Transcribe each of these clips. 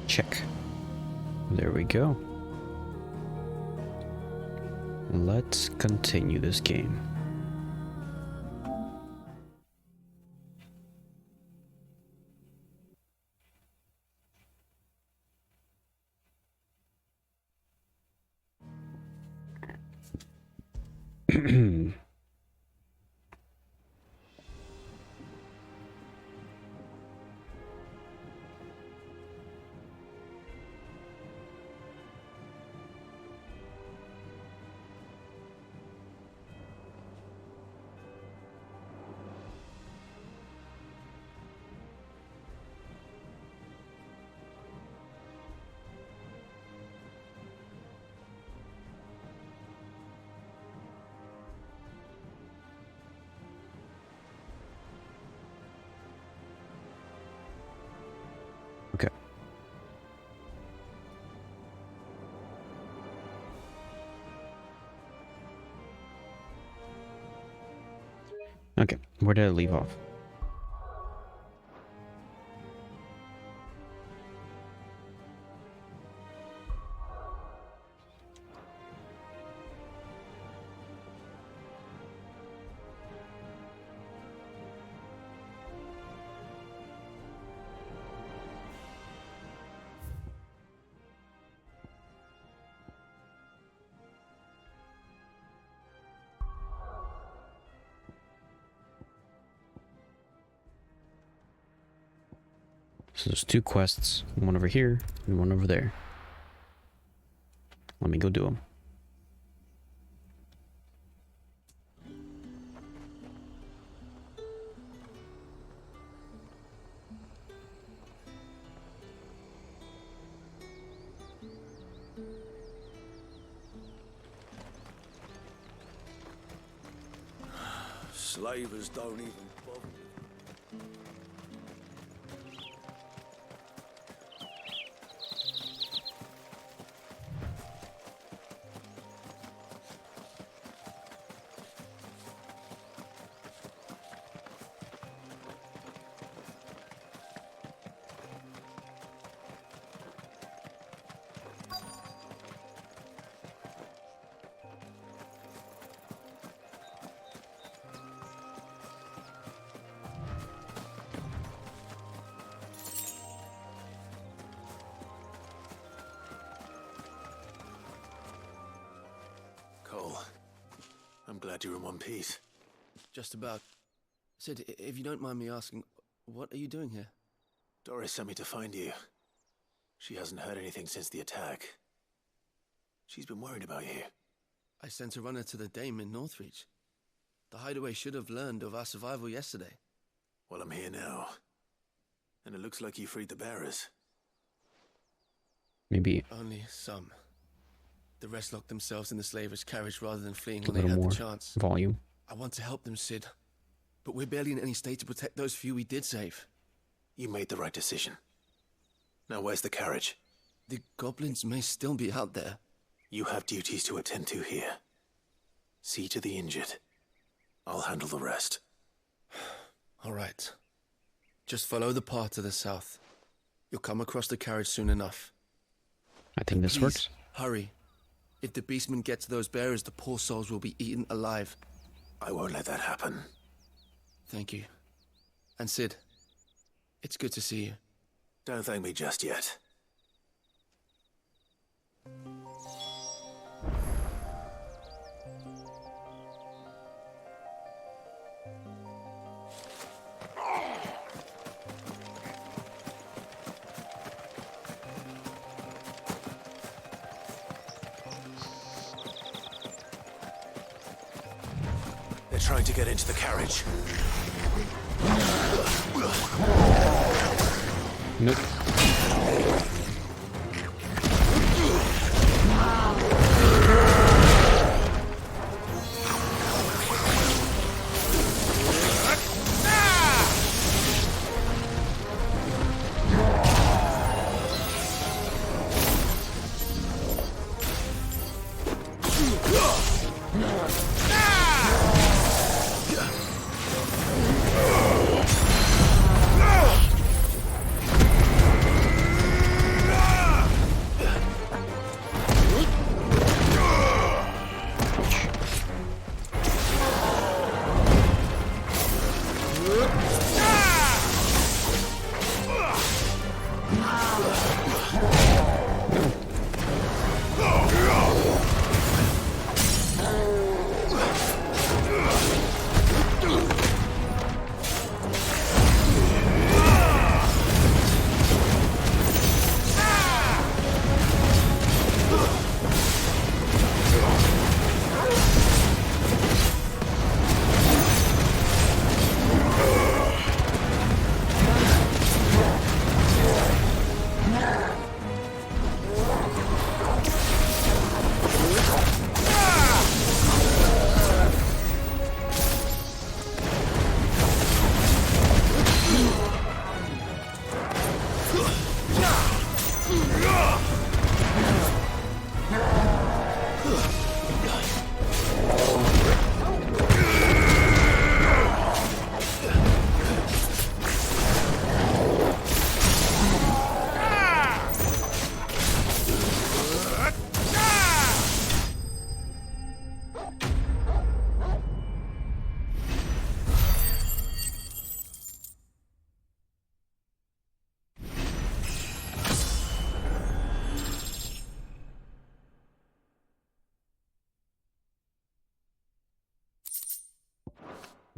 Check. There we go. Let's continue this game. Okay. Okay, where did I leave off? So there's two quests, one over here and one over there. Let me go do them. Slavers don't even bother. Cole, I'm glad you're in one piece. Just about. Sid, if you don't mind me asking, what are you doing here? Doris sent me to find you. She hasn't heard anything since the attack. She's been worried about you. I sent a runner to the Dame in Northreach. The hideaway should have learned of our survival yesterday. Well, I'm here now. And it looks like you freed the bearers. Maybe Only some. The rest locked themselves in the slavers' carriage rather than fleeing a when they little had more the chance. volume. I want to help them, Sid. But we're barely in any state to protect those few we did save. You made the right decision. Now where's the carriage? The goblins may still be out there. You have duties to attend to here. See to the injured. I'll handle the rest. All right. Just follow the path to the south. You'll come across the carriage soon enough. I think this Please, works. hurry. If the beastmen get to those bearers, the poor souls will be eaten alive. I won't let that happen. Thank you. And Sid, it's good to see you. Don't thank me just yet. They're trying to get into the carriage. Nope.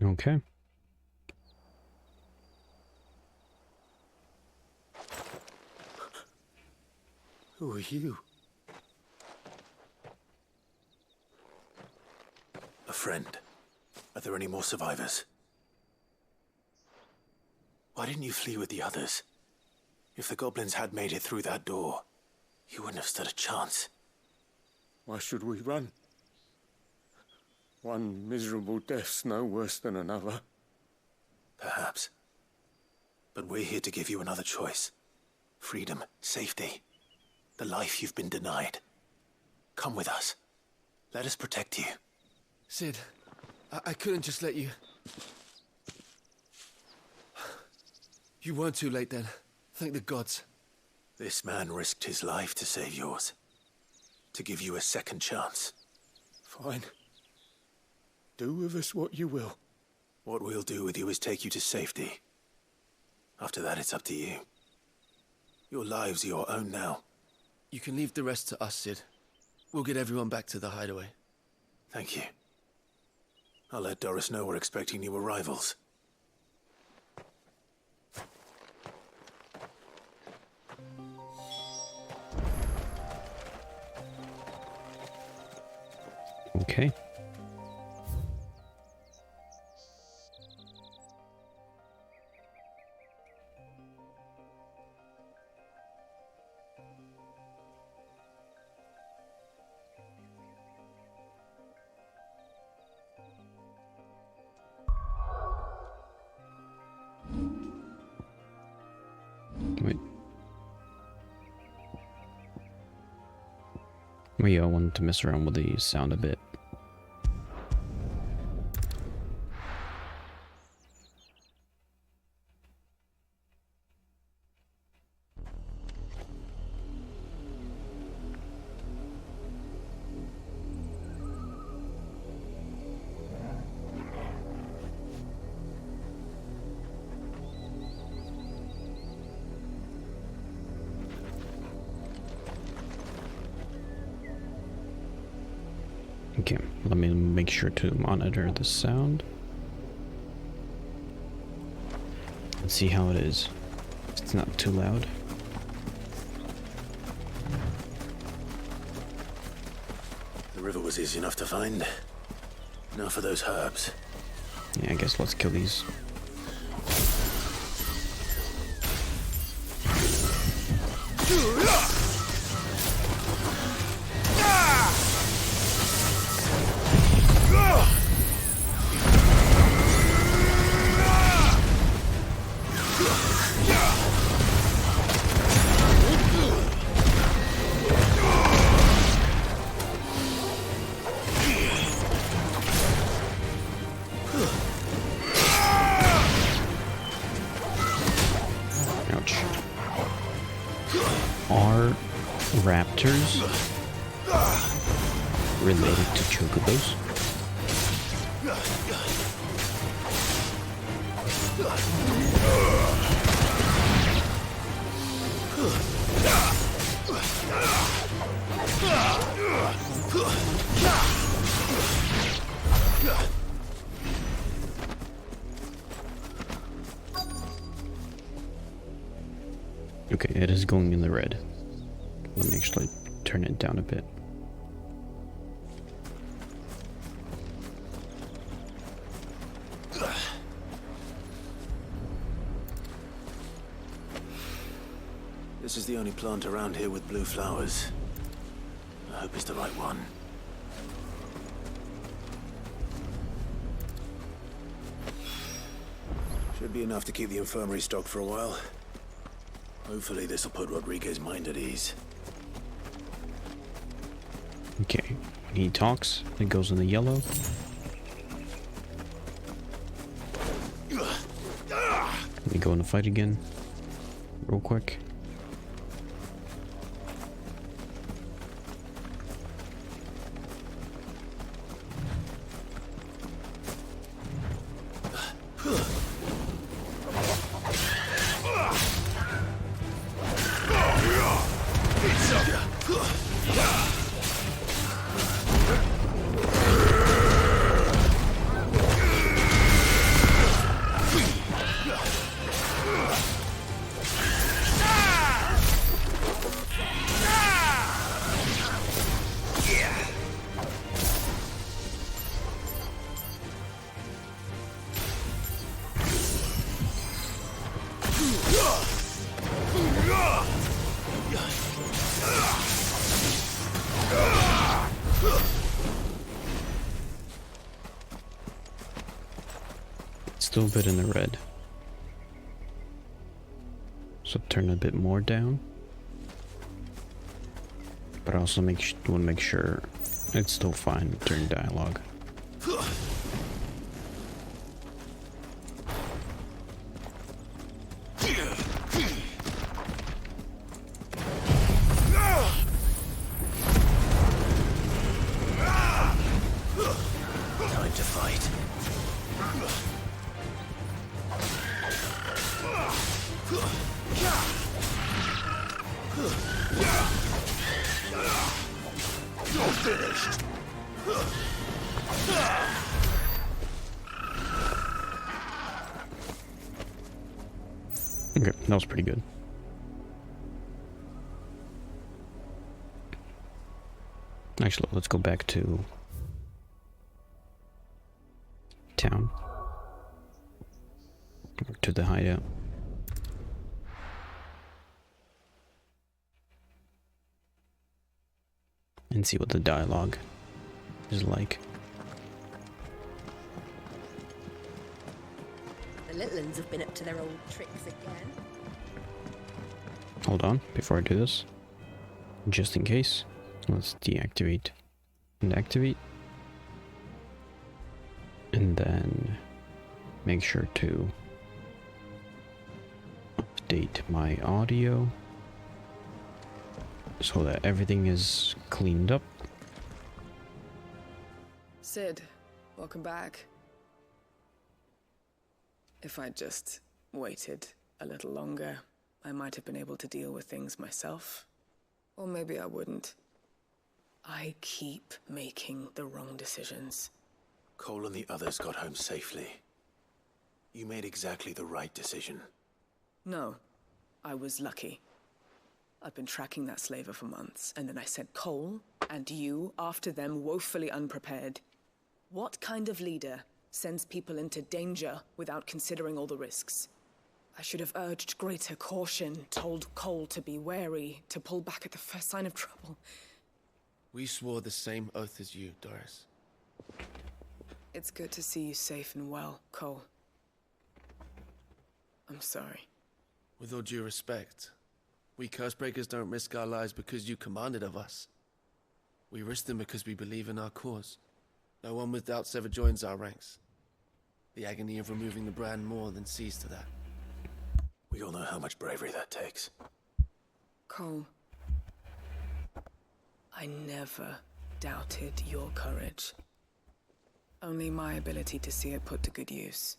Okay. Who are you? A friend. Are there any more survivors? Why didn't you flee with the others? If the goblins had made it through that door, you wouldn't have stood a chance. Why should we run? One miserable death's no worse than another. Perhaps. But we're here to give you another choice. Freedom, safety, the life you've been denied. Come with us. Let us protect you. Sid, I couldn't just let you... You weren't too late then. Thank the gods. This man risked his life to save yours. To give you a second chance. Fine. Do with us what you will. What we'll do with you is take you to safety. After that, it's up to you. Your lives are your own now. You can leave the rest to us, Sid. We'll get everyone back to the hideaway. Thank you. I'll let Doris know we're expecting new arrivals. Okay. Wait. Well, yeah, I wanted to mess around with the sound a bit. Okay, let me make sure to monitor the sound. Let's see how it is. It's not too loud. The river was easy enough to find. Now for those herbs. Yeah, I guess let's kill these. Ouch. Are raptors related to chocobos? Okay, it is going in the red. Let me actually turn it down a bit. This is the only plant around here with blue flowers. I hope it's the right one. Should be enough to keep the infirmary stocked for a while. Hopefully this will put Rodriguez's mind at ease. Okay, when he talks, it goes in the yellow. Let me go in the fight again, real quick. still a bit in the red. So turn a bit more down. But I also want to make sure it's still fine during dialogue. Time to fight. You're finished. Okay, that was pretty good. Actually, let's go back to town. Or to the hideout. And see what the dialogue is like. The little ones have been up to their old tricks again. Hold on, before I do this. Just in case. Let's deactivate and activate. And then make sure to update my audio so that everything is cleaned up. Sid, welcome back. If I'd just waited a little longer, I might have been able to deal with things myself. Or maybe I wouldn't. I keep making the wrong decisions. Cole and the others got home safely. You made exactly the right decision. No, I was lucky. I've been tracking that slaver for months, and then I sent Cole and you after them, woefully unprepared. What kind of leader sends people into danger without considering all the risks? I should have urged greater caution, told Cole to be wary, to pull back at the first sign of trouble. We swore the same oath as you, Doris. It's good to see you safe and well, Cole. I'm sorry. With all due respect, we Cursebreakers don't risk our lives because you commanded of us. We risk them because we believe in our cause. No one with doubts ever joins our ranks. The agony of removing the brand more than sees to that. We all know how much bravery that takes. Cole, I never doubted your courage. Only my ability to see it put to good use.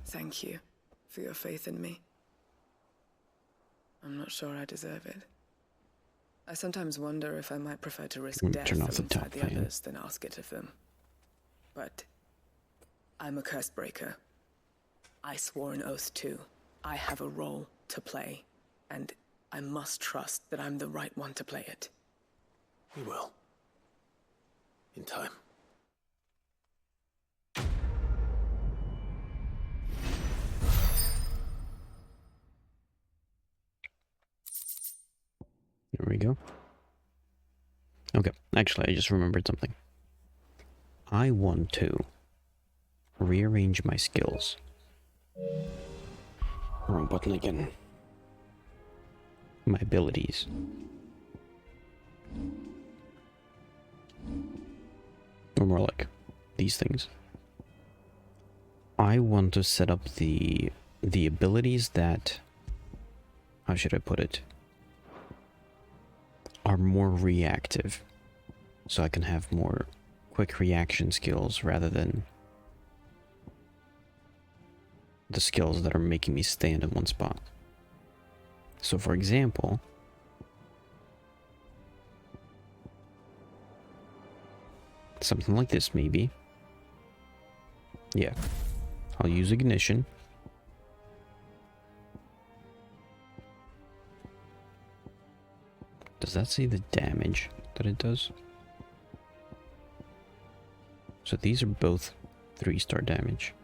Thank you for your faith in me. I'm not sure I deserve it. I sometimes wonder if I might prefer to risk death turn off the alongside top the fan. others than ask it of them. But I'm a curse breaker. I swore an oath too. I have a role to play, and I must trust that I'm the right one to play it. We will. In time. There we go. Okay, actually, I just remembered something. I want to rearrange my skills. Wrong button again. My abilities. Or more like these things. I want to set up the abilities that, how should I put it, are more reactive, so I can have more quick reaction skills rather than the skills that are making me stand in one spot. So for example, something like this maybe. Yeah, I'll use ignition. Does that say the damage that it does? So these are both 3-star damage.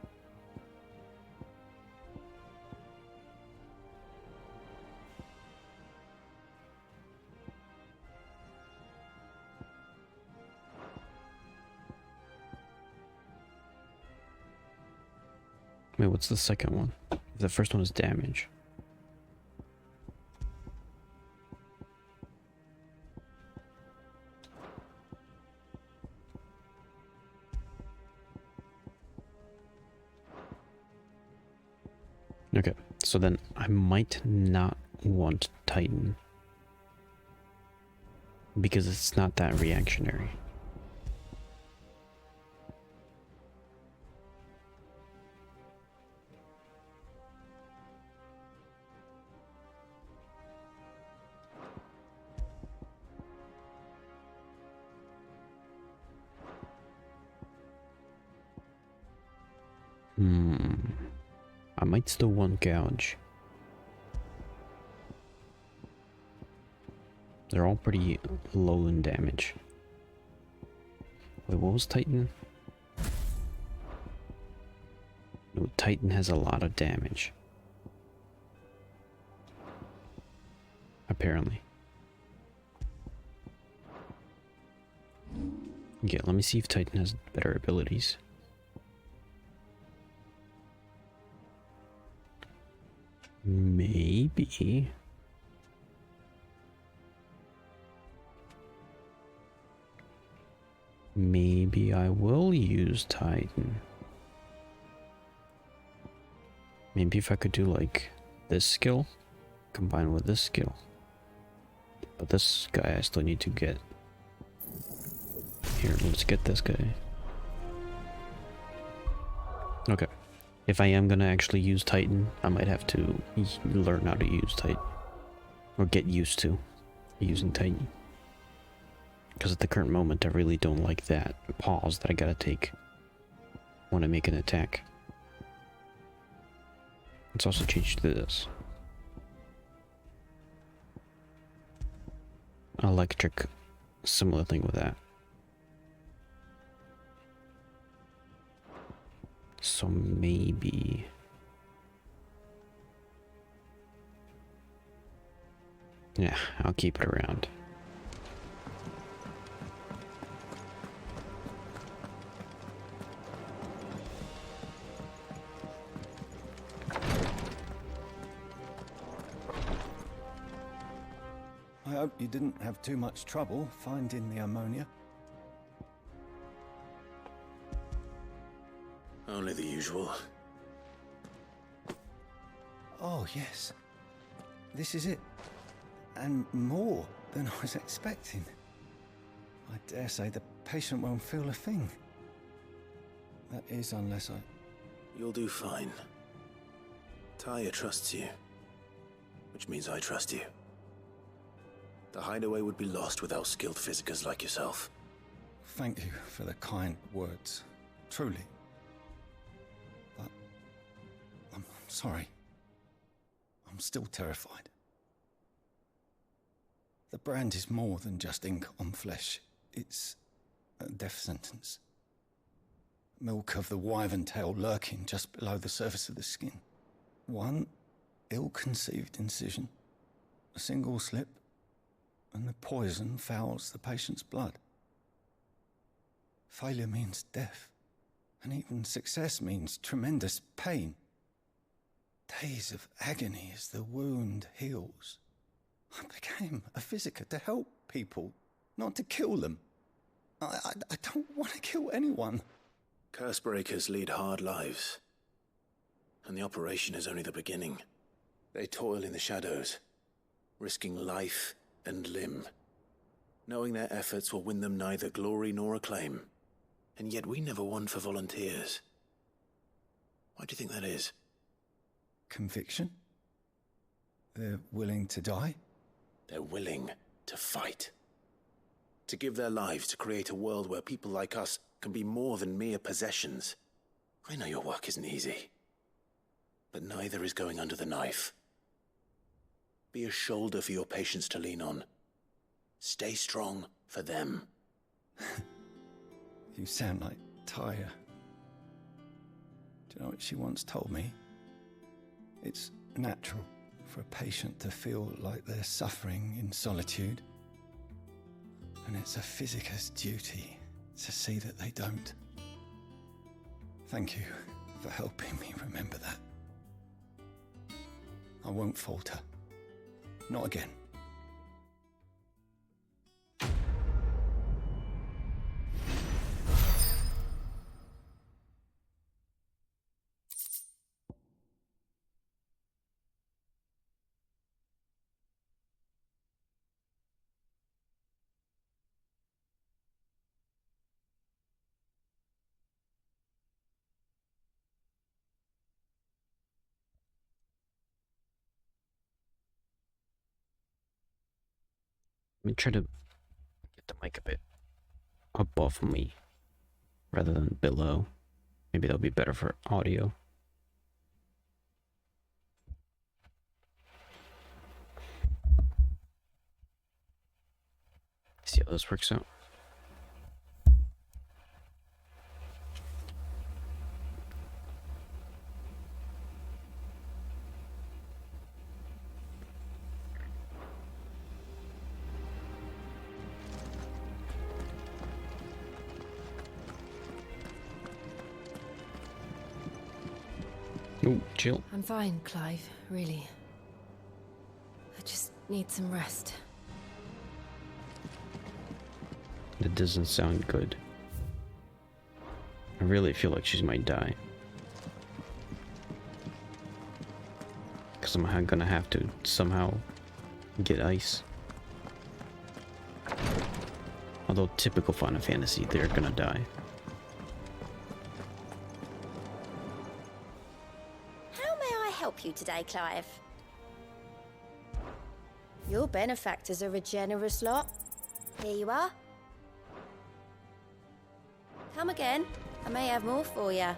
Wait, what's the second one? The first one is damage. Okay, so then I might not want Titan. Because it's not that reactionary. I might still want Gouge. They're all pretty low in damage. Wait, what was Titan? No, Titan has a lot of damage. Apparently. Okay, let me see if Titan has better abilities. Maybe. Maybe I will use Titan. Maybe if I could do like this skill combined with this skill. But this guy I still need to get. Here, let's get this guy. Okay. If I am gonna actually use Titan, I might have to learn how to use Titan. Or get used to using Titan. Because at the current moment, I really don't like that pause that I gotta take when I make an attack. Let's also change to this. Electric, similar thing with that. So maybe... yeah, I'll keep it around. I hope you didn't have too much trouble finding the ammonia. Only the usual. Oh, yes. This is it. And more than I was expecting. I dare say the patient won't feel a thing. That is, unless I... You'll do fine. Tyre trusts you. Which means I trust you. The hideaway would be lost without skilled physicers like yourself. Thank you for the kind words. Truly. But... I'm sorry. I'm still terrified. The brand is more than just ink on flesh. It's a death sentence. Milk of the wyvern tail lurking just below the surface of the skin. One ill-conceived incision, a single slip, and the poison fouls the patient's blood. Failure means death, and even success means tremendous pain. Days of agony as the wound heals. I became a physiker to help people, not to kill them. I don't want to kill anyone. Cursebreakers lead hard lives. And the operation is only the beginning. They toil in the shadows, risking life and limb, knowing their efforts will win them neither glory nor acclaim. And yet we never won for volunteers. Why do you think that is? Conviction? They're willing to die? They're willing to fight. To give their lives to create a world where people like us can be more than mere possessions. I know your work isn't easy. But neither is going under the knife. Be a shoulder for your patients to lean on. Stay strong for them. You sound like Tyre. Do you know what she once told me? It's natural for a patient to feel like they're suffering in solitude. And it's a physiker's duty to see that they don't. Thank you for helping me remember that. I won't falter. Not again. Let me try to get the mic a bit above me rather than below. Maybe that'll be better for audio. See how this works out. Oh, chill. I'm fine, Clive, really. I just need some rest. That doesn't sound good. I really feel like she might die. Because I'm gonna have to somehow get ice. Although typical Final Fantasy, they're gonna die. How may I help you today, Clive? Your benefactors are a generous lot. Here you are. Come again. I may have more for you.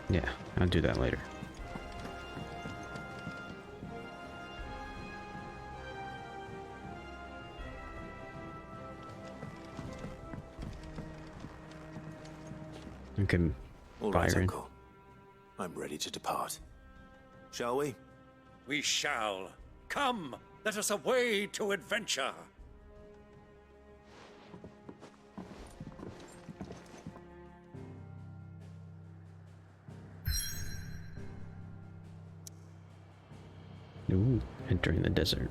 Yeah, I'll do that later. Okay, All right, Byron. Uncle. I'm ready to depart. Shall we? We shall. Come, let us away to adventure. Ooh, entering the desert.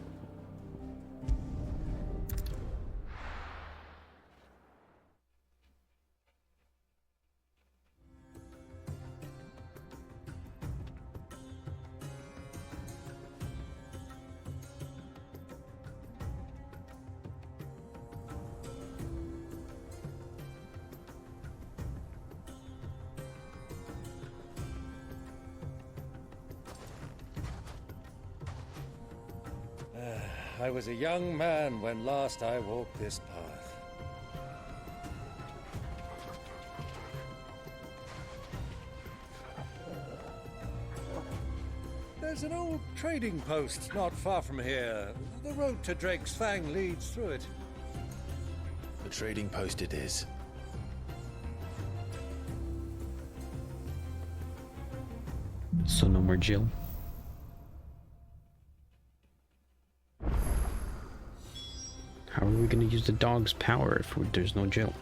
I was a young man when last I walked this path. There's an old trading post not far from here. The road to Drake's Fang leads through it. The trading post it is. So no more Jill. How are we gonna use the dog's power if there's no Jill?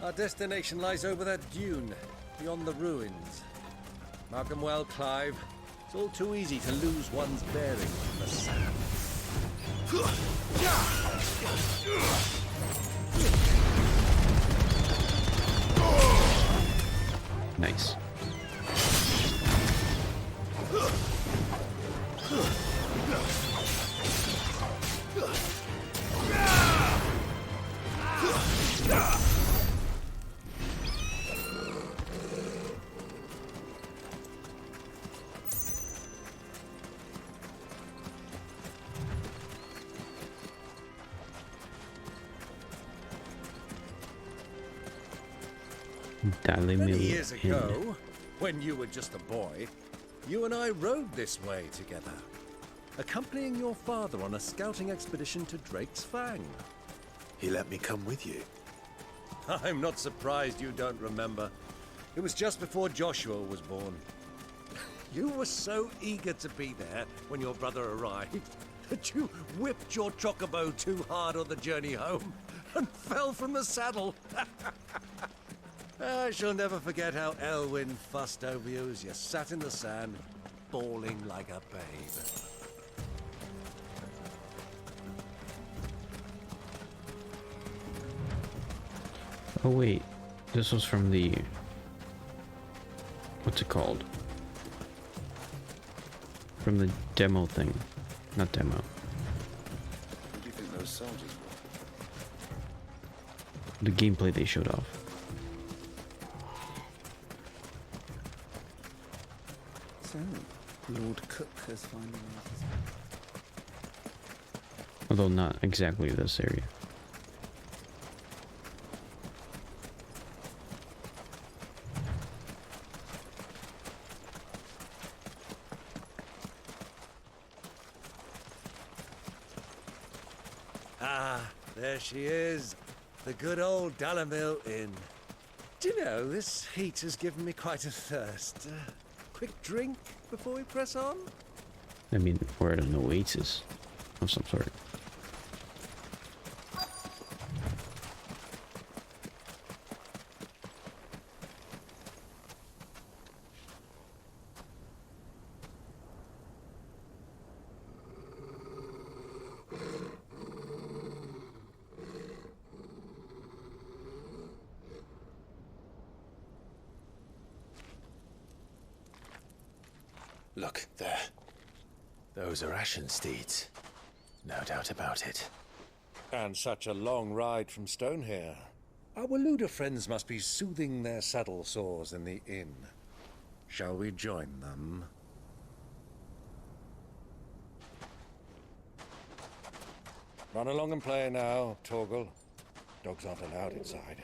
Our destination lies over that dune, beyond the ruins. Mark 'em well, Clive. It's all too easy to lose one's bearings in the sand. Nice. Many years ago, when you were just a boy, you and I rode this way together, accompanying your father on a scouting expedition to Drake's Fang. He let me come with you. I'm not surprised you don't remember. It was just before Joshua was born. You were so eager to be there when your brother arrived that you whipped your chocobo too hard on the journey home and fell from the saddle. I shall never forget how Elwyn fussed over you as you sat in the sand, bawling like a babe. Oh wait, this was from the... what's it called? From the demo thing. Not demo. Who do you think those soldiers were? The gameplay they showed off. So, Lord Cook has finally made his... Although not exactly this area. Ah, there she is. The good old Dalamil Inn. Do you know, this heat has given me quite a thirst. Quick drink before we press on? I mean, we're at an oasis of some sort. Look, there. Those are Ashen steeds. No doubt about it. And such a long ride from Stonehere. Our Waluda friends must be soothing their saddle sores in the inn. Shall we join them? Run along and play now, Torgal. Dogs aren't allowed inside.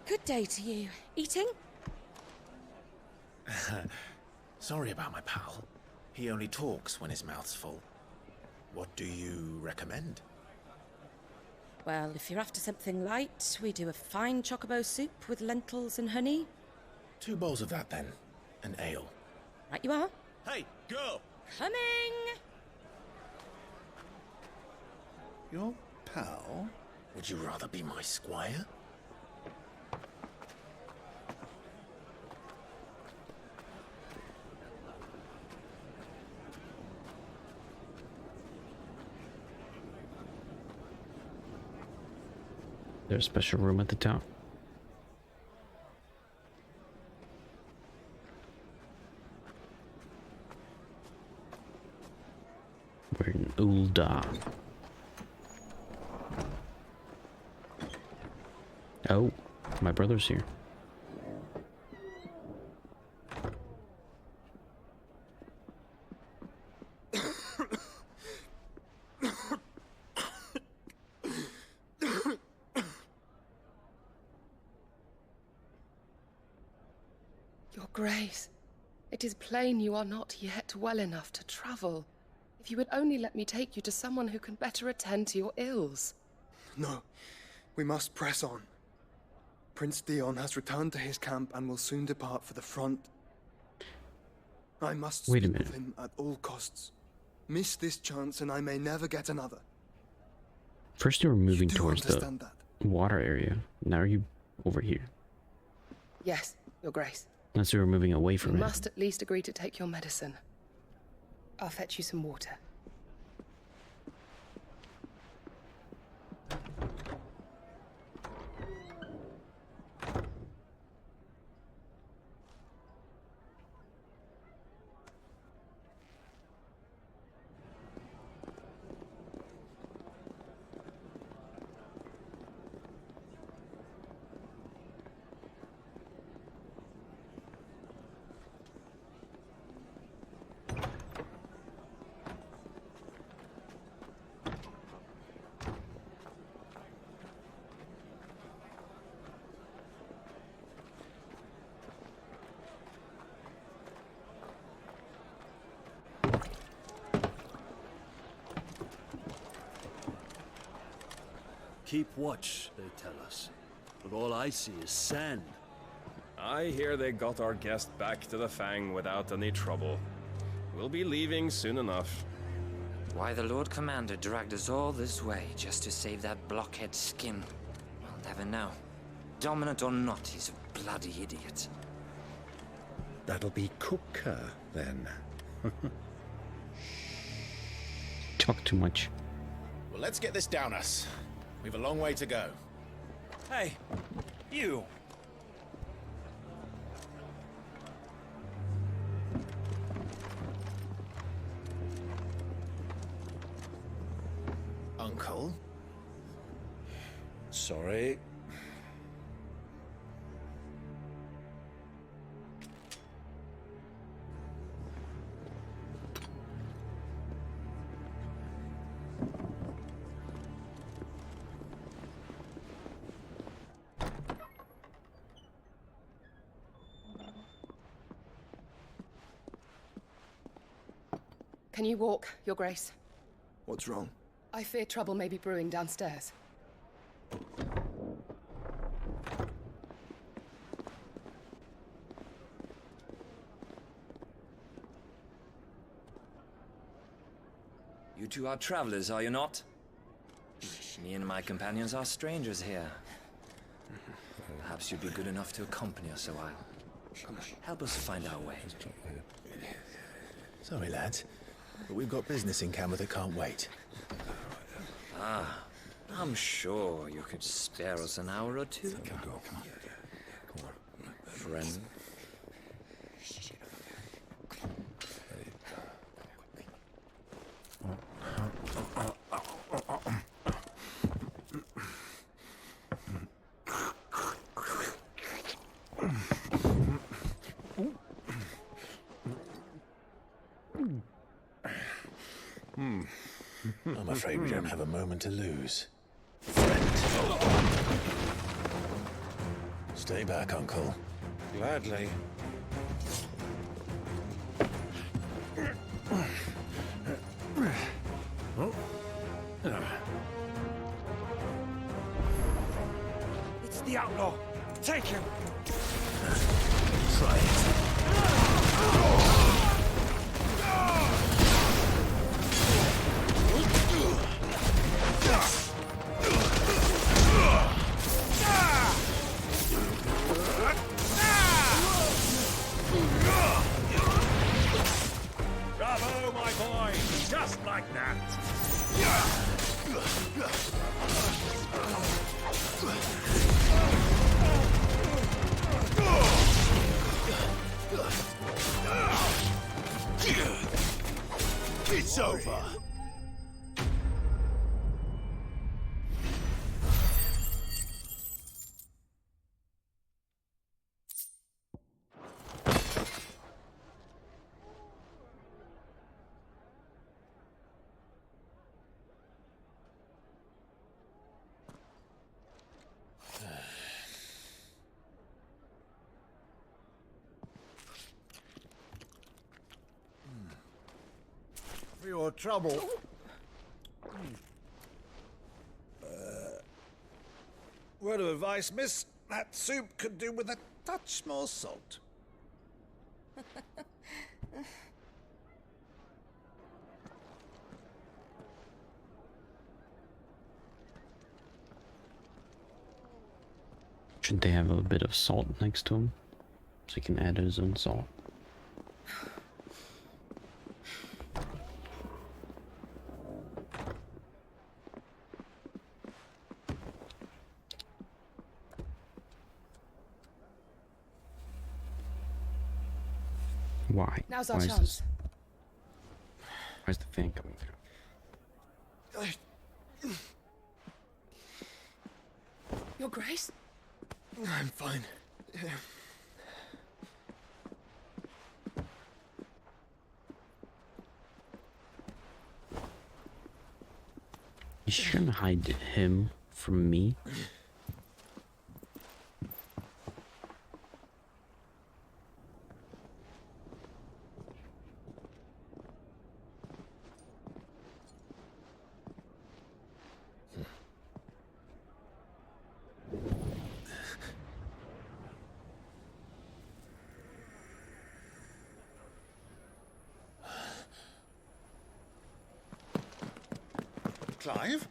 Good day to you. Eating? Sorry about my pal. He only talks when his mouth's full. What do you recommend? Well, if you're after something light, we do a fine chocobo soup with lentils and honey. 2 bowls of that, then. An ale. Right you are. Hey, go! Coming! Your pal? Would you rather be my squire? There's a special room at the top. We're in Ul'dah. Oh, my brother's here. Your Grace, it is plain you are not yet well enough to travel. If you would only let me take you to someone who can better attend to your ills. No, we must press on. Prince Dion has returned to his camp and will soon depart for the front. I must Wait a speak with minute. him at all costs. Miss this chance and I may never get another. First you were moving You do towards the understand that? water area. Now are you over here? Yes, Your Grace. Unless we were moving away You from it. must at least agree to take your medicine. I'll fetch you some water. Keep watch, they tell us. But all I see is sand. I hear they got our guest back to the Fang without any trouble. We'll be leaving soon enough. Why the Lord Commander dragged us all this way just to save that blockhead skin, we'll never know. Dominant or not, he's a bloody idiot. That'll be Cooker, then. Talk too much. Well, let's get this down us. We've a long way to go. Hey, you! Uncle? Sorry. Can you walk, Your Grace? What's wrong? I fear trouble may be brewing downstairs. You two are travelers, are you not? Me and my companions are strangers here. Perhaps you'd be good enough to accompany us a while. Help us find our way. Sorry, lads, but we've got business in camera that can't wait. Ah, I'm sure you could spare us an hour or two. Come on. Friend. I'm afraid we don't have a moment to lose. Stay back, Uncle. Gladly. It's the outlaw! Take him! Try it. Bravo, my boy! Just like that! It's over. For your trouble. Word of advice, miss. That soup could do with a touch more salt. Shouldn't they have a bit of salt next to him? So he can add his own salt. Why? Now's our Why is chance. this? Why is the fan coming through? Your Grace? I'm fine. Yeah. You shouldn't hide him from me. Clive?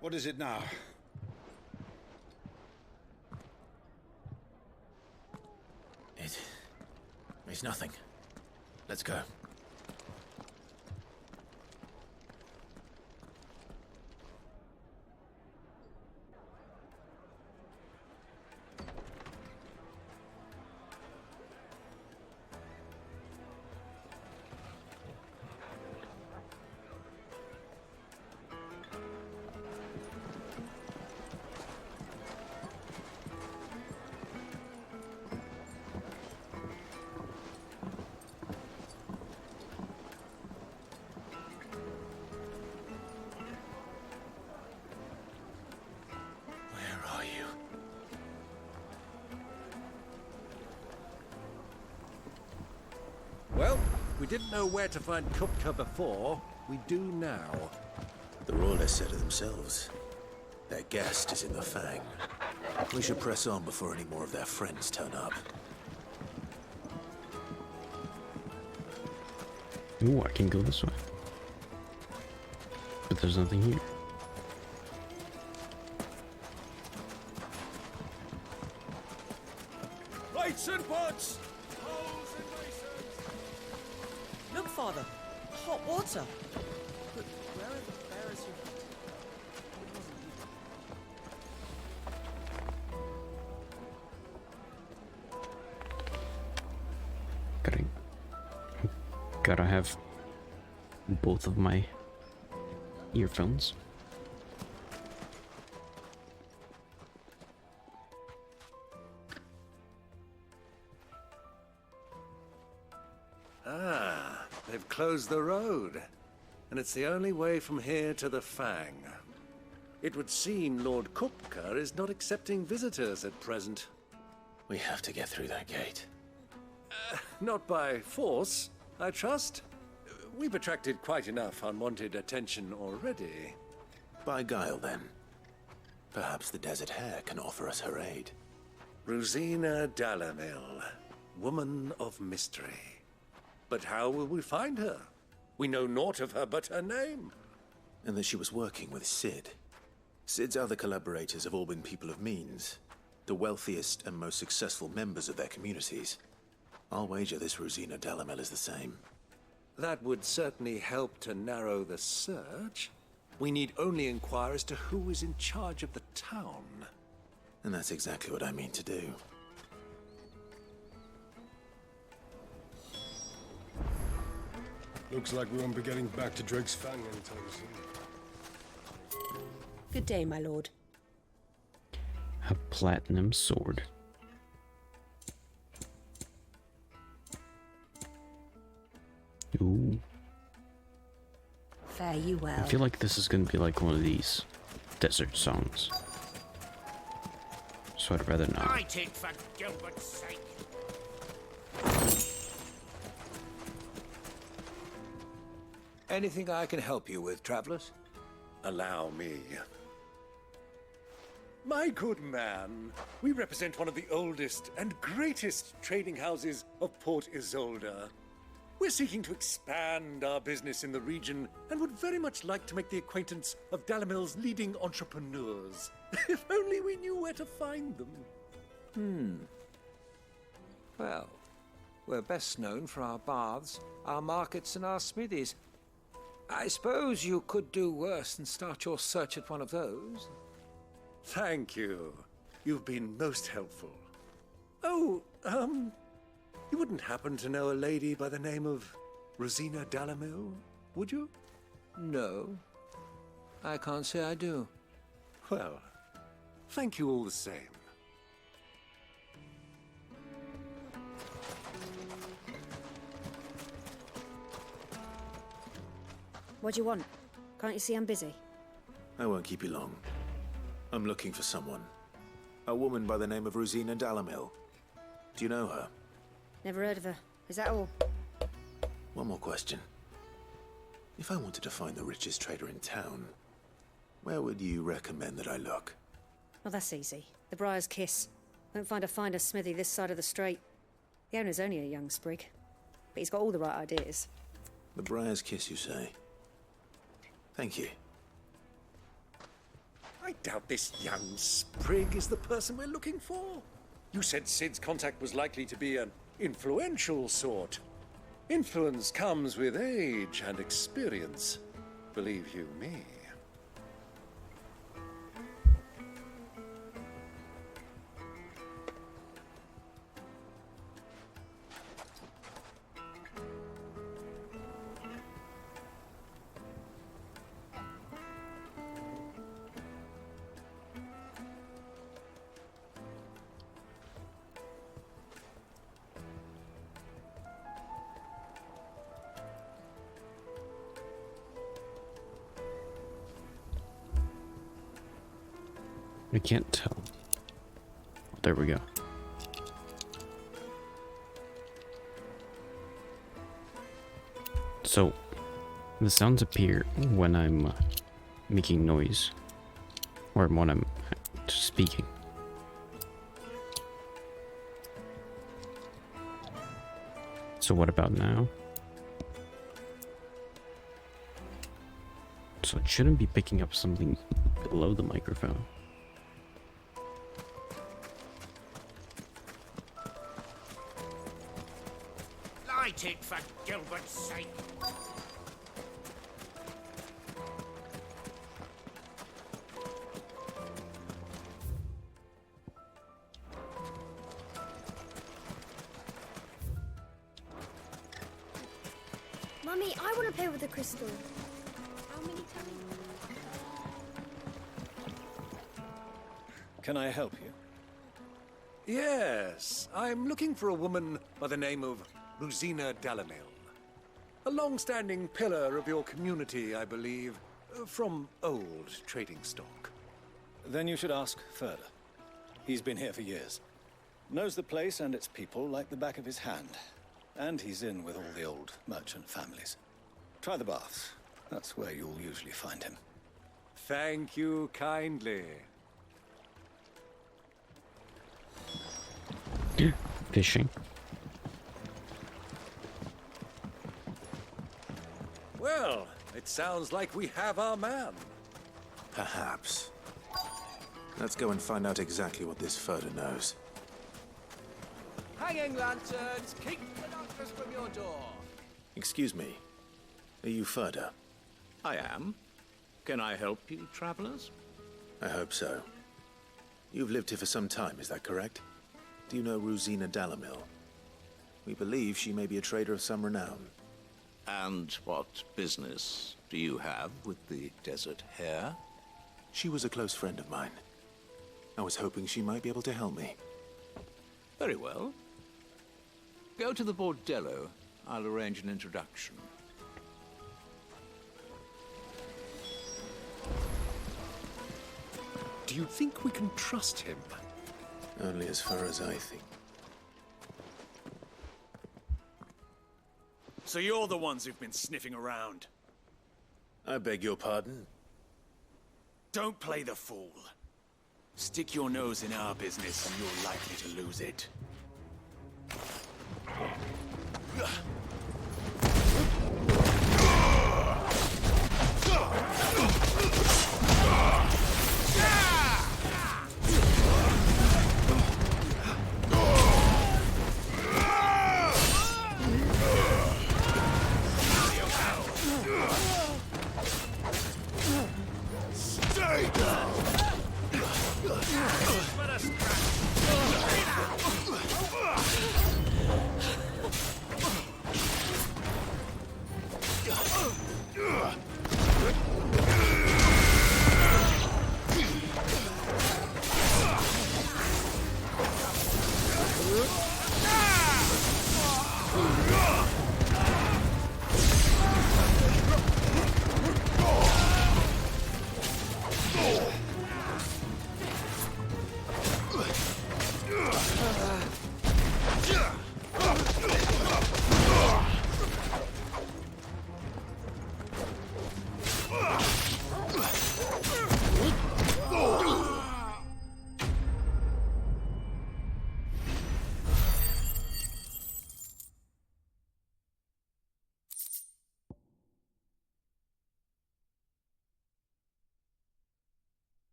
What is it now? It's nothing. Let's go. Well, we didn't know where to find Kupka before. We do now. The Royalists said it themselves. Their guest is in the Fang. We should press on before any more of their friends turn up. Ooh, I can go this way. But there's nothing here. Lights and pots! Look, Father. Hot water. But where are the bearers you... It wasn't you. Gotta have both of my earphones. Ah, they've closed the road. And it's the only way from here to the Fang. It would seem Lord Kupka is not accepting visitors at present. We have to get through that gate. Not by force, I trust. We've attracted quite enough unwanted attention already. By guile, then. Perhaps the Desert Hare can offer us her aid. Rosina Dalamil, woman of mystery. But how will we find her? We know naught of her but her name. And that she was working with Sid. Sid's other collaborators have all been people of means, the wealthiest and most successful members of their communities. I'll wager this Rosina Dalamil is the same. That would certainly help to narrow the search. We need only inquire as to who is in charge of the town. And that's exactly what I mean to do. Looks like we won't be getting back to Drake's Fang anytime soon. Good day, my lord. A platinum sword. Ooh. Fare you well. I feel like this is gonna be like one of these desert songs. so I'd rather not. I take for Gilbert's sake. Anything I can help you with, travelers? Allow me. My good man, we represent one of the oldest and greatest trading houses of Port Isolde. We're seeking to expand our business in the region and would very much like to make the acquaintance of Dalamil's leading entrepreneurs. If only we knew where to find them. Well, we're best known for our baths, our markets, and our smithies. I suppose you could do worse than start your search at one of those. Thank you. You've been most helpful. Oh, you wouldn't happen to know a lady by the name of Rosina Dalamil, would you? No, I can't say I do. Well, thank you all the same. What do you want? Can't you see I'm busy? I won't keep you long. I'm looking for someone. A woman by the name of Rosina Dalamil. Do you know her? Never heard of her. Is that all? One more question. If I wanted to find the richest trader in town, where would you recommend that I look? Well, that's easy. The Briar's Kiss. Won't find a finer smithy this side of the strait. The owner's only a young sprig, but he's got all the right ideas. The Briar's Kiss, you say? Thank you. I doubt this young sprig is the person we're looking for. You said Sid's contact was likely to be an influential sort. Influence comes with age and experience, believe you me. I can't tell. There we go. So, the sounds appear when I'm making noise, or when I'm speaking. So what about now? So it shouldn't be picking up something below the microphone. Light it for Gilbert's sake. Mummy, I want to play with the crystal. How many times? Can I help you? Yes, I'm looking for a woman by the name of Rosina Dalamil. A long-standing pillar of your community, I believe, from old trading stock. Then you should ask further. He's been here for years. Knows the place and its people like the back of his hand. And he's in with all the old merchant families. Try the baths. That's where you'll usually find him. Thank you kindly. Fishing. Well, it sounds like we have our man. Perhaps. Let's go and find out exactly what this Furder knows. Hanging lanterns, keep the darkness from your door. Excuse me. Are you Furder? I am. Can I help you, travelers? I hope so. You've lived here for some time, is that correct? Do you know Rosina Dalamil? We believe she may be a trader of some renown. And what business do you have with the desert hare? She was a close friend of mine. I was hoping she might be able to help me. Very well. Go to the bordello. I'll arrange an introduction. Do you think we can trust him? Only as far as I think. So you're the ones who've been sniffing around. I beg your pardon? Don't play the fool. Stick your nose in our business and you're likely to lose it.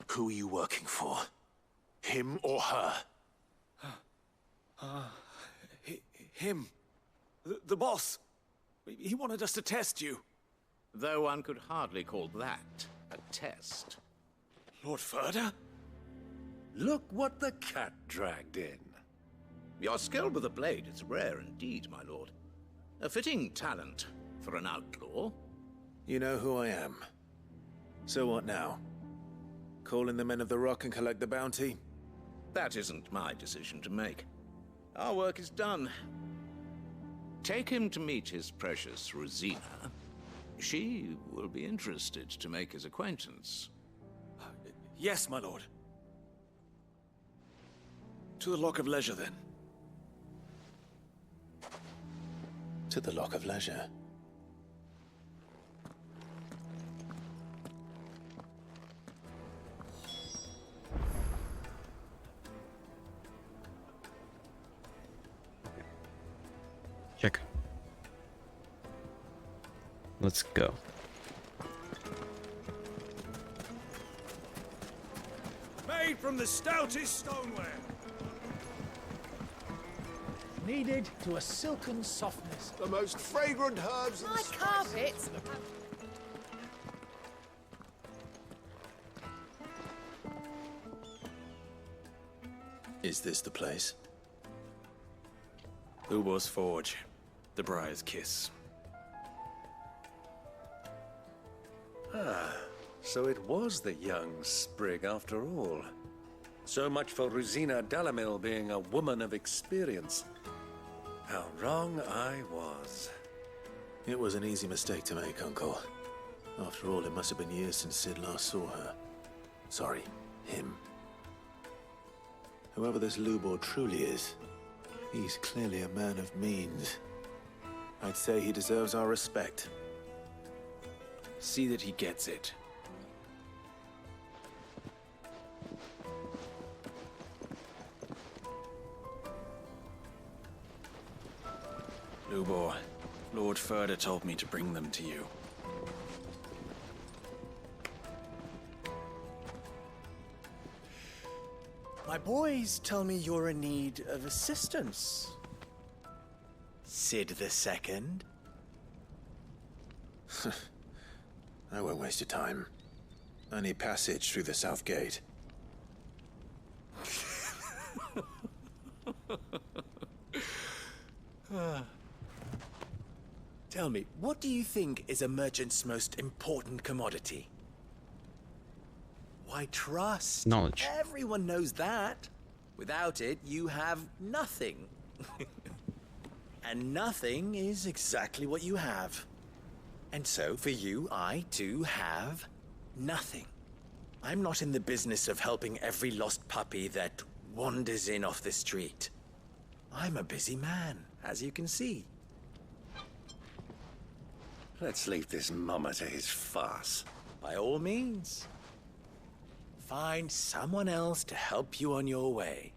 Who are you working for? Him or her? Him. The boss. He wanted us to test you. Though one could hardly call that a test. Lord Furder? Look what the cat dragged in. Your skill with the blade is rare indeed, my lord. A fitting talent for an outlaw. You know who I am. So what now? Call in the Men of the Rock and collect the bounty? That isn't my decision to make. Our work is done. Take him to meet his precious Rosina. She will be interested to make his acquaintance. Yes, my lord. To the Lock of Leisure, then. To the Lock of Leisure. Check. Let's go. Made from the stoutest stoneware. Kneaded to a silken softness. The most fragrant herbs and My carpets. Is this the place? Ubor's Forge. The Briar's Kiss. Ah, so it was the young sprig after all. So much for Rosina Dalamil being a woman of experience. How wrong I was. It was an easy mistake to make, Uncle. After all, it must have been years since Sid last saw her. Sorry, him. Whoever this Lubor truly is, he's clearly a man of means. I'd say he deserves our respect. See that he gets it. Lubor, Lord Furder told me to bring them to you. My boys tell me you're in need of assistance. Sid the Second? I won't waste your time. I need passage through the south gate. Tell me, what do you think is a merchant's most important commodity? Why, trust. Knowledge. Everyone knows that. Without it, you have nothing. And nothing is exactly what you have. And so, for you, I too have nothing. I'm not in the business of helping every lost puppy that wanders in off the street. I'm a busy man, as you can see. Let's leave this mummer to his farce. By all means. Find someone else to help you on your way.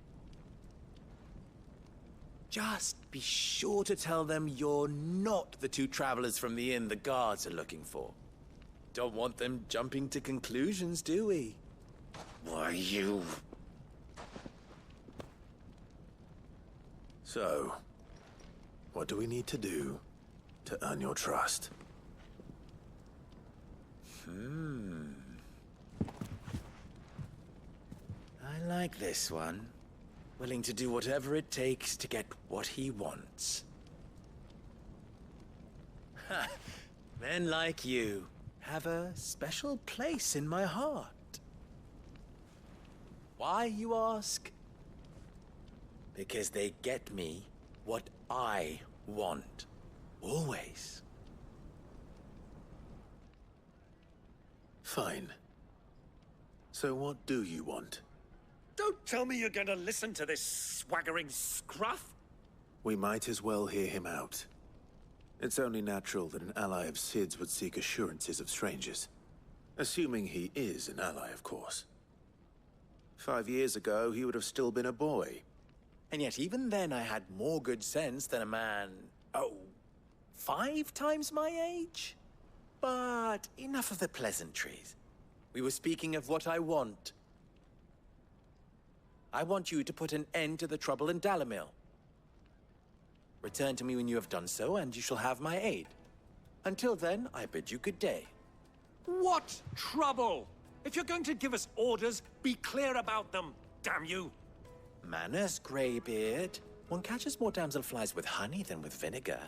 Just be sure to tell them you're not the two travelers from the inn the guards are looking for. Don't want them jumping to conclusions, do we? Why, you... So, what do we need to do to earn your trust? I like this one. Willing to do whatever it takes to get what he wants. Ha! Men like you have a special place in my heart. Why, you ask? Because they get me what I want. Always. Fine. So what do you want? Don't tell me you're gonna listen to this swaggering scruff! We might as well hear him out. It's only natural that an ally of Sid's would seek assurances of strangers. Assuming he is an ally, of course. 5 years ago, he would have still been a boy. And yet even then I had more good sense than a man... 5 times my age? But enough of the pleasantries. We were speaking of what I want. I want you to put an end to the trouble in Dalamil. Return to me when you have done so, and you shall have my aid. Until then, I bid you good day. What trouble? If you're going to give us orders, be clear about them, damn you! Manners, Greybeard. One catches more damselflies with honey than with vinegar.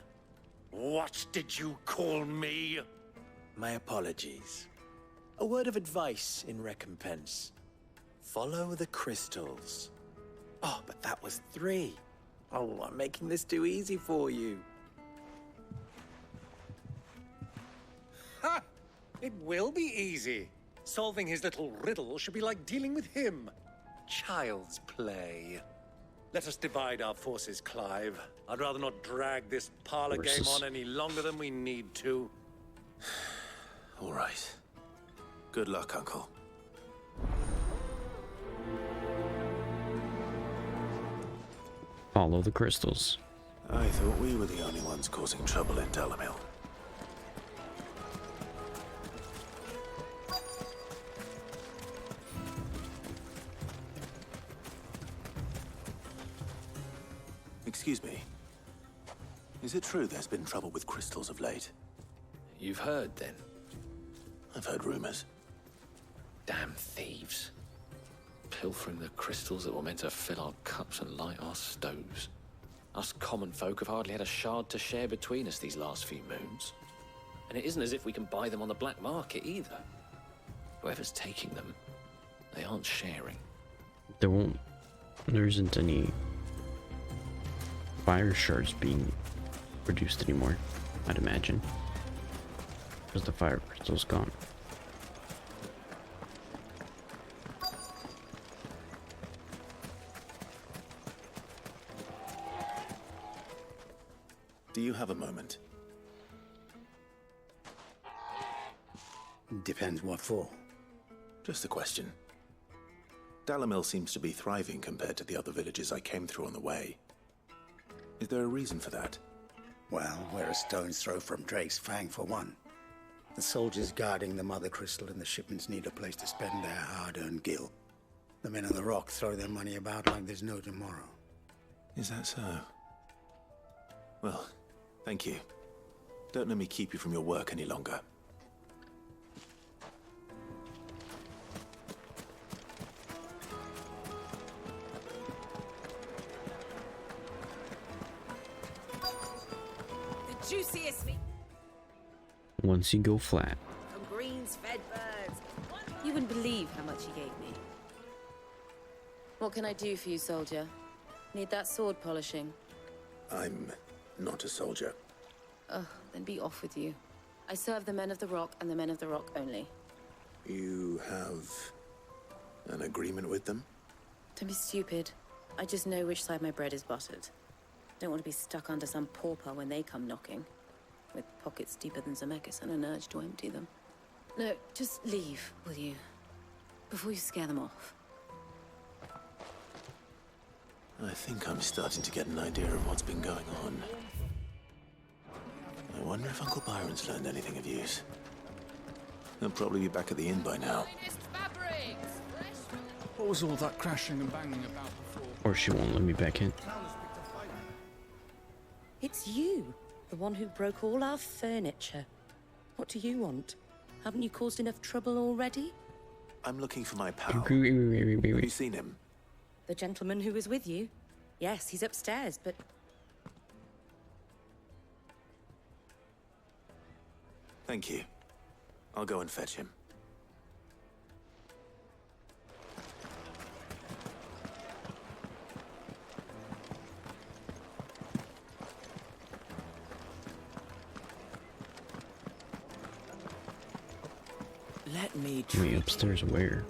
What did you call me? My apologies. A word of advice in recompense. Follow the crystals. Oh, but that was 3. Oh, I'm making this too easy for you. Ha! It will be easy. Solving his little riddle should be like dealing with him. Child's play. Let us divide our forces, Clive. I'd rather not drag this parlor game on any longer than we need to. All right. Good luck, Uncle. Follow the crystals. I thought we were the only ones causing trouble in Dalamil. Excuse me. Is it true there's been trouble with crystals of late? You've heard, then? I've heard rumors. Damn thieves. Pilfering the crystals that were meant to fill our cups and light our stoves. Us common folk have hardly had a shard to share between us these last few moons. And it isn't as if we can buy them on the black market either. Whoever's taking them, they aren't sharing. There isn't any fire shards being produced anymore, I'd imagine. Because the fire crystal's gone. Do you have a moment? Depends what for. Just a question. Dalamil seems to be thriving compared to the other villages I came through on the way. Is there a reason for that? Well, we're a stone's throw from Drake's Fang, for one. The soldiers guarding the Mother Crystal and the shipments need a place to spend their hard-earned gil. The men on the rock throw their money about like there's no tomorrow. Is that so? Well, thank you. Don't let me keep you from your work any longer. The juiciest meat Once you go flat. from greens fed birds. You wouldn't believe how much he gave me. What can I do for you, soldier? Need that sword polishing? I'm not a soldier. Ugh, then be off with you. I serve the men of the Rock and the men of the Rock only. You have an agreement with them? Don't be stupid. I just know which side my bread is buttered. Don't want to be stuck under some pauper when they come knocking, with pockets deeper than Zemeckis and an urge to empty them. No, just leave, will you? Before you scare them off. I think I'm starting to get an idea of what's been going on. I wonder if Uncle Byron's learned anything of use. He'll probably be back at the inn by now. What was all that crashing and banging about before? Or she won't let me back in. It's you, the one who broke all our furniture. What do you want? Haven't you caused enough trouble already? I'm looking for my pal. Have you seen him? The gentleman who was with you? Yes, he's upstairs, but... Thank you. I'll go and fetch him. Let me Wait, upstairs where?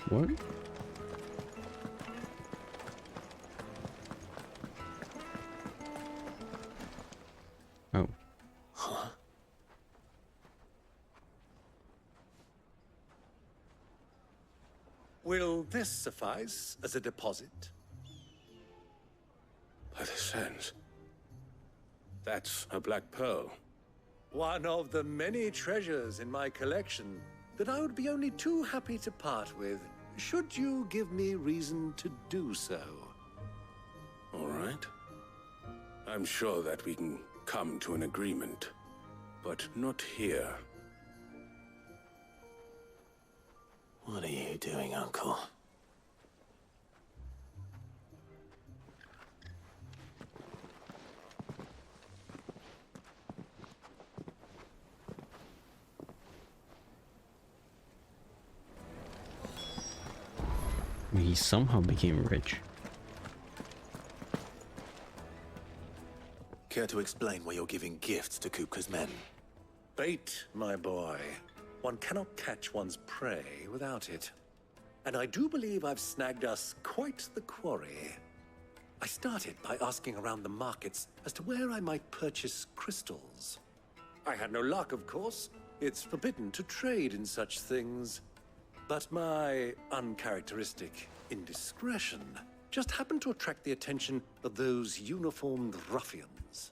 What? Oh. Huh? Will this suffice as a deposit? By the sands. That's a black pearl. One of the many treasures in my collection that I would be only too happy to part with, should you give me reason to do so. All right. I'm sure that we can come to an agreement, but not here. What are you doing, Uncle? He somehow became rich. Care to explain why you're giving gifts to Kupka's men? Bait, my boy. One cannot catch one's prey without it. And I do believe I've snagged us quite the quarry. I started by asking around the markets as to where I might purchase crystals. I had no luck, of course. It's forbidden to trade in such things. But my uncharacteristic indiscretion just happened to attract the attention of those uniformed ruffians.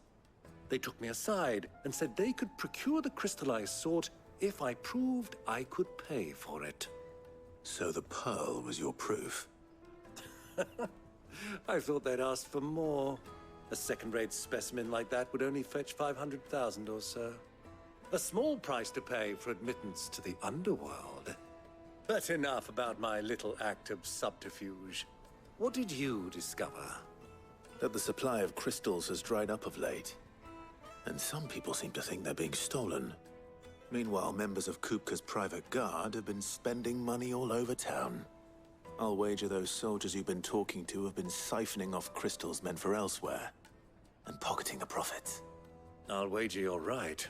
They took me aside and said they could procure the crystal I sought if I proved I could pay for it. So the pearl was your proof? I thought they'd ask for more. A second-rate specimen like that would only fetch 500,000 or so. A small price to pay for admittance to the underworld. But enough about my little act of subterfuge. What did you discover? That the supply of crystals has dried up of late. And some people seem to think they're being stolen. Meanwhile, members of Kupka's private guard have been spending money all over town. I'll wager those soldiers you've been talking to have been siphoning off crystals meant for elsewhere, and pocketing the profits. I'll wager you're right.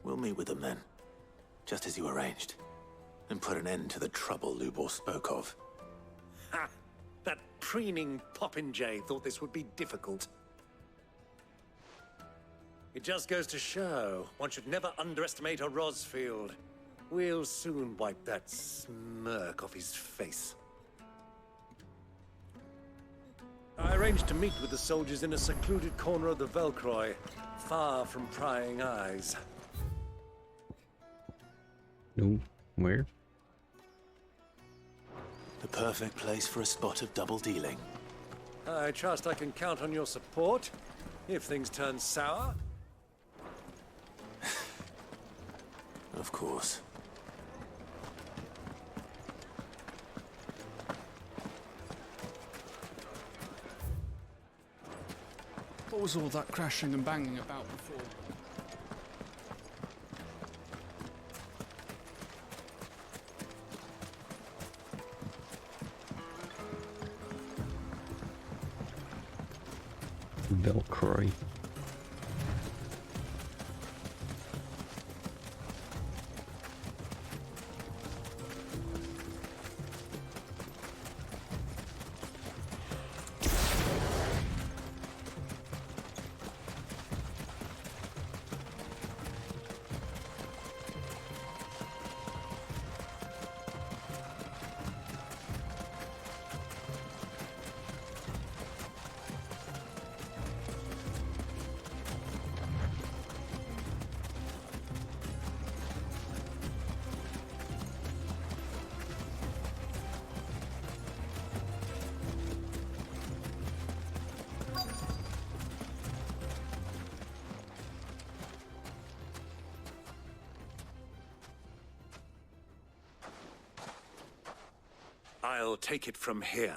We'll meet with them then, just as you arranged, and put an end to the trouble Lubor spoke of. Ha! That preening popinjay thought this would be difficult. It just goes to show, one should never underestimate a Rosfield. We'll soon wipe that smirk off his face. I arranged to meet with the soldiers in a secluded corner of the Velcroy, far from prying eyes. No, where? The perfect place for a spot of double dealing. I trust I can count on your support, if things turn sour. Of course. What was all that crashing and banging about before? Belcroy. I'll take it from here.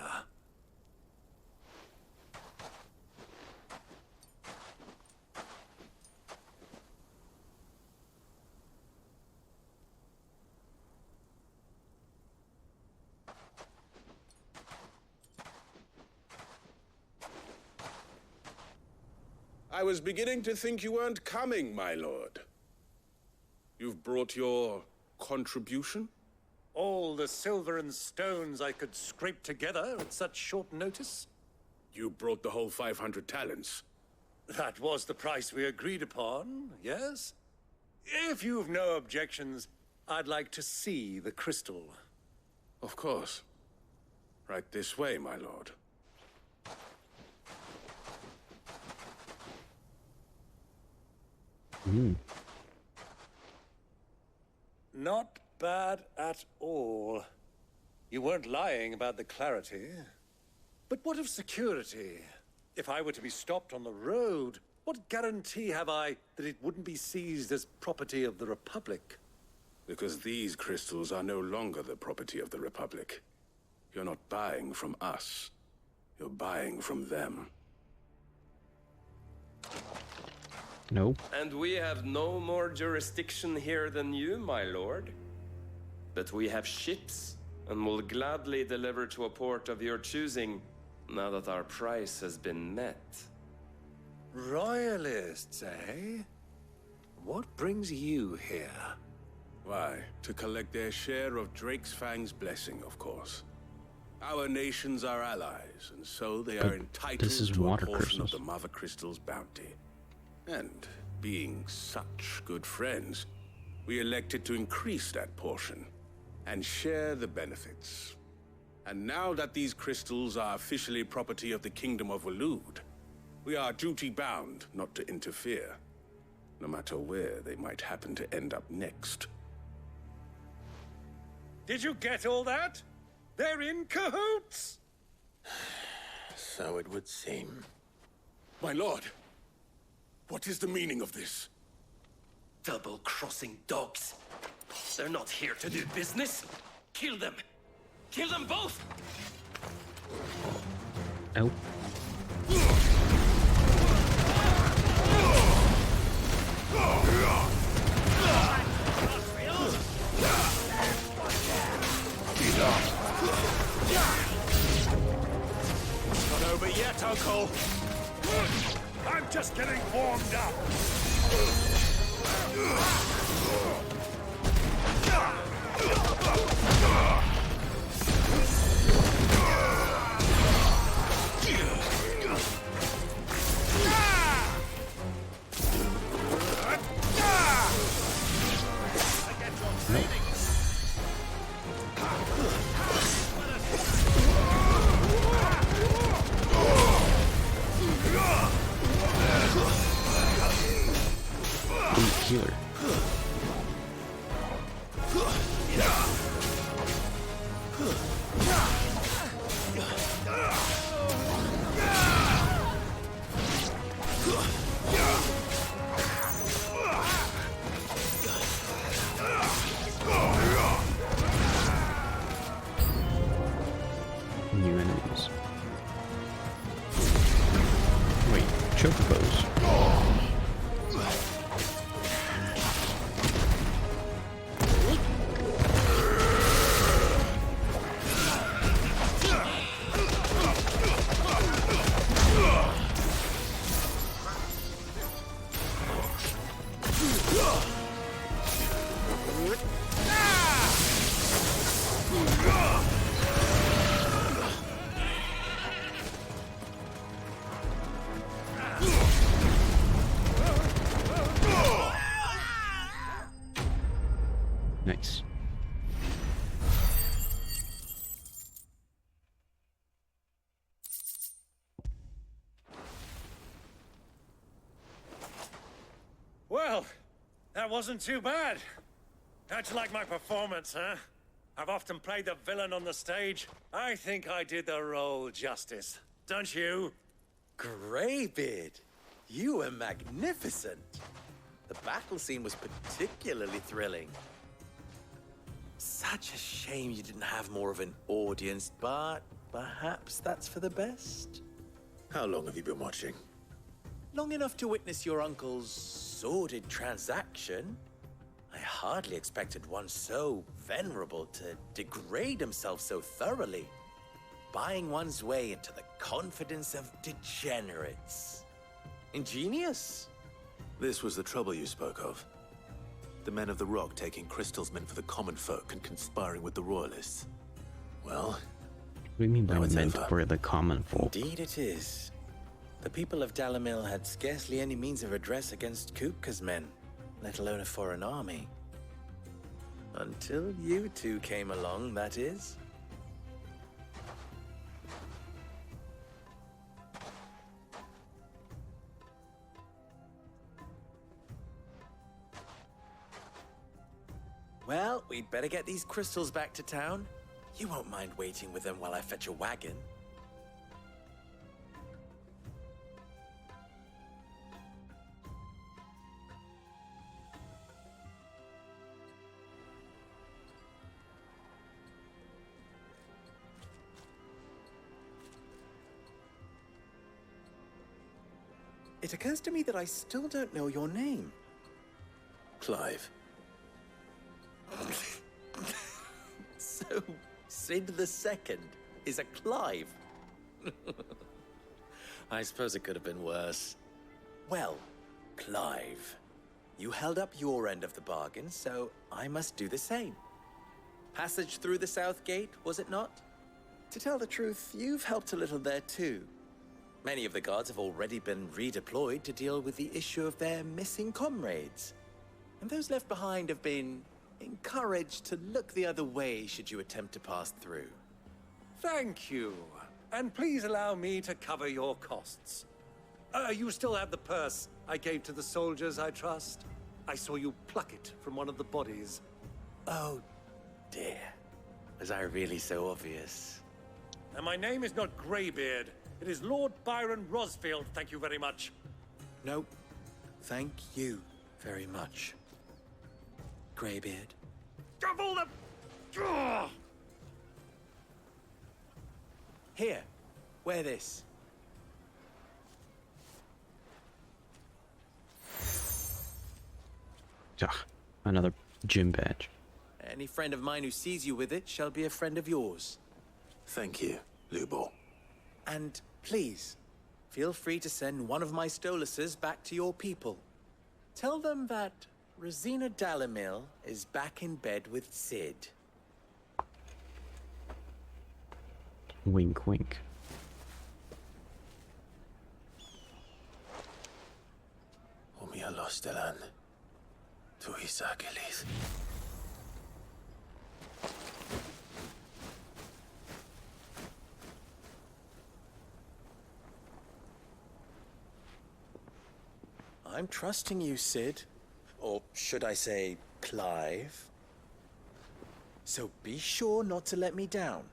I was beginning to think you weren't coming, my lord. You've brought your contribution? All the silver and stones I could scrape together at such short notice? You brought the whole 500 talents. That was the price we agreed upon, yes? If you've no objections, I'd like to see the crystal. Of course. Right this way, my lord. Not bad at all. You weren't lying about the clarity. But what of security? If I were to be stopped on the road, what guarantee have I that it wouldn't be seized as property of the Republic? Because these crystals are no longer the property of the Republic. You're not buying from us. You're buying from them. No. And we have no more jurisdiction here than you, my lord. But we have ships, and will gladly deliver to a port of your choosing, now that our price has been met. Royalists, eh? What brings you here? Why, to collect their share of Drake's Fang's blessing, of course. Our nations are allies, and so they are entitled to a portion of the Mother Crystal's bounty. And being such good friends, we elected to increase that portion and share the benefits. And now that these crystals are officially property of the Kingdom of Waloed, we are duty-bound not to interfere, no matter where they might happen to end up next. Did you get all that? They're in cahoots! So it would seem. My lord, what is the meaning of this? Double-crossing dogs. They're not here to do business. Kill them. Kill them both! Nope. Not over yet, Uncle. I'm just getting warmed up. Healer. New enemies. Wait, chocobo. Nice. Well, that wasn't too bad. How'd you like my performance, huh? I've often played the villain on the stage. I think I did the role justice. Don't you? Greybeard, you were magnificent. The battle scene was particularly thrilling. Such a shame you didn't have more of an audience, but perhaps that's for the best. How long have you been watching? Long enough to witness your uncle's sordid transaction. I hardly expected one so venerable to degrade himself so thoroughly, buying one's way into the confidence of degenerates. Ingenious. This was the trouble you spoke of. The men of the Rock taking crystals meant for the common folk and conspiring with the royalists. Well, what do you mean by now it's meant over. for the common folk? Indeed it is. The people of Dalamil had scarcely any means of redress against Kupka's men, let alone a foreign army. Until you two came along, that is. Well, we'd better get these crystals back to town. You won't mind waiting with them while I fetch a wagon. It occurs to me that I still don't know your name. Clive. So, Sid the Second is a Clive. I suppose it could have been worse. Well, Clive, you held up your end of the bargain, so I must do the same. Passage through the South Gate, was it not? To tell the truth, you've helped a little there too. Many of the guards have already been redeployed to deal with the issue of their missing comrades. And those left behind have been encouraged to look the other way should you attempt to pass through. Thank you. And please allow me to cover your costs. You still have the purse I gave to the soldiers, I trust? I saw you pluck it from one of the bodies. Oh, dear. Was I really so obvious? And my name is not Greybeard. It is Lord Byron Rosfield, thank you very much. No, thank you very much, Greybeard. Double the... Ugh! Here, wear this. Ah, another gym badge. Any friend of mine who sees you with it shall be a friend of yours. Thank you, Lubor. And please, feel free to send one of my Stoluses back to your people. Tell them that Rosina Dalamil is back in bed with Sid. Wink, wink. Umia Lostelan. Tuisa Achilles. I'm trusting you, Sid. Or should I say, Clive. So be sure not to let me down.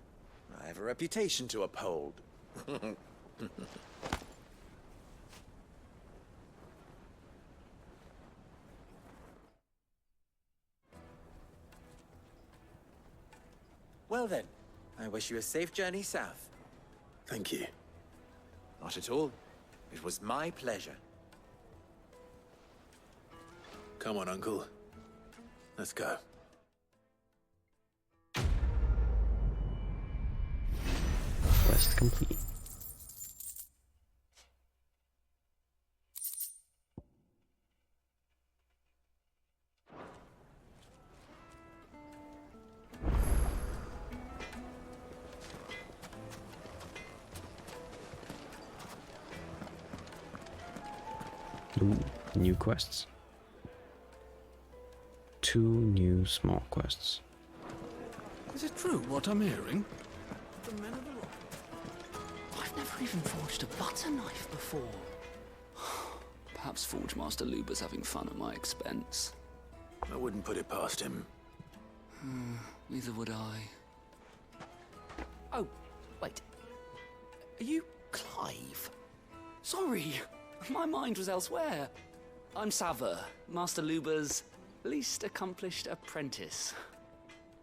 I have a reputation to uphold. Well then, I wish you a safe journey south. Thank you. Not at all. It was my pleasure. Come on, Uncle. Let's go. Quest complete. Ooh, new quests. 2 new small quests. Is it true what I'm hearing? The men of the rock. I've never even forged a butter knife before. Perhaps Forge Master Luber's having fun at my expense. I wouldn't put it past him. Neither would I. Oh, wait. Are you Clive? Sorry, My mind was elsewhere. I'm Sava, Master Luber's least accomplished apprentice.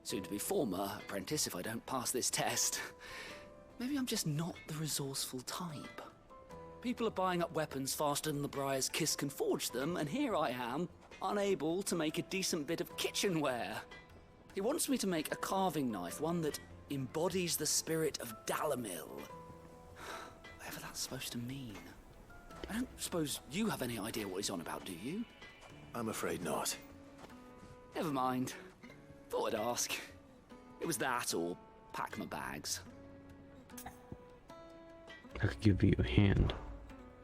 Soon to be former apprentice if I don't pass this test. Maybe I'm just not the resourceful type. People are buying up weapons faster than the Briar's Kiss can forge them, and here I am, unable to make a decent bit of kitchenware. He wants me to make a carving knife, one that embodies the spirit of Dalamil. Whatever that's supposed to mean. I don't suppose you have any idea what he's on about, do you? I'm afraid not. Never mind. Thought I'd ask. It was that or pack my bags. I could give you a hand.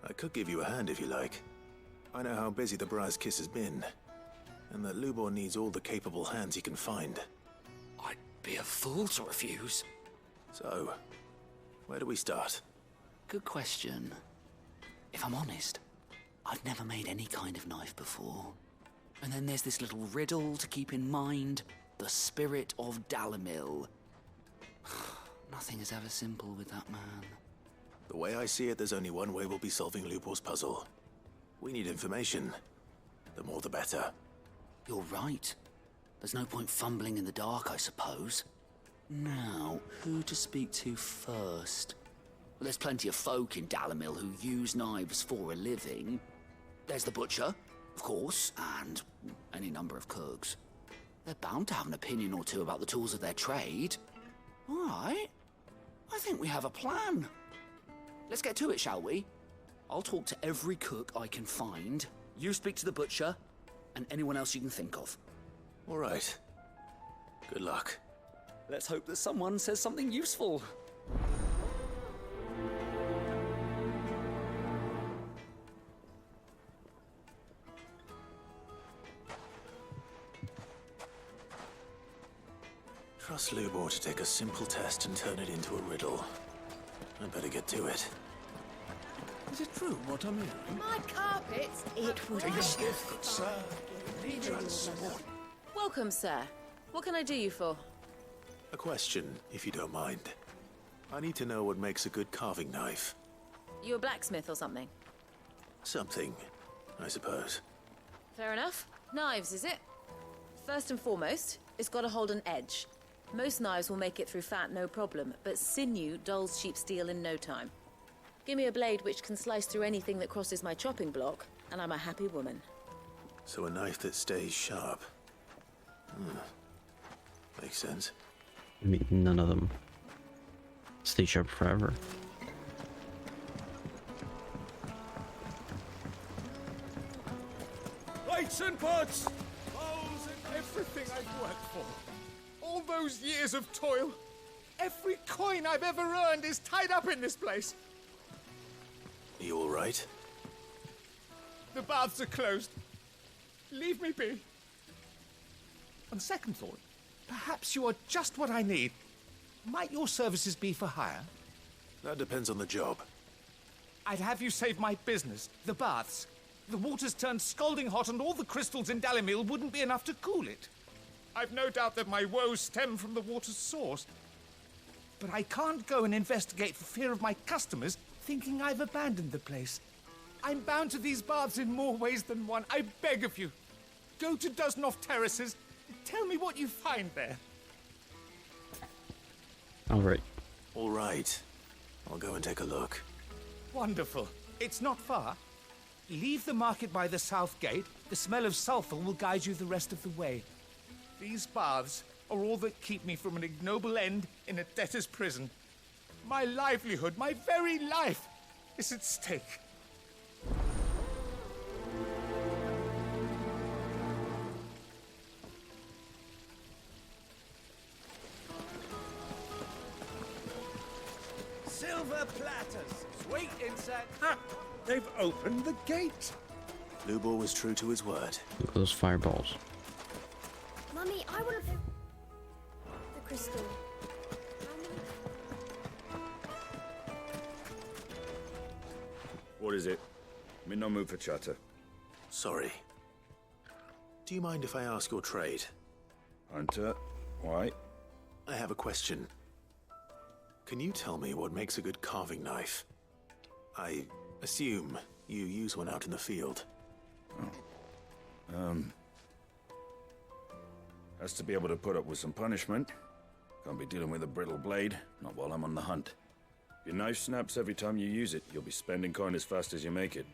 I could give you a hand if you like. I know how busy the Briar's Kiss has been, and that Lubor needs all the capable hands he can find. I'd be a fool to refuse. So, where do we start? Good question. If I'm honest, I've never made any kind of knife before. And then there's this little riddle to keep in mind. The spirit of Dalamil. Nothing is ever simple with that man. The way I see it, there's only one way we'll be solving Lubor's puzzle. We need information. The more the better. You're right. There's no point fumbling in the dark, I suppose. Now, who to speak to first? Well, there's plenty of folk in Dalamil who use knives for a living. There's the butcher, of course, and any number of cooks. They're bound to have an opinion or two about the tools of their trade. All right. I think we have a plan. Let's get to it, shall we? I'll talk to every cook I can find. You speak to the butcher, and anyone else you can think of. All right. Good luck. Let's hope that someone says something useful. Trust Lubor to take a simple test and turn it into a riddle. I'd better get to it. Is it true what I'm hearing? My carpets. it would be Good sir. Welcome, sir. What can I do you for? A question, if you don't mind. I need to know what makes a good carving knife. You a blacksmith or something? Something, I suppose. Fair enough. Knives, is it? First and foremost, it's got to hold an edge. Most knives will make it through fat, no problem, but sinew dulls cheap steel in no time. Give me a blade which can slice through anything that crosses my chopping block, and I'm a happy woman. So a knife that stays sharp. Makes sense. I mean, none of them stay sharp forever. Lights and pots! Bowls and everything I've worked for. All those years of toil. Every coin I've ever earned is tied up in this place. You all right? The baths are closed. Leave me be. On second thought, perhaps you are just what I need. Might your services be for hire? That depends on the job. I'd have you save my business, the baths. The water's turned scalding hot and all the crystals in Dalamil wouldn't be enough to cool it. I've no doubt that my woes stem from the water's source. But I can't go and investigate for fear of my customers thinking I've abandoned the place. I'm bound to these baths in more ways than one. I beg of you. Go to Dusnoff Terraces. Tell me what you find there. All right. All right. I'll go and take a look. Wonderful. It's not far. Leave the market by the south gate. The smell of sulfur will guide you the rest of the way. These baths are all that keep me from an ignoble end in a debtor's prison. My livelihood, my very life, is at stake. Silver platters, sweet insect. Ha! They've opened the gate. Lubor was true to his word. Look at those fireballs. Mummy, I want to play the crystal. What is it? I'm in no mood for chatter. Sorry. Do you mind if I ask your trade? Hunter, why? I have a question. Can you tell me what makes a good carving knife? I assume you use one out in the field. Has to be able to put up with some punishment. Can't be dealing with a brittle blade, not while I'm on the hunt. If your knife snaps every time you use it, you'll be spending coin as fast as you make it.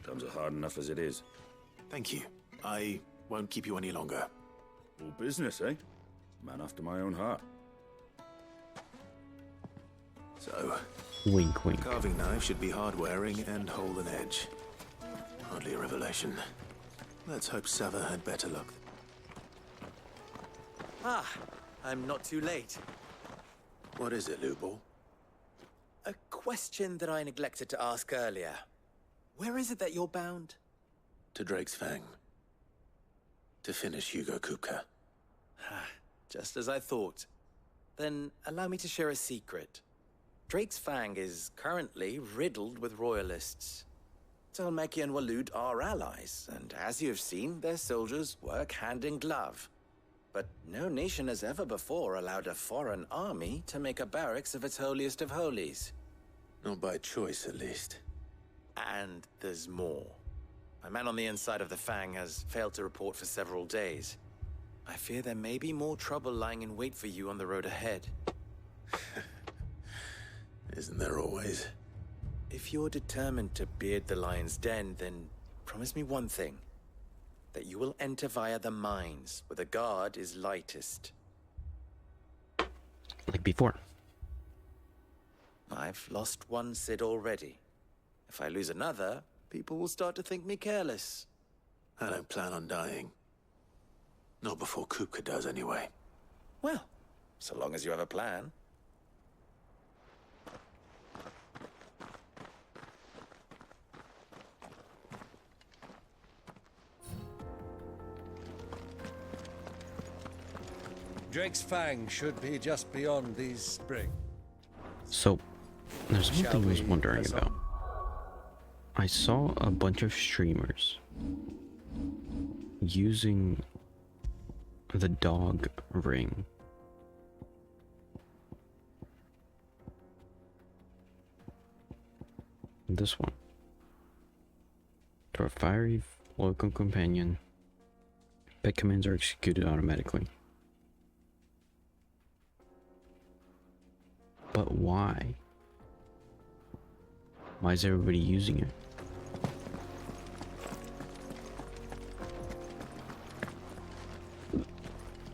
Times are hard enough as it is. Thank you. I won't keep you any longer. All business, eh? Man after my own heart. So, wink, wink. Carving knife should be hard-wearing and hold an edge. Hardly a revelation. Let's hope Sava had better luck. Ah, I'm not too late. What is it, Lubor? A question that I neglected to ask earlier. Where is it that you're bound? To Drake's Fang. To finish Hugo Kupka. Just as I thought. Then allow me to share a secret. Drake's Fang is currently riddled with royalists. Talmeki and Walud are allies, and as you have seen, their soldiers work hand in glove. But no nation has ever before allowed a foreign army to make a barracks of its holiest of holies. Not by choice, at least. And there's more. My man on the inside of the Fang has failed to report for several days. I fear there may be more trouble lying in wait for you on the road ahead. Isn't there always? If you're determined to beard the lion's den, then promise me one thing. That you will enter via the mines, where the guard is lightest. Like before. I've lost one Cid already. If I lose another, people will start to think me careless. I don't plan on dying. Not before Kupka does, anyway. Well, so long as you have a plan. Drake's Fang should be just beyond these springs. So, there's one thing I was wondering about. I saw a bunch of streamers using the dog ring. This one. For a fiery local companion, pet commands are executed automatically. But why? Why is everybody using it?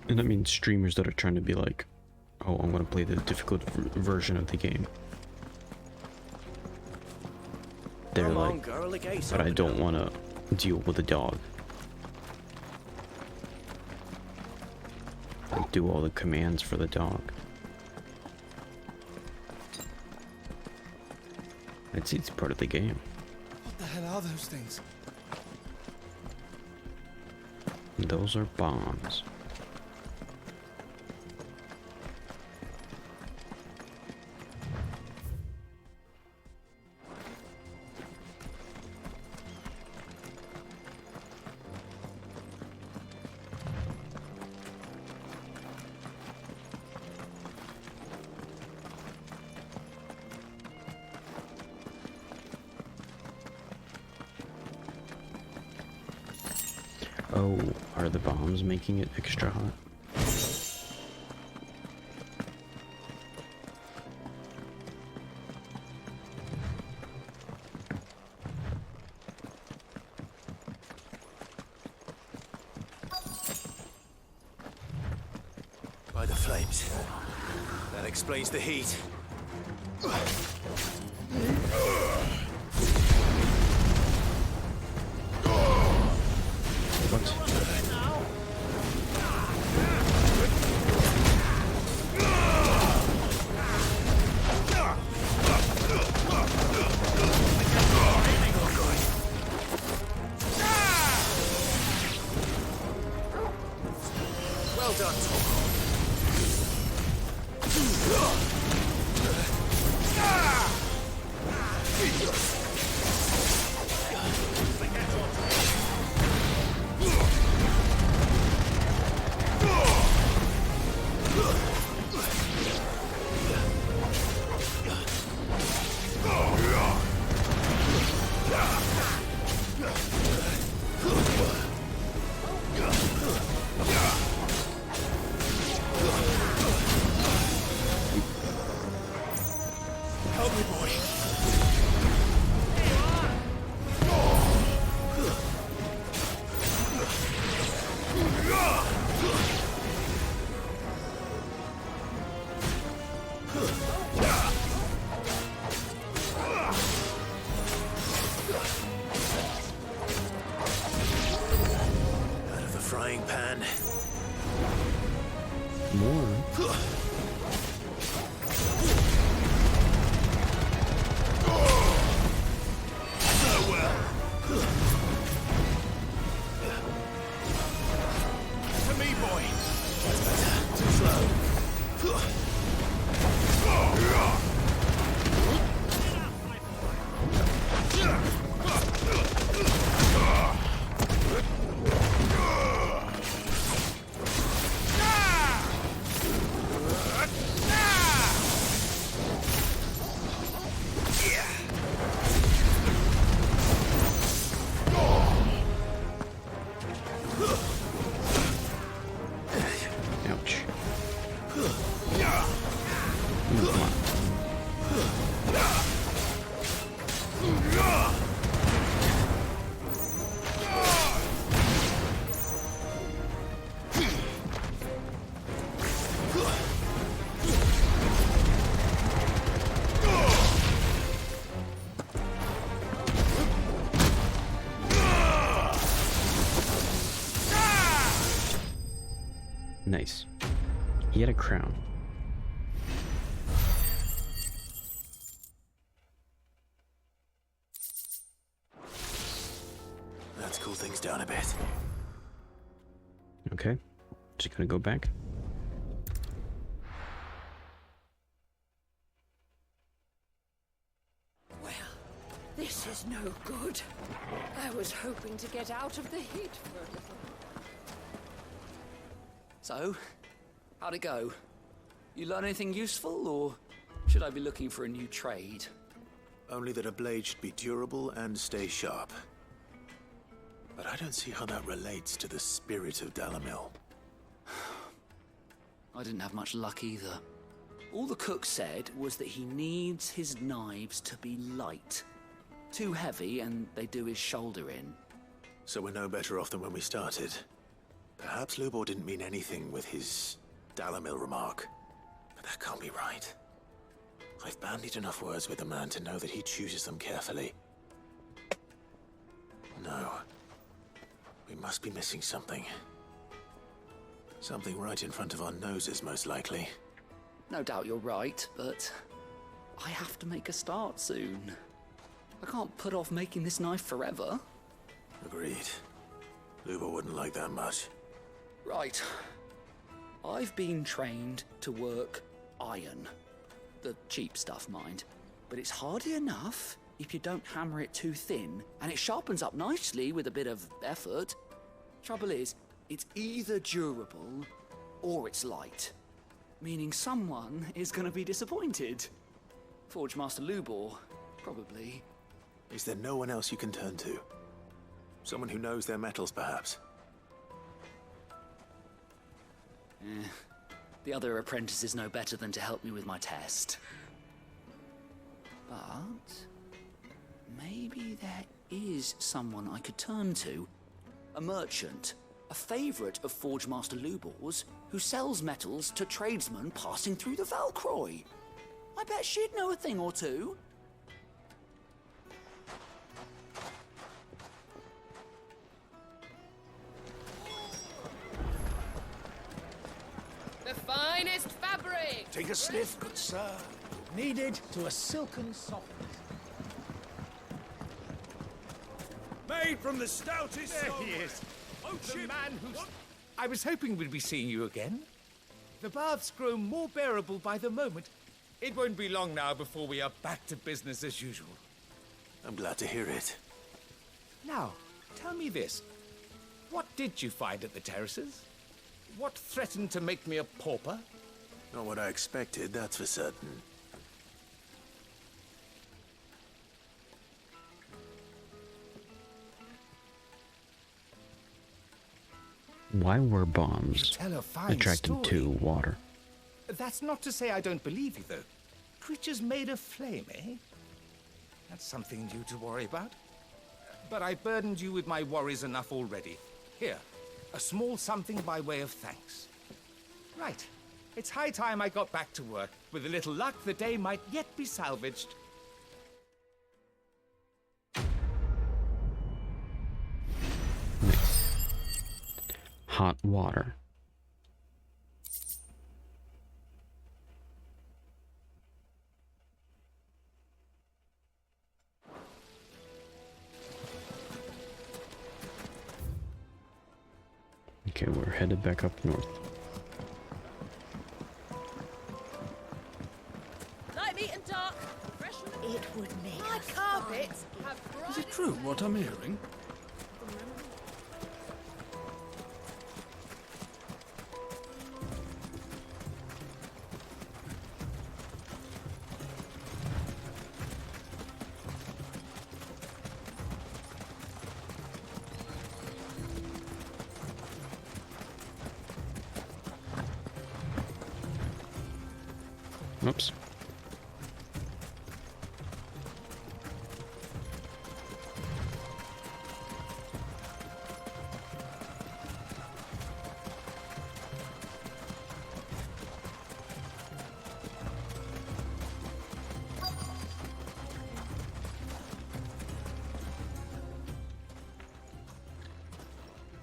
And I mean streamers that are trying to be like, oh, I'm gonna play the difficult version of the game. They're like, but I don't want to deal with a dog. Like, do all the commands for the dog. It's part of the game. What the hell are those things? Those are bombs. Oh, are the bombs making it extra hot? By the flames. That explains the heat. Well done, Torgal. Help me, boy. Out of the frying pan. More. To me, boy. Too slow. Ouch. Come on. Nice. He had a crown. Let's cool things down a bit. Okay. Just gonna go back. Well, this is no good. I was hoping to get out of the heat for a little. So, how'd it go? You learn anything useful, or should I be looking for a new trade? Only that a blade should be durable and stay sharp. But I don't see how that relates to the spirit of Dalamil. I didn't have much luck either. All the cook said was that he needs his knives to be light. Too heavy and they do his shoulder in. So we're no better off than when we started. Perhaps Lubor didn't mean anything with his Dalamil remark. But that can't be right. I've bandied enough words with the man to know that he chooses them carefully. No. We must be missing something. Something right in front of our noses, most likely. No doubt you're right, but I have to make a start soon. I can't put off making this knife forever. Agreed. Lubor wouldn't like that much. Right. I've been trained to work iron. The cheap stuff, mind. But it's hardy enough if you don't hammer it too thin, and it sharpens up nicely with a bit of effort. Trouble is, it's either durable or it's light. Meaning someone is going to be disappointed. Forge Master Lubor, probably. Is there no one else you can turn to? Someone who knows their metals, perhaps? The other apprentices know better than to help me with my test. But maybe there is someone I could turn to. A merchant, a favourite of Forge Master Lubor's, who sells metals to tradesmen passing through the Valcroy. I bet she'd know a thing or two. The finest fabric! Take a sniff, good sir. Kneaded to a silken softness. Made from the stoutest There stone. he is. Oh, The man who's... I was hoping we'd be seeing you again. The baths grow more bearable by the moment. It won't be long now before we are back to business as usual. I'm glad to hear it. Now, tell me this. What did you find at the terraces? What threatened to make me a pauper? Not what I expected, that's for certain. Why were bombs Tell a fine attracted story. to water? That's not to say I don't believe you, though. Creatures made of flame, eh? That's something new to worry about. But I burdened you with my worries enough already. Here, a small something by way of thanks. Right. It's high time I got back to work. With a little luck, the day might yet be salvaged. Hot water. Okay, we're headed back up north. Light meat and dark. Fresh from it would make my carpets have bright. Is it true what I'm hearing? Oops.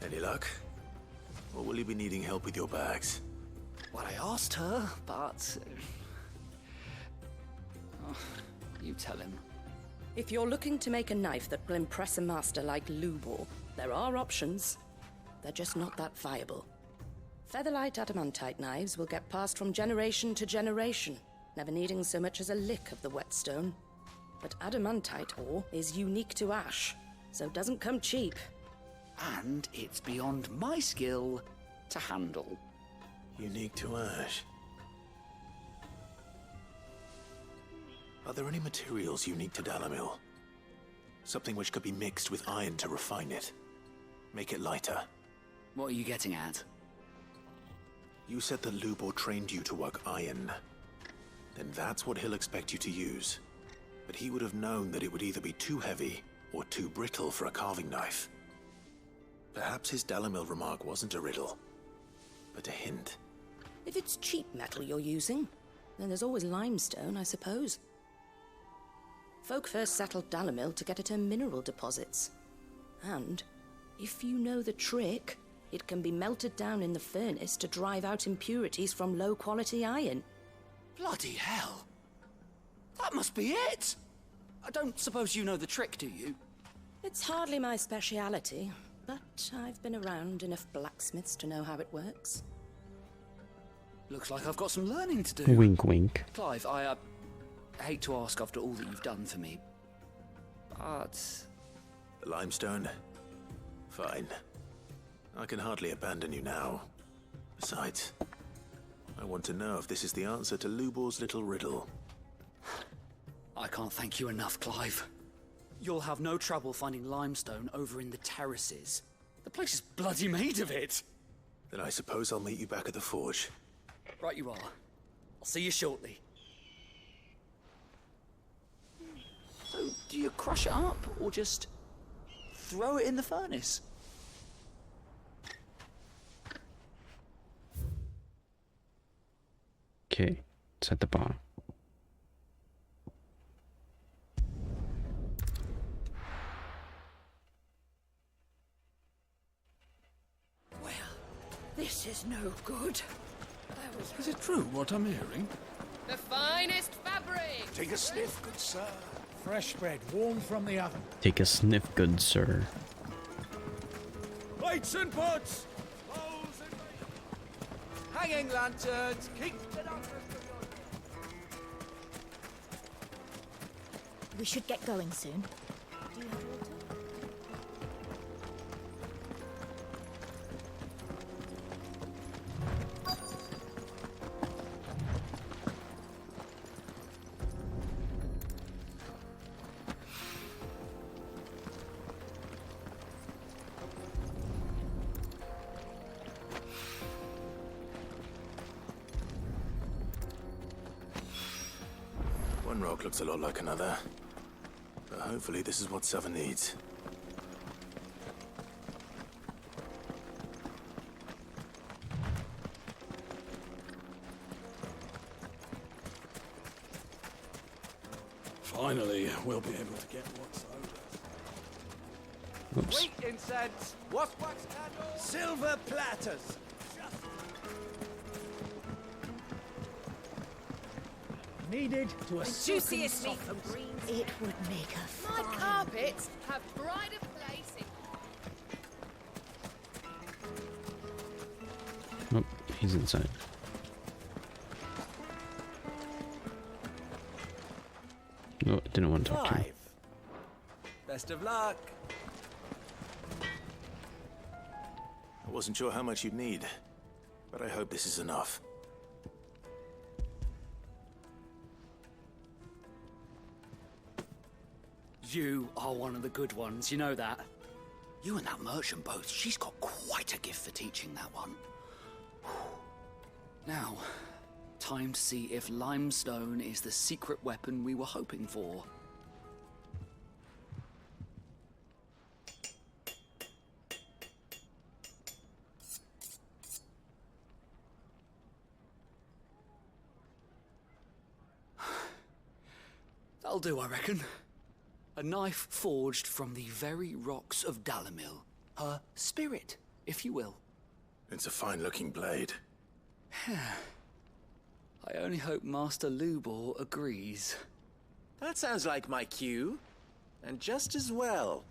Any luck? Or will you be needing help with your bags? Well, I asked her, but... Oh, you tell him. If you're looking to make a knife that will impress a master like Lubor, there are options. They're just not that viable. Featherlight adamantite knives will get passed from generation to generation, never needing so much as a lick of the whetstone. But adamantite ore is unique to ash, so it doesn't come cheap. And it's beyond my skill to handle. Unique to ash. Are there any materials unique to Dalamil? Something which could be mixed with iron to refine it. Make it lighter. What are you getting at? You said that Lubor trained you to work iron. Then that's what he'll expect you to use. But he would have known that it would either be too heavy or too brittle for a carving knife. Perhaps his Dalamil remark wasn't a riddle, but a hint. If it's cheap metal you're using, then there's always limestone, I suppose. Folk first settled Dalamil to get at her mineral deposits. And, if you know the trick, it can be melted down in the furnace to drive out impurities from low-quality iron. Bloody hell! That must be it! I don't suppose you know the trick, do you? It's hardly my speciality, but I've been around enough blacksmiths to know how it works. Looks like I've got some learning to do. Wink, wink. Clive, I hate to ask after all that you've done for me, but... The limestone? Fine. I can hardly abandon you now. Besides, I want to know if this is the answer to Lubor's little riddle. I can't thank you enough, Clive. You'll have no trouble finding limestone over in the terraces. The place is bloody made of it. Then I suppose I'll meet you back at the forge. Right you are. I'll see you shortly. So, do you crush it up, or just throw it in the furnace? Okay, it's at the bottom. Well, this is no good. Is it true what I'm hearing? The finest fabric! Take a sniff, good sir. Fresh bread, warm from the oven. Take a sniff, good sir. Lights and pots! Bowls and Hanging lanterns, keep it up. We should get going soon. Do you have water? One rock looks a lot like another. But hopefully this is what 7 needs. Finally, we'll be able to get what's owed us. Wheat incense, wax candles, silver platters. Needed to a The silken juiciest meat softness. from greens. It would make a My fine... carpets have pride of place in... Oh, he's inside. No, didn't want to talk to him. Best of luck. I wasn't sure how much you'd need, but I hope this is enough. You are one of the good ones, you know that? You and that merchant both, she's got quite a gift for teaching that one. Now, time to see if limestone is the secret weapon we were hoping for. That'll do, I reckon. A knife forged from the very rocks of Dalimil. Her spirit, if you will. It's a fine-looking blade. I only hope Master Lubor agrees. That sounds like my cue. And just as well.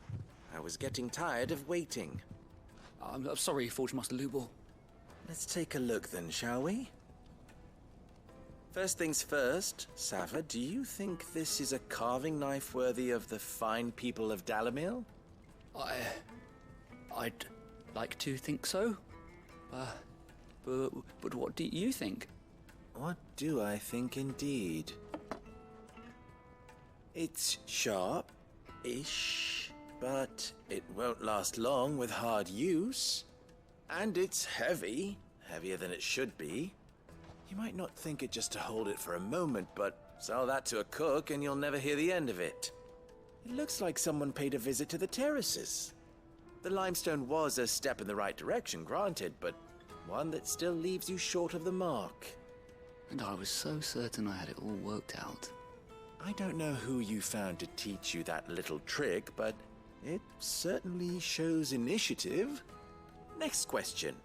I was getting tired of waiting. I'm sorry, Forge Master Lubor. Let's take a look then, shall we? First things first, Sava, do you think this is a carving knife worthy of the fine people of Dalimil? I'd like to think so. But what do you think? What do I think indeed? It's sharp-ish, but it won't last long with hard use. And it's heavy, heavier than it should be. You might not think it just to hold it for a moment, but sell that to a cook and you'll never hear the end of it. It looks like someone paid a visit to the terraces. The limestone was a step in the right direction, granted, but one that still leaves you short of the mark. And I was so certain I had it all worked out. I don't know who you found to teach you that little trick, but it certainly shows initiative. Next question.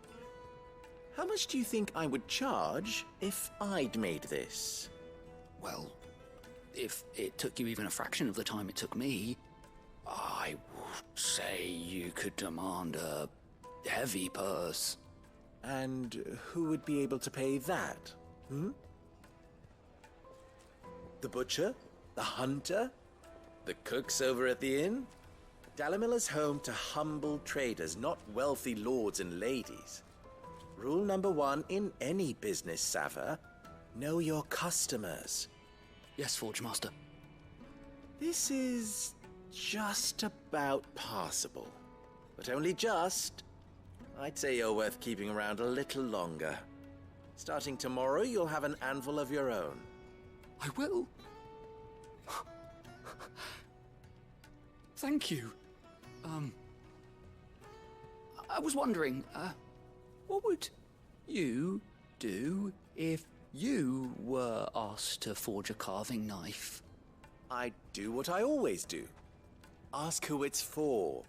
How much do you think I would charge if I'd made this? Well, if it took you even a fraction of the time it took me, I would say you could demand a heavy purse. And who would be able to pay that? The butcher? The hunter? The cooks over at the inn? Dalimil is home to humble traders, not wealthy lords and ladies. Rule number 1 in any business, Sava, know your customers. Yes, Forge Master. This is just about passable. But only just. I'd say you're worth keeping around a little longer. Starting tomorrow, you'll have an anvil of your own. I will. Thank you. I was wondering, what would you do if you were asked to forge a carving knife? I'd do what I always do. Ask who it's for.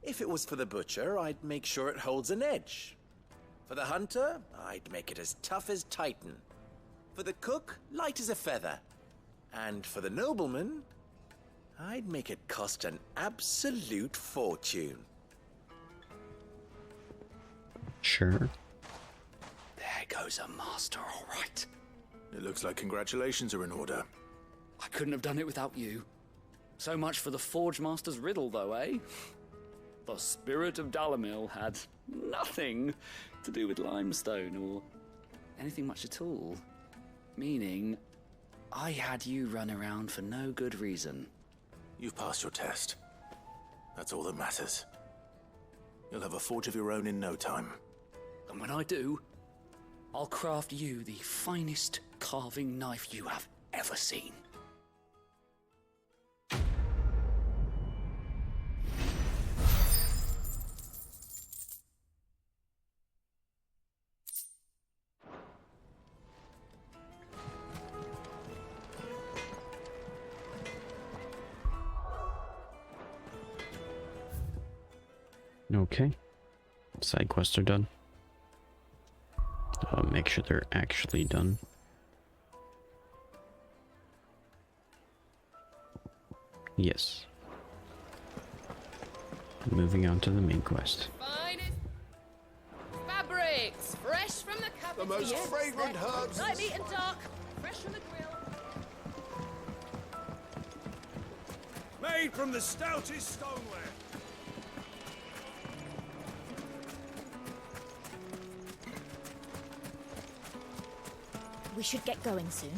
If it was for the butcher, I'd make sure it holds an edge. For the hunter, I'd make it as tough as Titan. For the cook, light as a feather. And for the nobleman, I'd make it cost an absolute fortune. Sure. There Lubo's a master, all right. It looks like congratulations are in order. I couldn't have done it without you. So much for the Forge Master's riddle, though, eh? The spirit of Dalamil had nothing to do with limestone or anything much at all. Meaning, I had you run around for no good reason. You've passed your test. That's all that matters. You'll have a forge of your own in no time. And when I do, I'll craft you the finest carving knife you have ever seen. Okay. Side quests are done. I'll make sure they're actually done. Yes. Moving on to the main quest. Finest fabrics, fresh from the capital. The most fragrant herbs. Light meat and dark, fresh from the grill. Made from the stoutest stoneware. We should get going soon.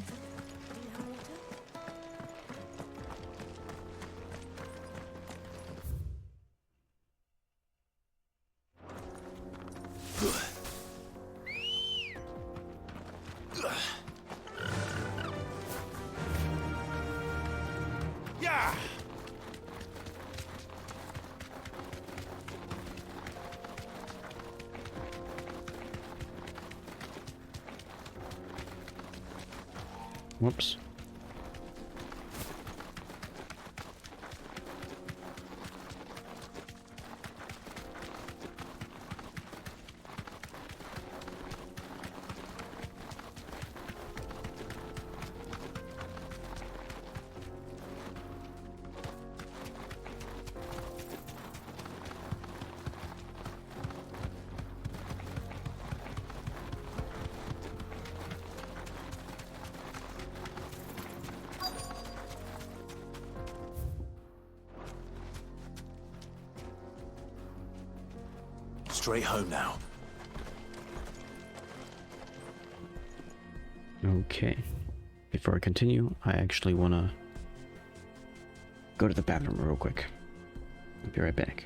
Yeah! Whoops. Straight home now. Okay. Before I continue, I actually want to go to the bathroom real quick. I'll be right back.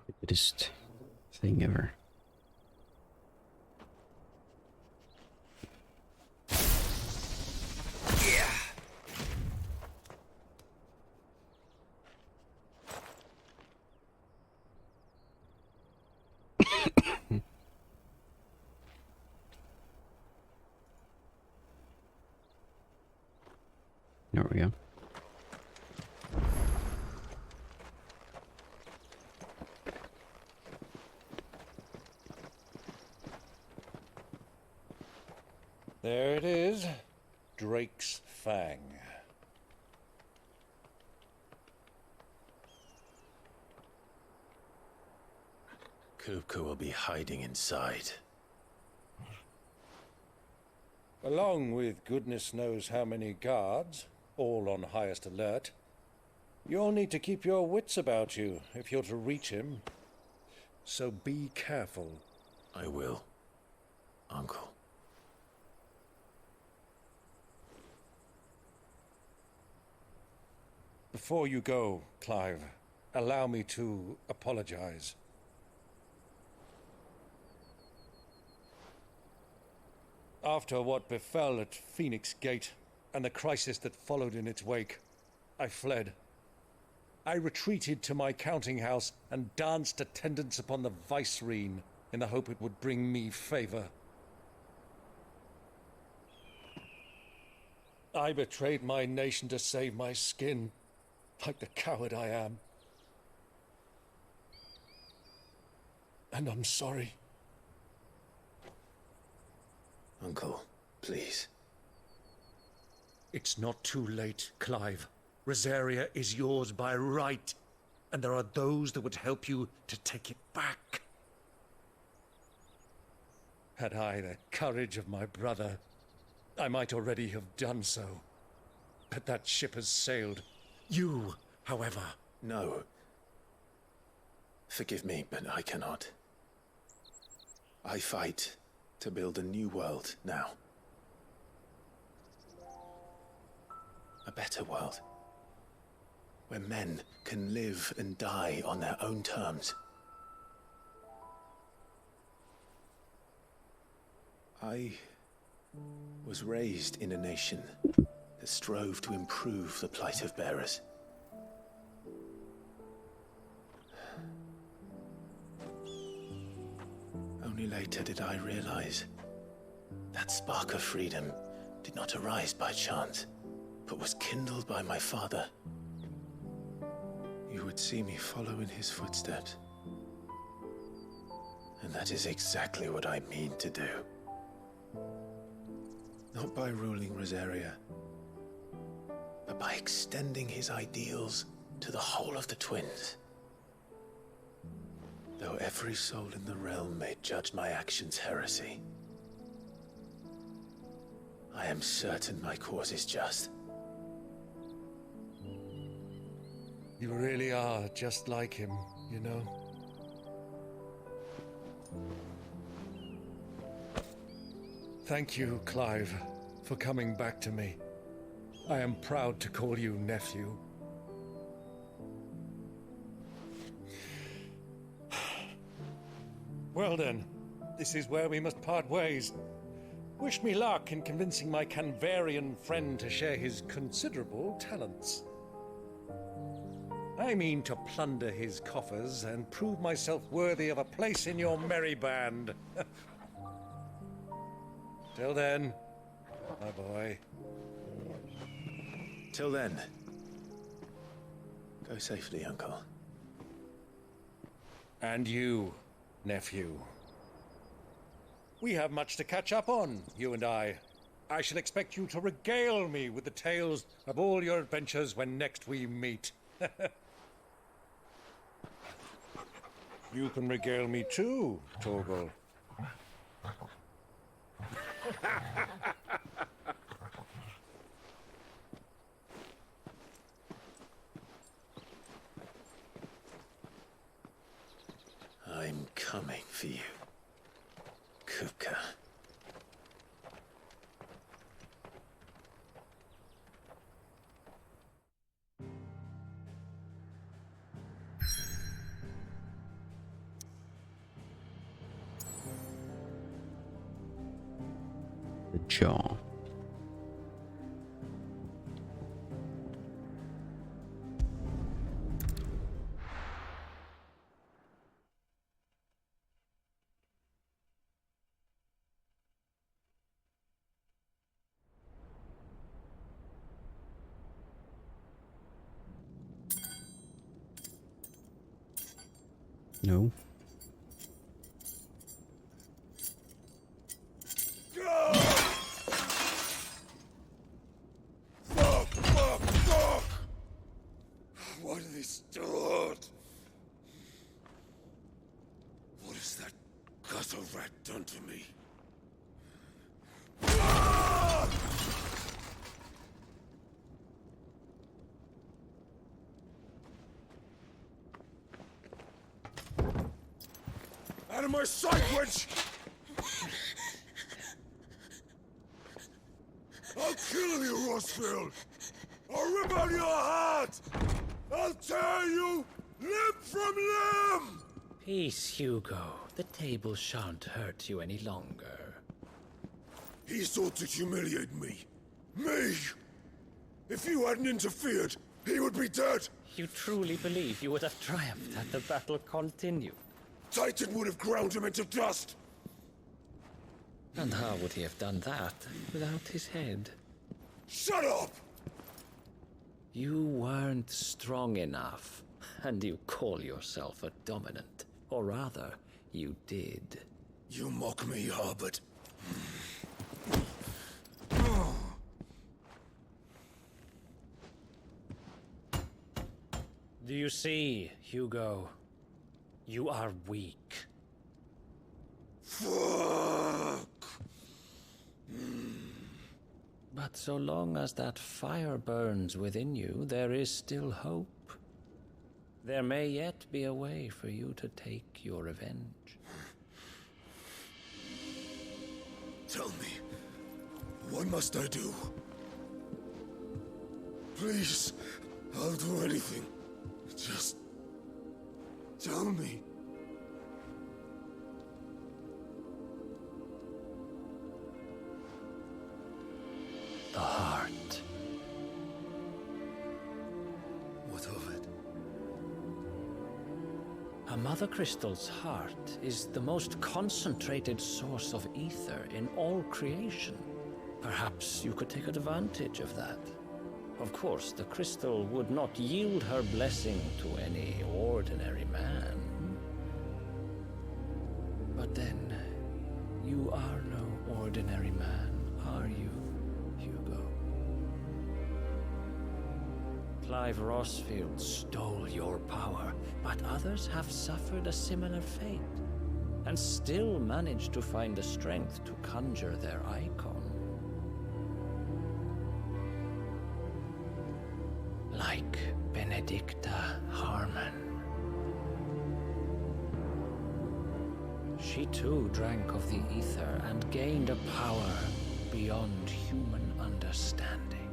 Stupidest thing ever. There we go. There it is. Drake's Fang. Kupka will be hiding inside. Along with goodness knows how many guards, all on highest alert. You'll need to keep your wits about you if you're to reach him. So be careful. I will, Uncle. Before you go, Clive, allow me to apologize. After what befell at Phoenix Gate and the crisis that followed in its wake, I fled. I retreated to my counting house and danced attendance upon the vicereine in the hope it would bring me favor. I betrayed my nation to save my skin, like the coward I am. And I'm sorry. Uncle, please. It's not too late, Clive. Rosaria is yours by right, and there are those that would help you to take it back. Had I the courage of my brother, I might already have done so. But that ship has sailed. You, however... No. Forgive me, but I cannot. I fight to build a new world now. A better world. Where men can live and die on their own terms. I was raised in a nation that strove to improve the plight of bearers. Only later did I realize that spark of freedom did not arise by chance, but was kindled by my father. You would see me follow in his footsteps. And that is exactly what I mean to do. Not by ruling Rosaria, but by extending his ideals to the whole of the twins. Though every soul in the realm may judge my actions heresy, I am certain my cause is just. You really are just like him, you know? Thank you, Clive, for coming back to me. I am proud to call you nephew. Well then, this is where we must part ways. Wish me luck in convincing my Canvarian friend to share his considerable talents. I mean to plunder his coffers and prove myself worthy of a place in your merry band. Till then, my boy. Till then, go safely, Uncle. And you, nephew. We have much to catch up on, you and I. I shall expect you to regale me with the tales of all your adventures when next we meet. You can regale me too, Torgal. I'm coming for you, Kupka. jaw. No. Fuck! What are they stored? What has that gutter rat done to me? Out of my sight, witch! I'll kill you, Rossfield! I'll rip out your heart! I'll tear you limb from limb! Peace, Hugo. The table shan't hurt you any longer. He sought to humiliate me. Me! If you hadn't interfered, he would be dead! You truly believe you would have triumphed had the battle continued? Titan would have ground him into dust! And how would he have done that without his head? Shut up! You weren't strong enough, and you call yourself a dominant. Or rather, you did. You mock me, Harbert. Do you see, Hugo? You are weak. Fuck! But so long as that fire burns within you, there is still hope. There may yet be a way for you to take your revenge. Tell me, what must I do? Please, I'll do anything. Just tell me. The heart. What of it? A mother crystal's heart is the most concentrated source of ether in all creation. Perhaps you could take advantage of that. Of course, the crystal would not yield her blessing to any ordinary man. But then, you are no ordinary man, are you, Hugo? Clive Rossfield stole your power, but others have suffered a similar fate, and still managed to find the strength to conjure their icon. Like Benedicta Harmon. She too drank of the ether and gained a power beyond human understanding.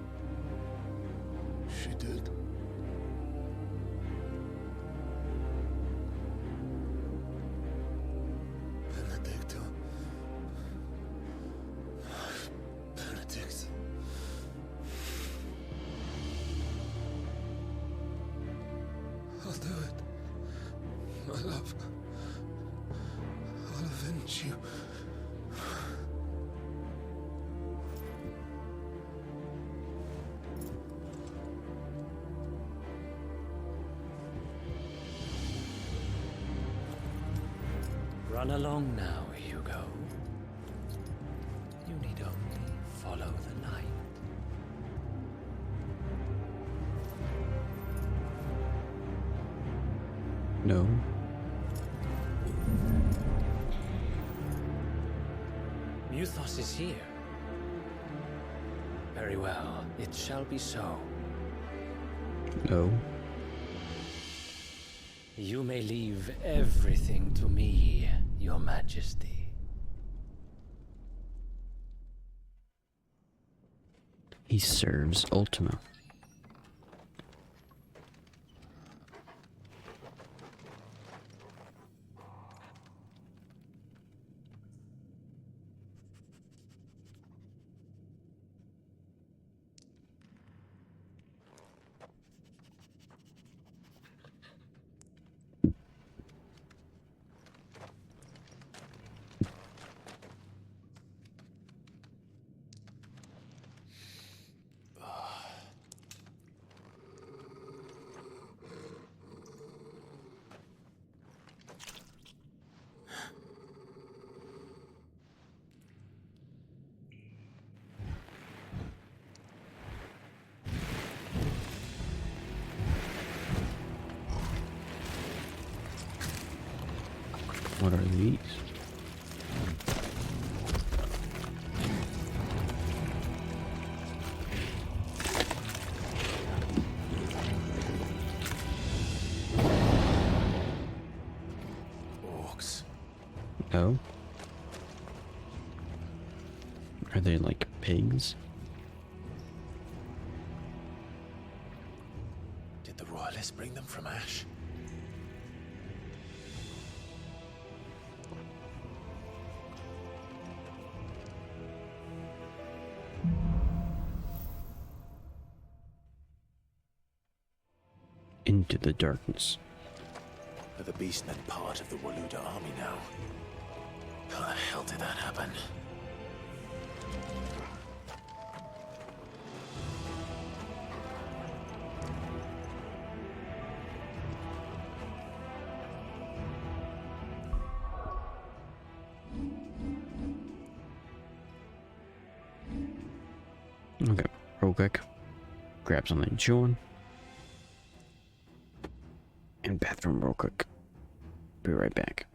She did. Benedicta. Benedict. I'll do it. My love. I'll avenge you. Run along now, Hugo. You need only follow the light. No. Muthos is here. Very well, it shall be so. No. You may leave everything to me, Your Majesty. He serves Ultima. What are these? Orcs. Oh? Are they like pigs? Did the royalists bring them from Ash? Into the darkness. Are the beastmen part of the Waluda army now? How the hell did that happen? Okay, real quick. Grab something chewing. And bathroom real quick. Be right back.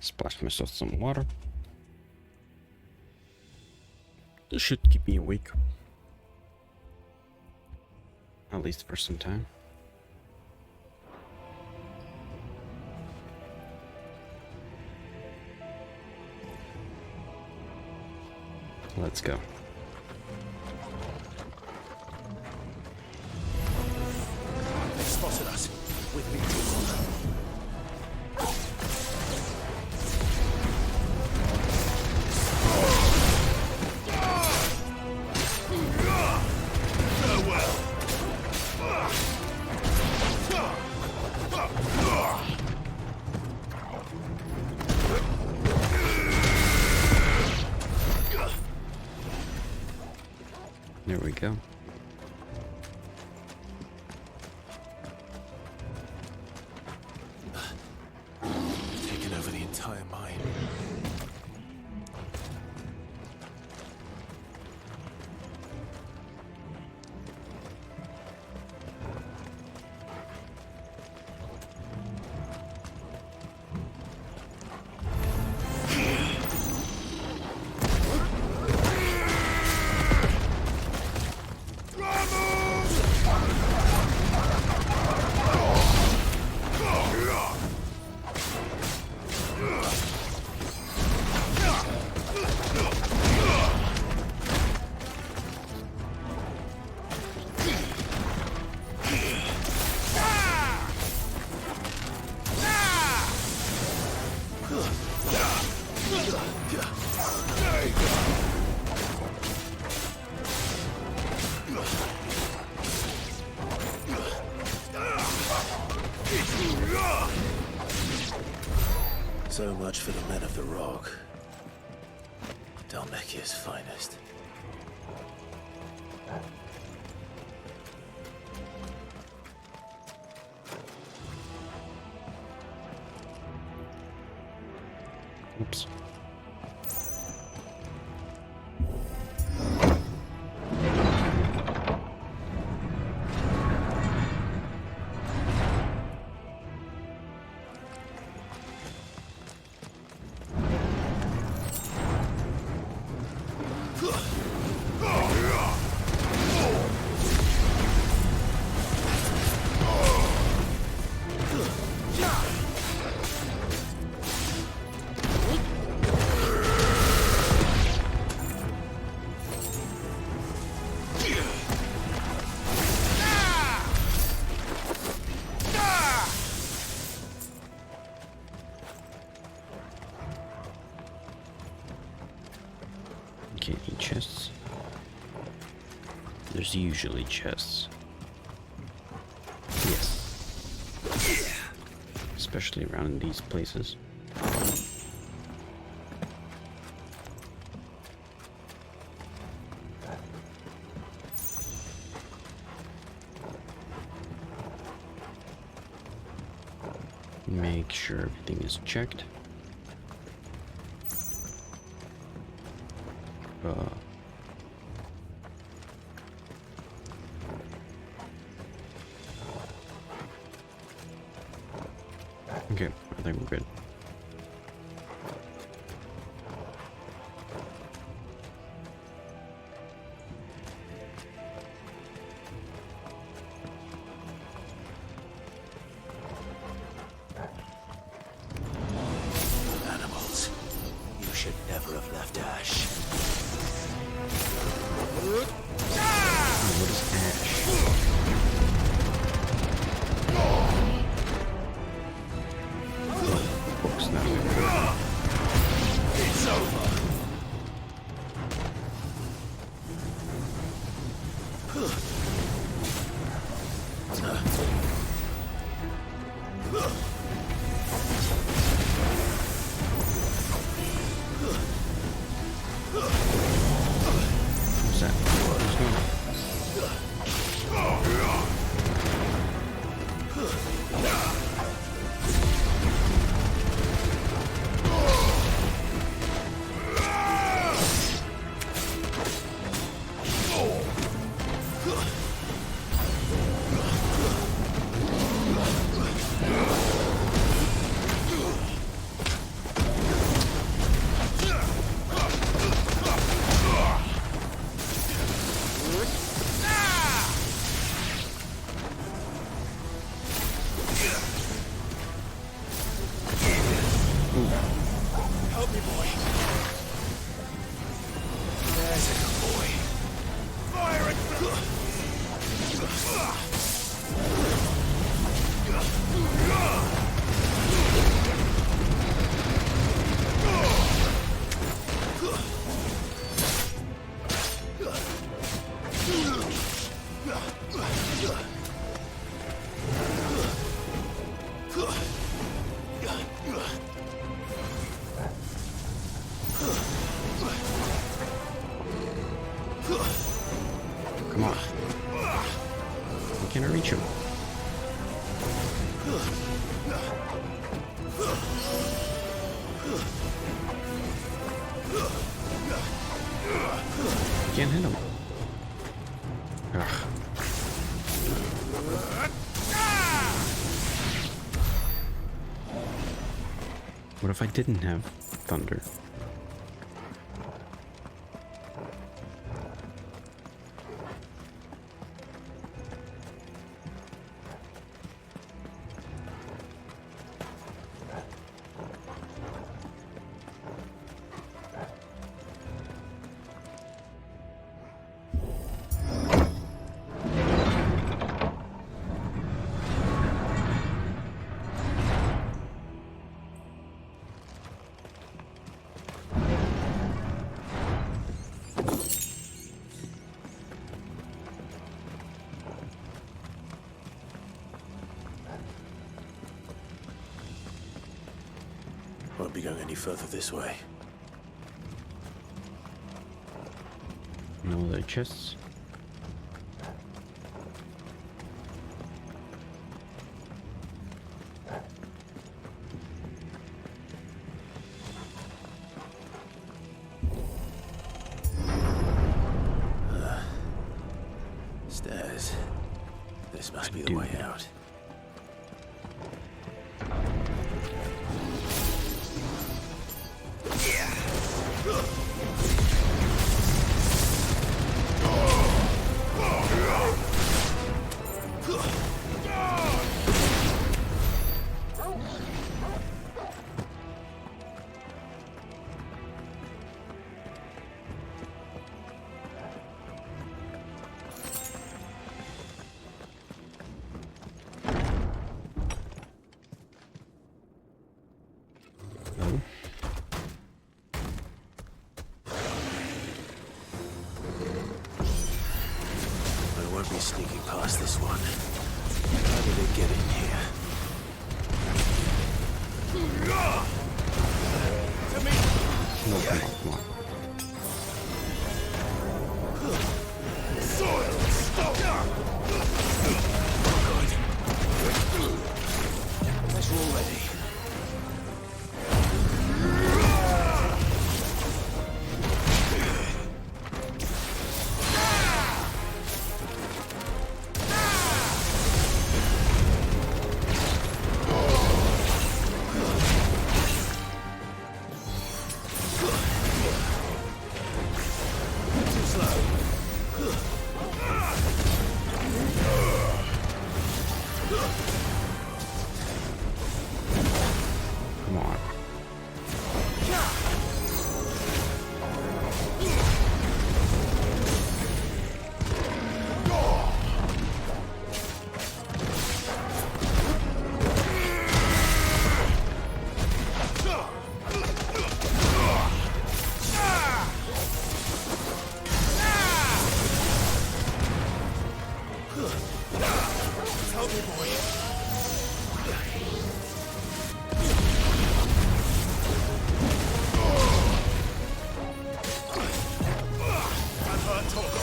Splash myself some water. This should keep me awake. At least for some time. Let's go. They spotted us. With me too. There we go. Taken over the entire mine. So much for the men of the Rock. Dalmekia's finest. Oops. Okay, any chests? There's usually chests. Yes. Especially around in these places. Make sure everything is checked. Okay, I think we're good. Animals. You should never have left Ash. What is Ash? Books now. It's over. What's that? What's going on? me, boy. There's a good boy. Fire it through! Come on. Why can't I reach him? Can't hit him. Ugh. What if I didn't have thunder? Won't be going any further this way. No other chests. Stairs. This must be the way out. Be sneaking past this one. How did it get in here? No, come on, come on. Soil, stop! Guess we're all ready. Come on. Help me, boy. I'm hurt, Torgo.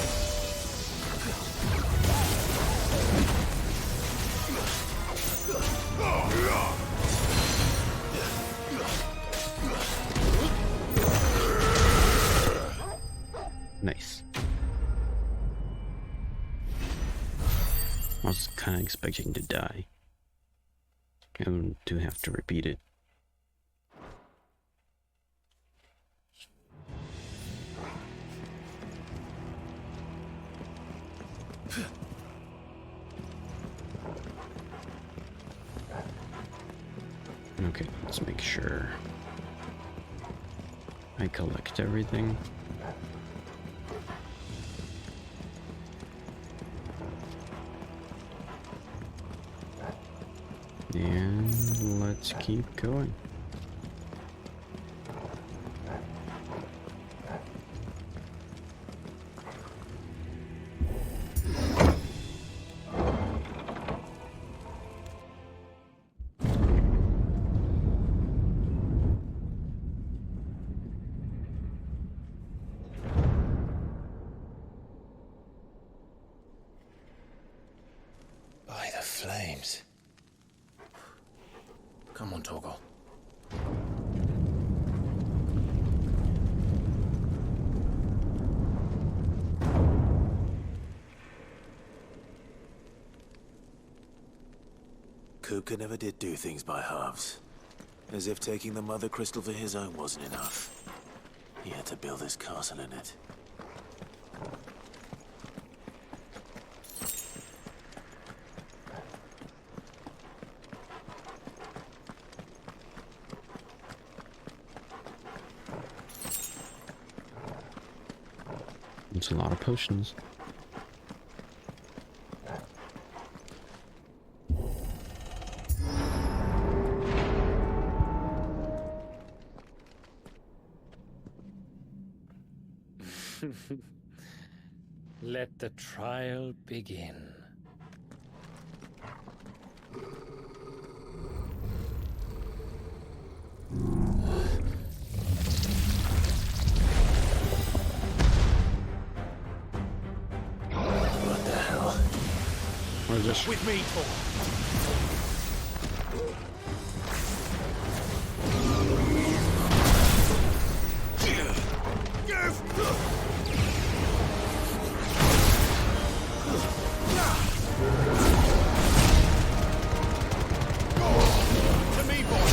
Nice. I was kind of expecting to die. And to have to repeat it. Okay, let's make sure. I collect everything. And let's keep going. By the flames. Come on, Torgal. Kupka never did do things by halves. As if taking the Mother Crystal for his own wasn't enough. He had to build his castle in it. It's a lot of potions. Let the trial begin. What the hell? What is this? With me, To me, boy.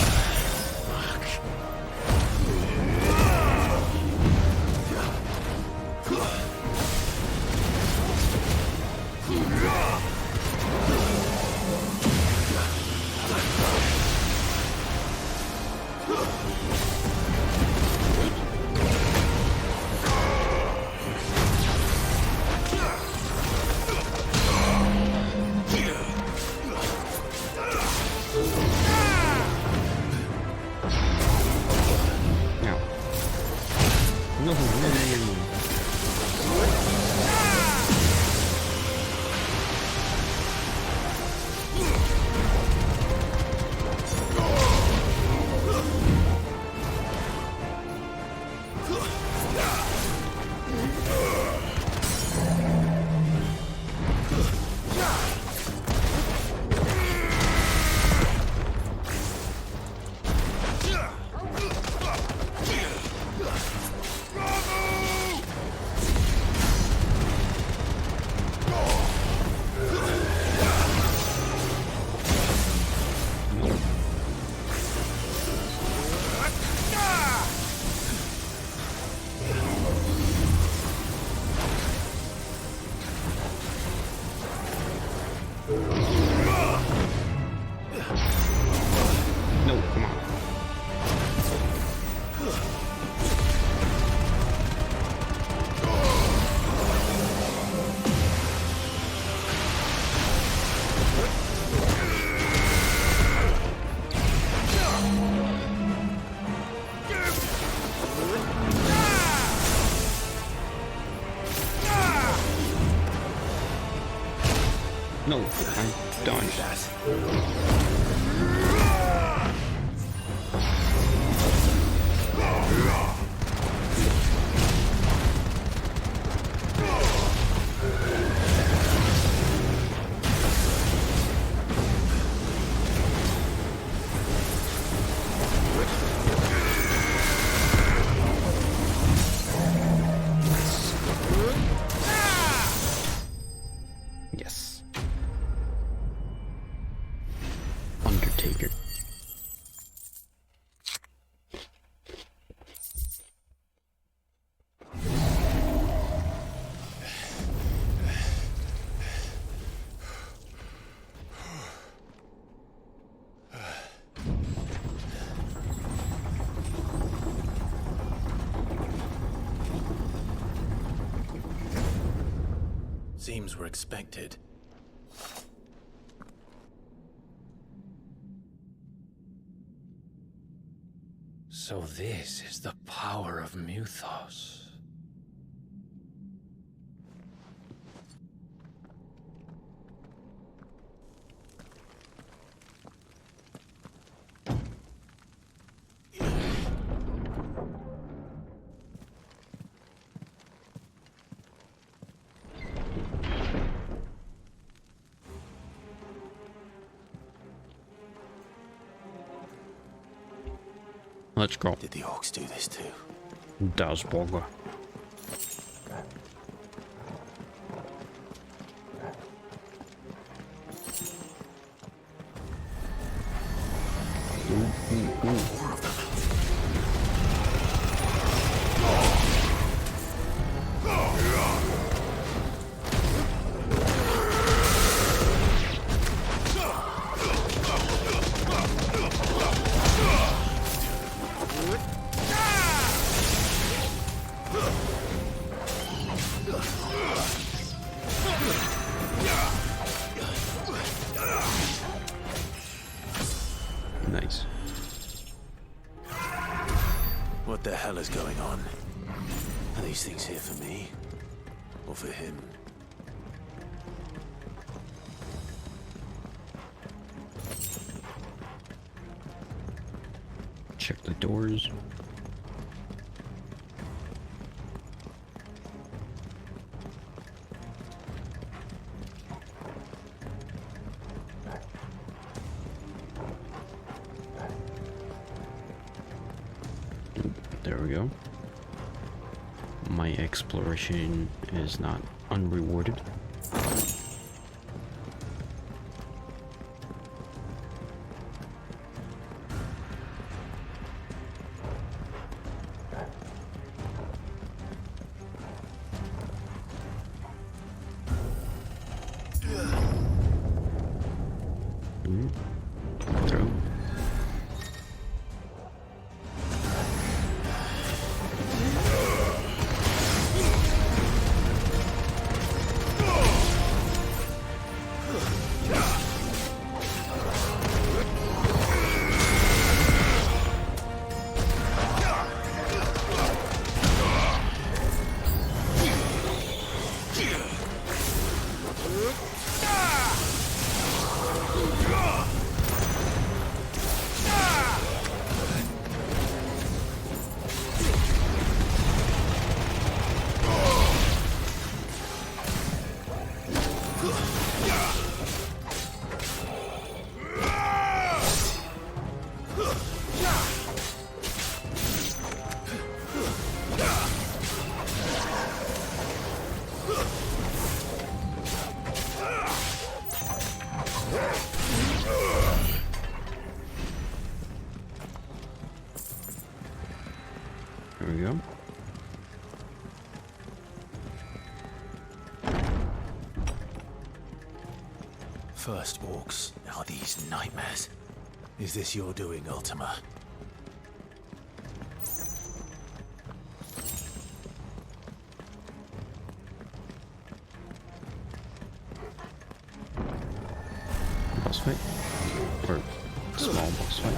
No, come on. No, I'm done. Yes. seems were expected. So this is the power of Muthos. Let's go. Did the orcs do this too? Das Burger. Nice. What the hell is going on? Are these things here for me? Or for him? Check the doors. There we go. My exploration is not unrewarded. Through. There we go. First orcs, now these nightmares. Is this your doing, Ultima? Boss fight? Or small boss fight?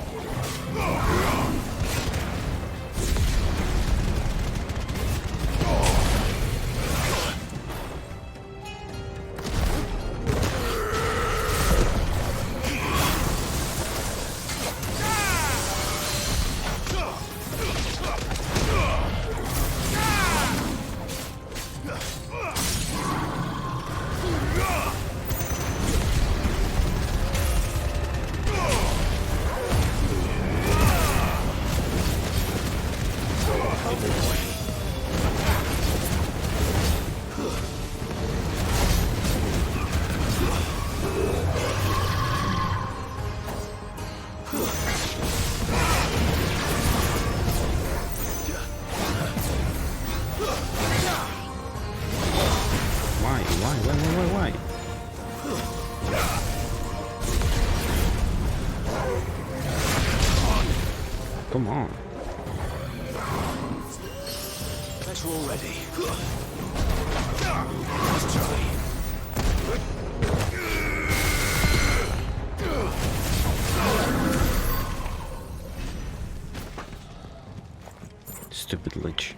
Why? Come on. Bet you're all ready. Let's try. Stupid lich.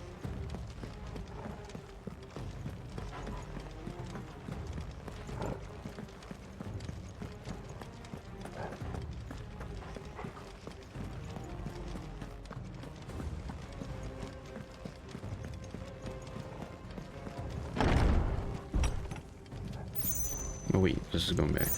Oh wait, this is going back.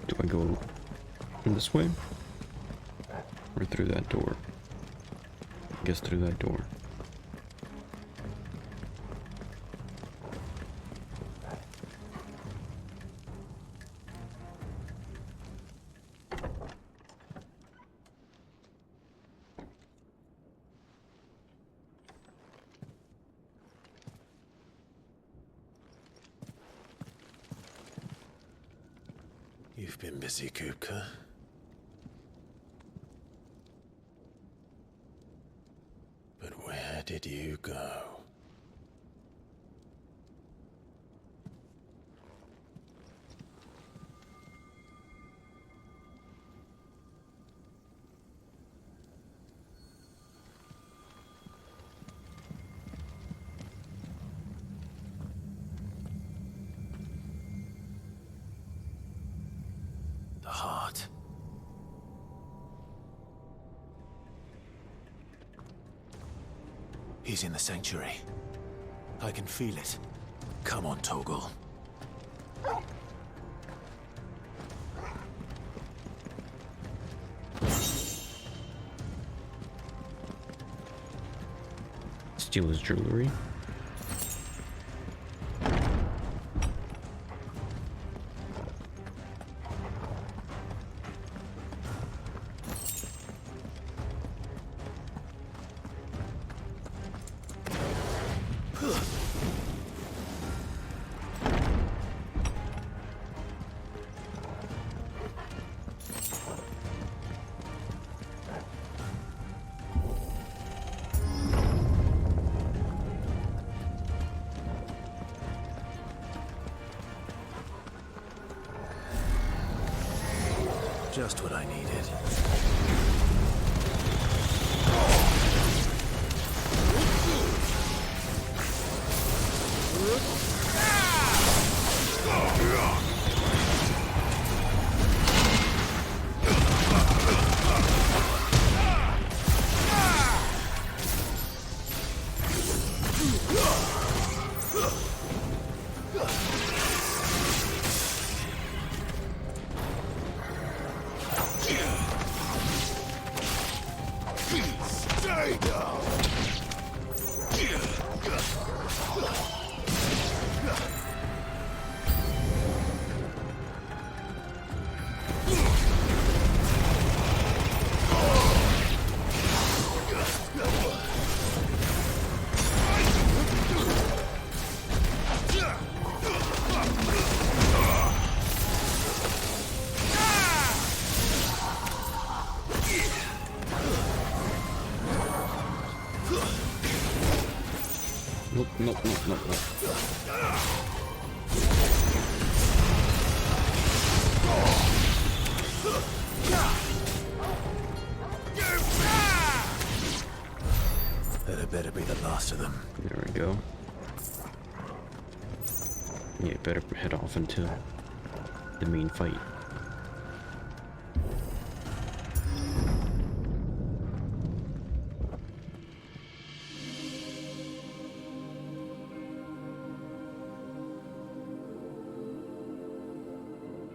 Do I go this way? Or through that door? I guess through that door. You've been busy, Kupka. But where did you go? The heart. He's in the sanctuary. I can feel it. Come on, Toggle. Steal his jewelry. Just what I needed. Nope. That had better be the last of them. There we go. Yeah, better head off into the main fight.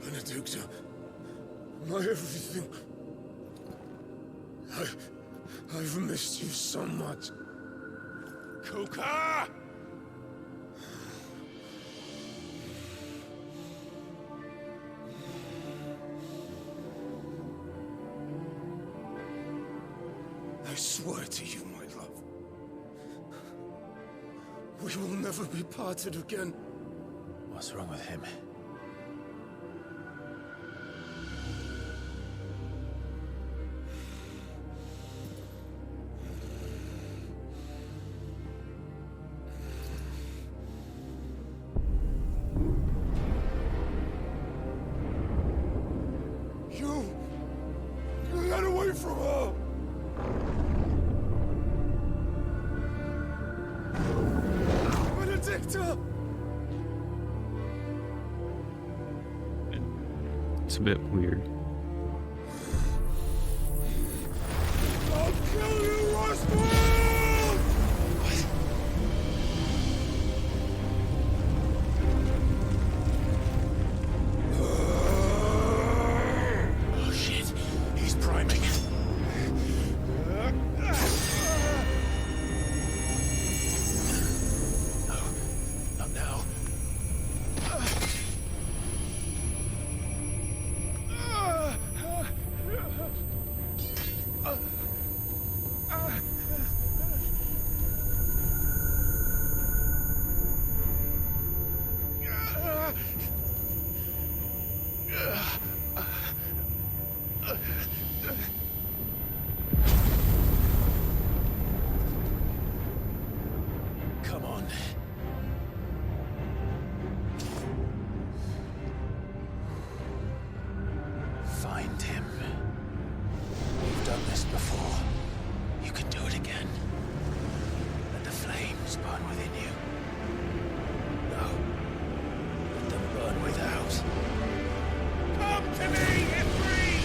Benedicta, my everything. I've missed you so much. Kuka! I swear to you, my love, we will never be parted again. What's wrong with him? water! It's a bit weird. I'll kill you, Roswell! Oh shit, he's priming. No, not now. Come on. Find him. You've done this before. You can do it again. Let the flames burn within you. No. Let them burn without. Come to me, Ifrit!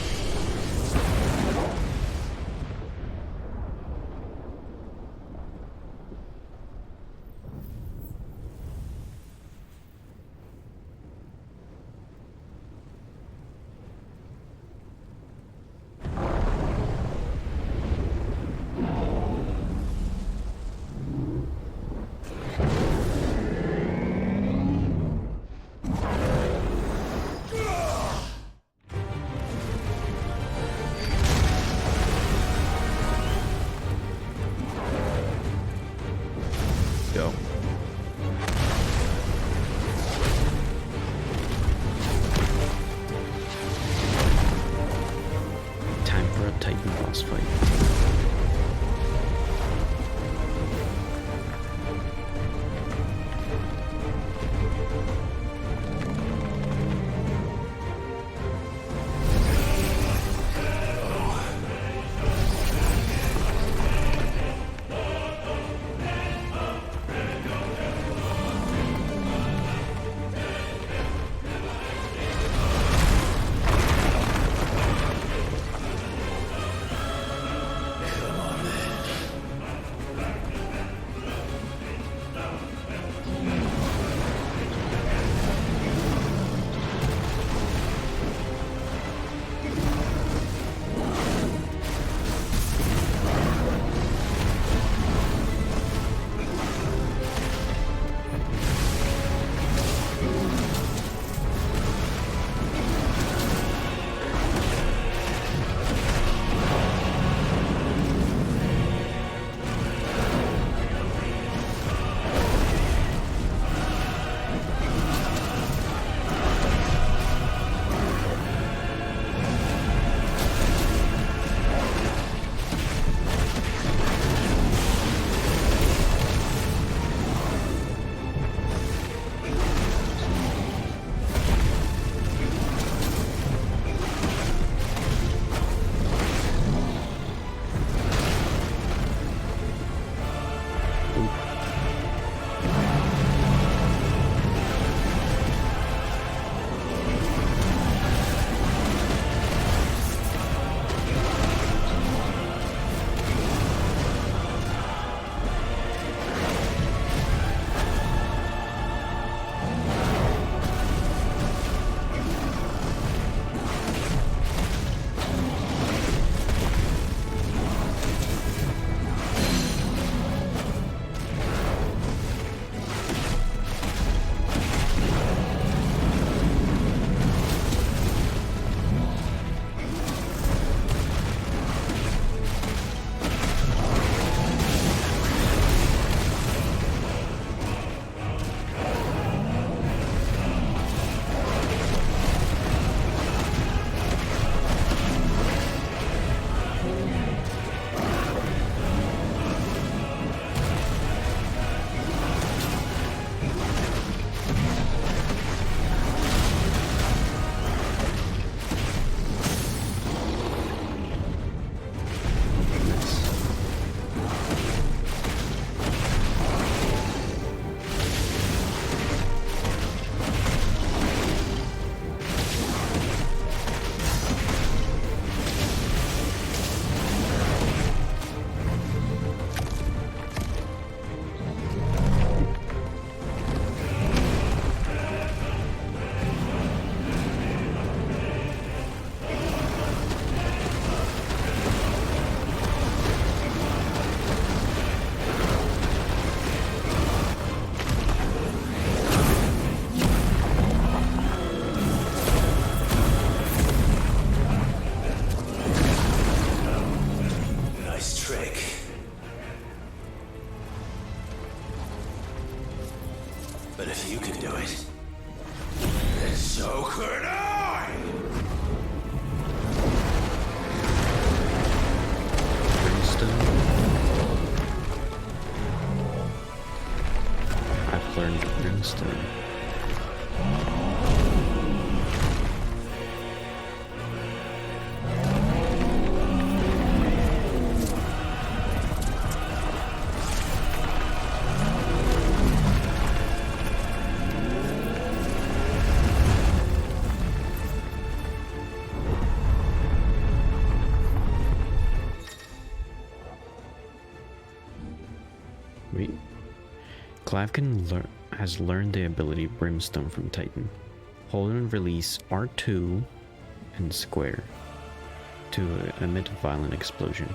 Go. Time for a Titan boss fight. But if you can do it, then so could I! I've learned Brimstone. Wait. Clavkin has learned the ability Brimstone from Titan. Hold and release R2 and square to emit a violent explosion.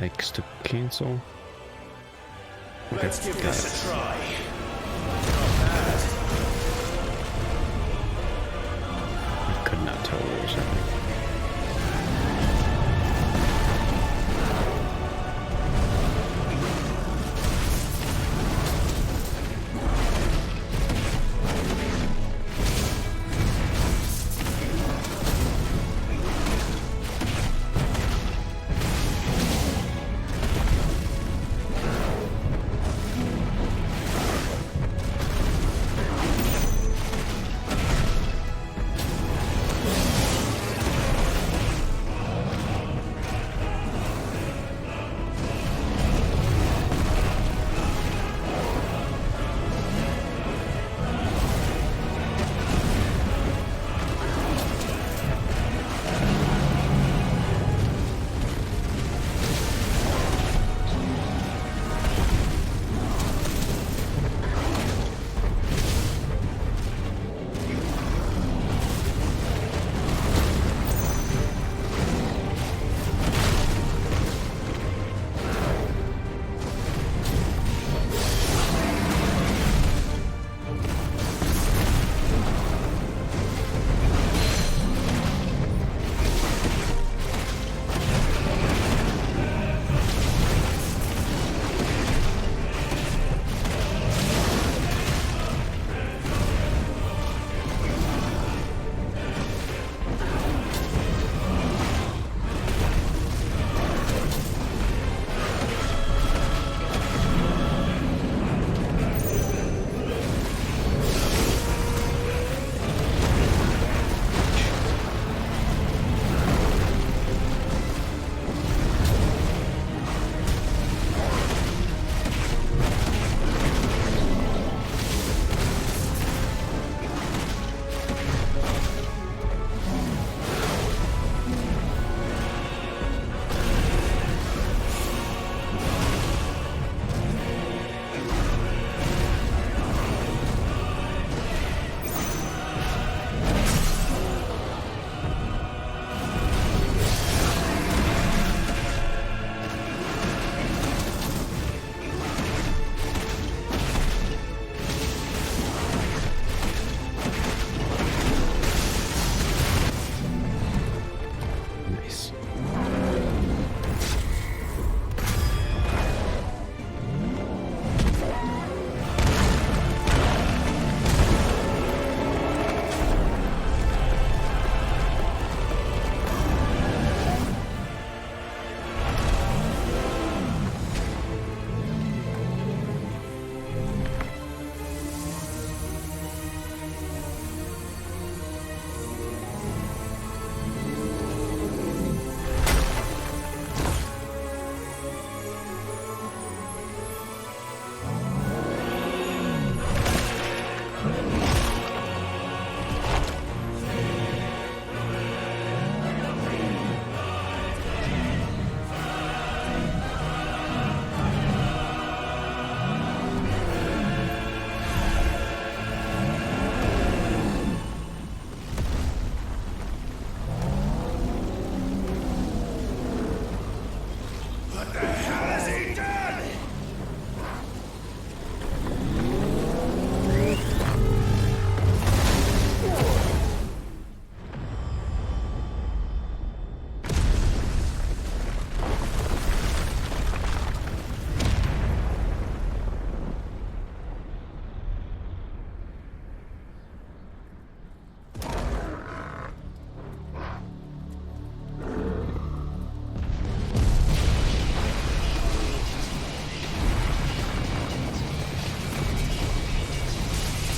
X to cancel. Okay, Let's give got this it. a try. I could not tell what was happening.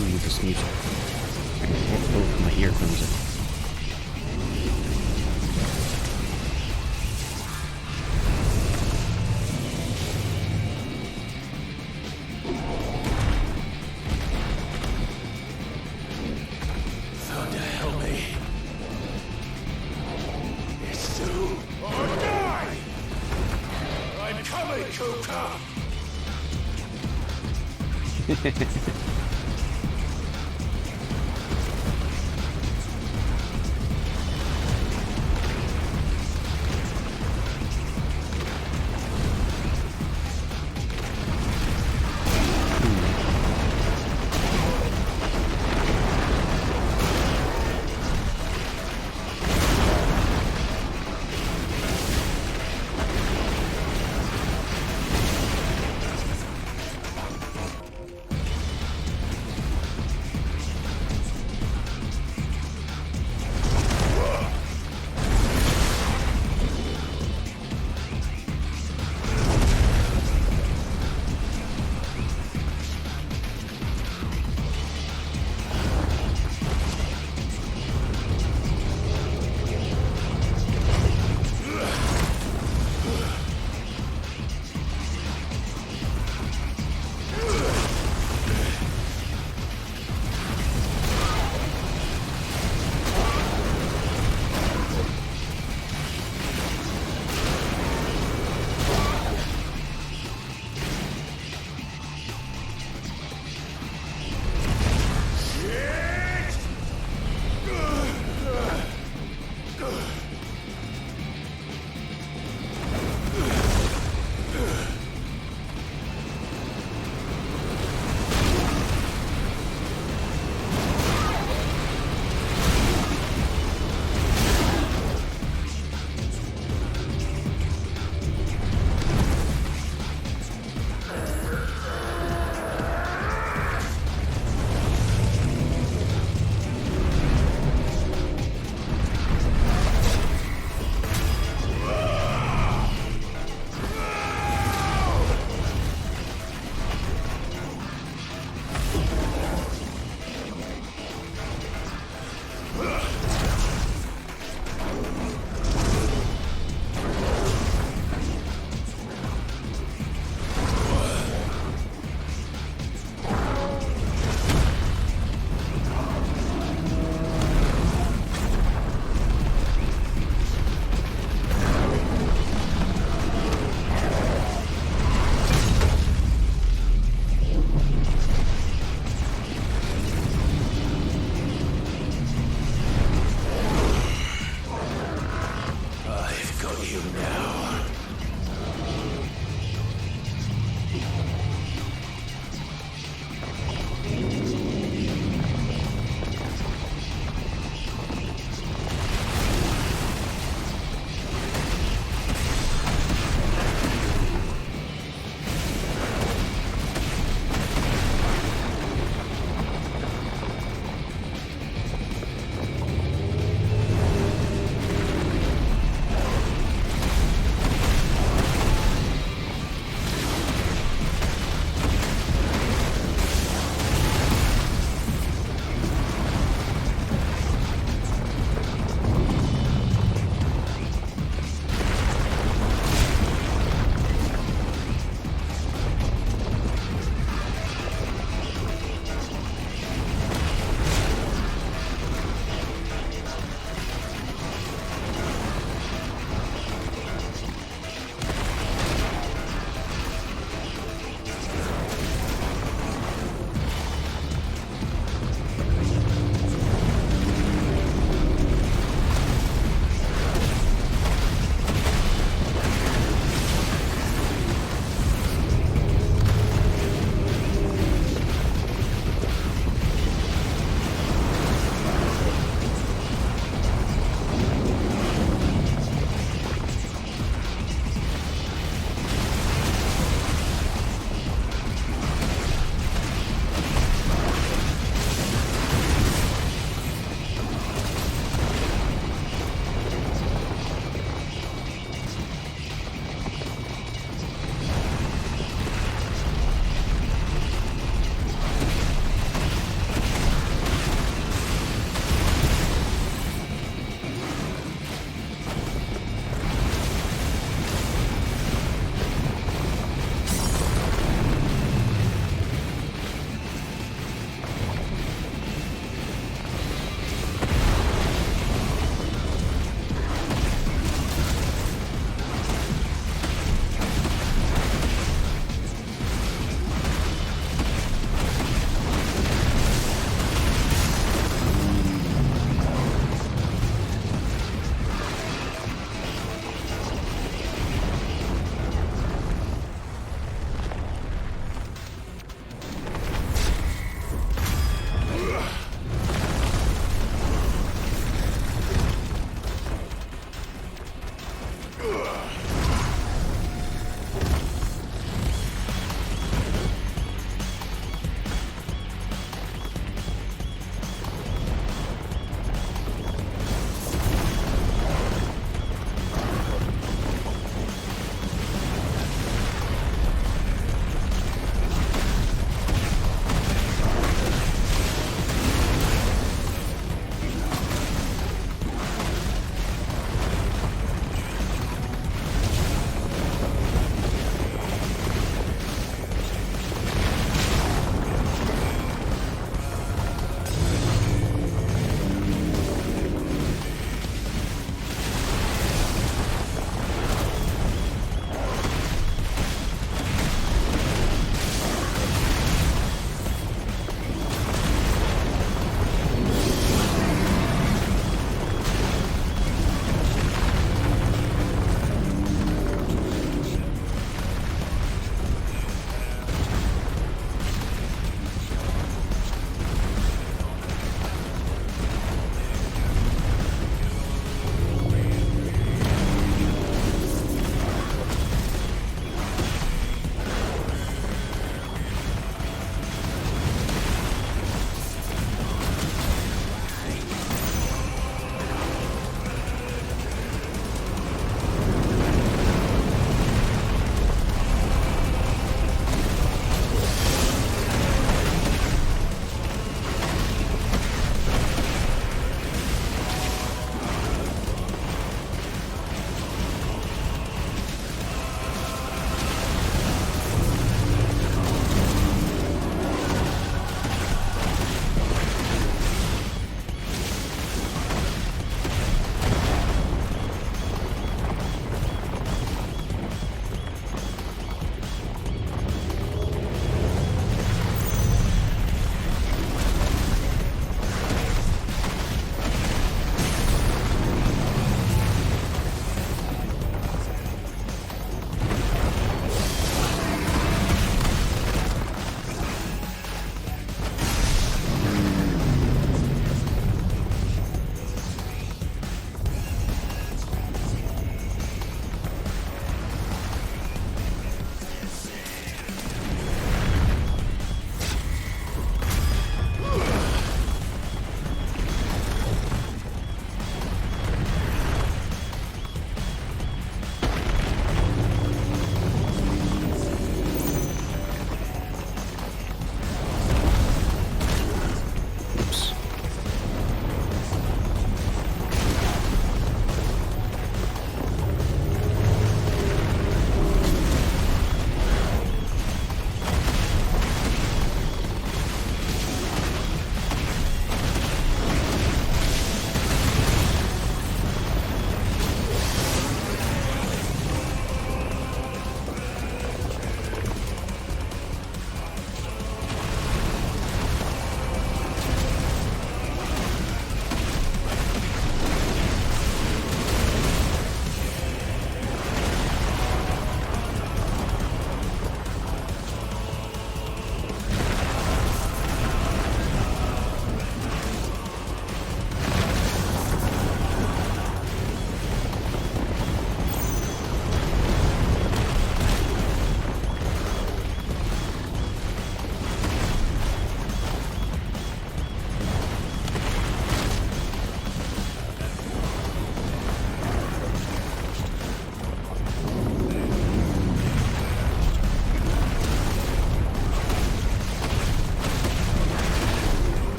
Ooh, this music. Oh, my earphones in. Thunder help me. It's do or die! I'm coming, Kuka!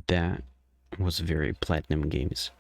That was very Platinum Games.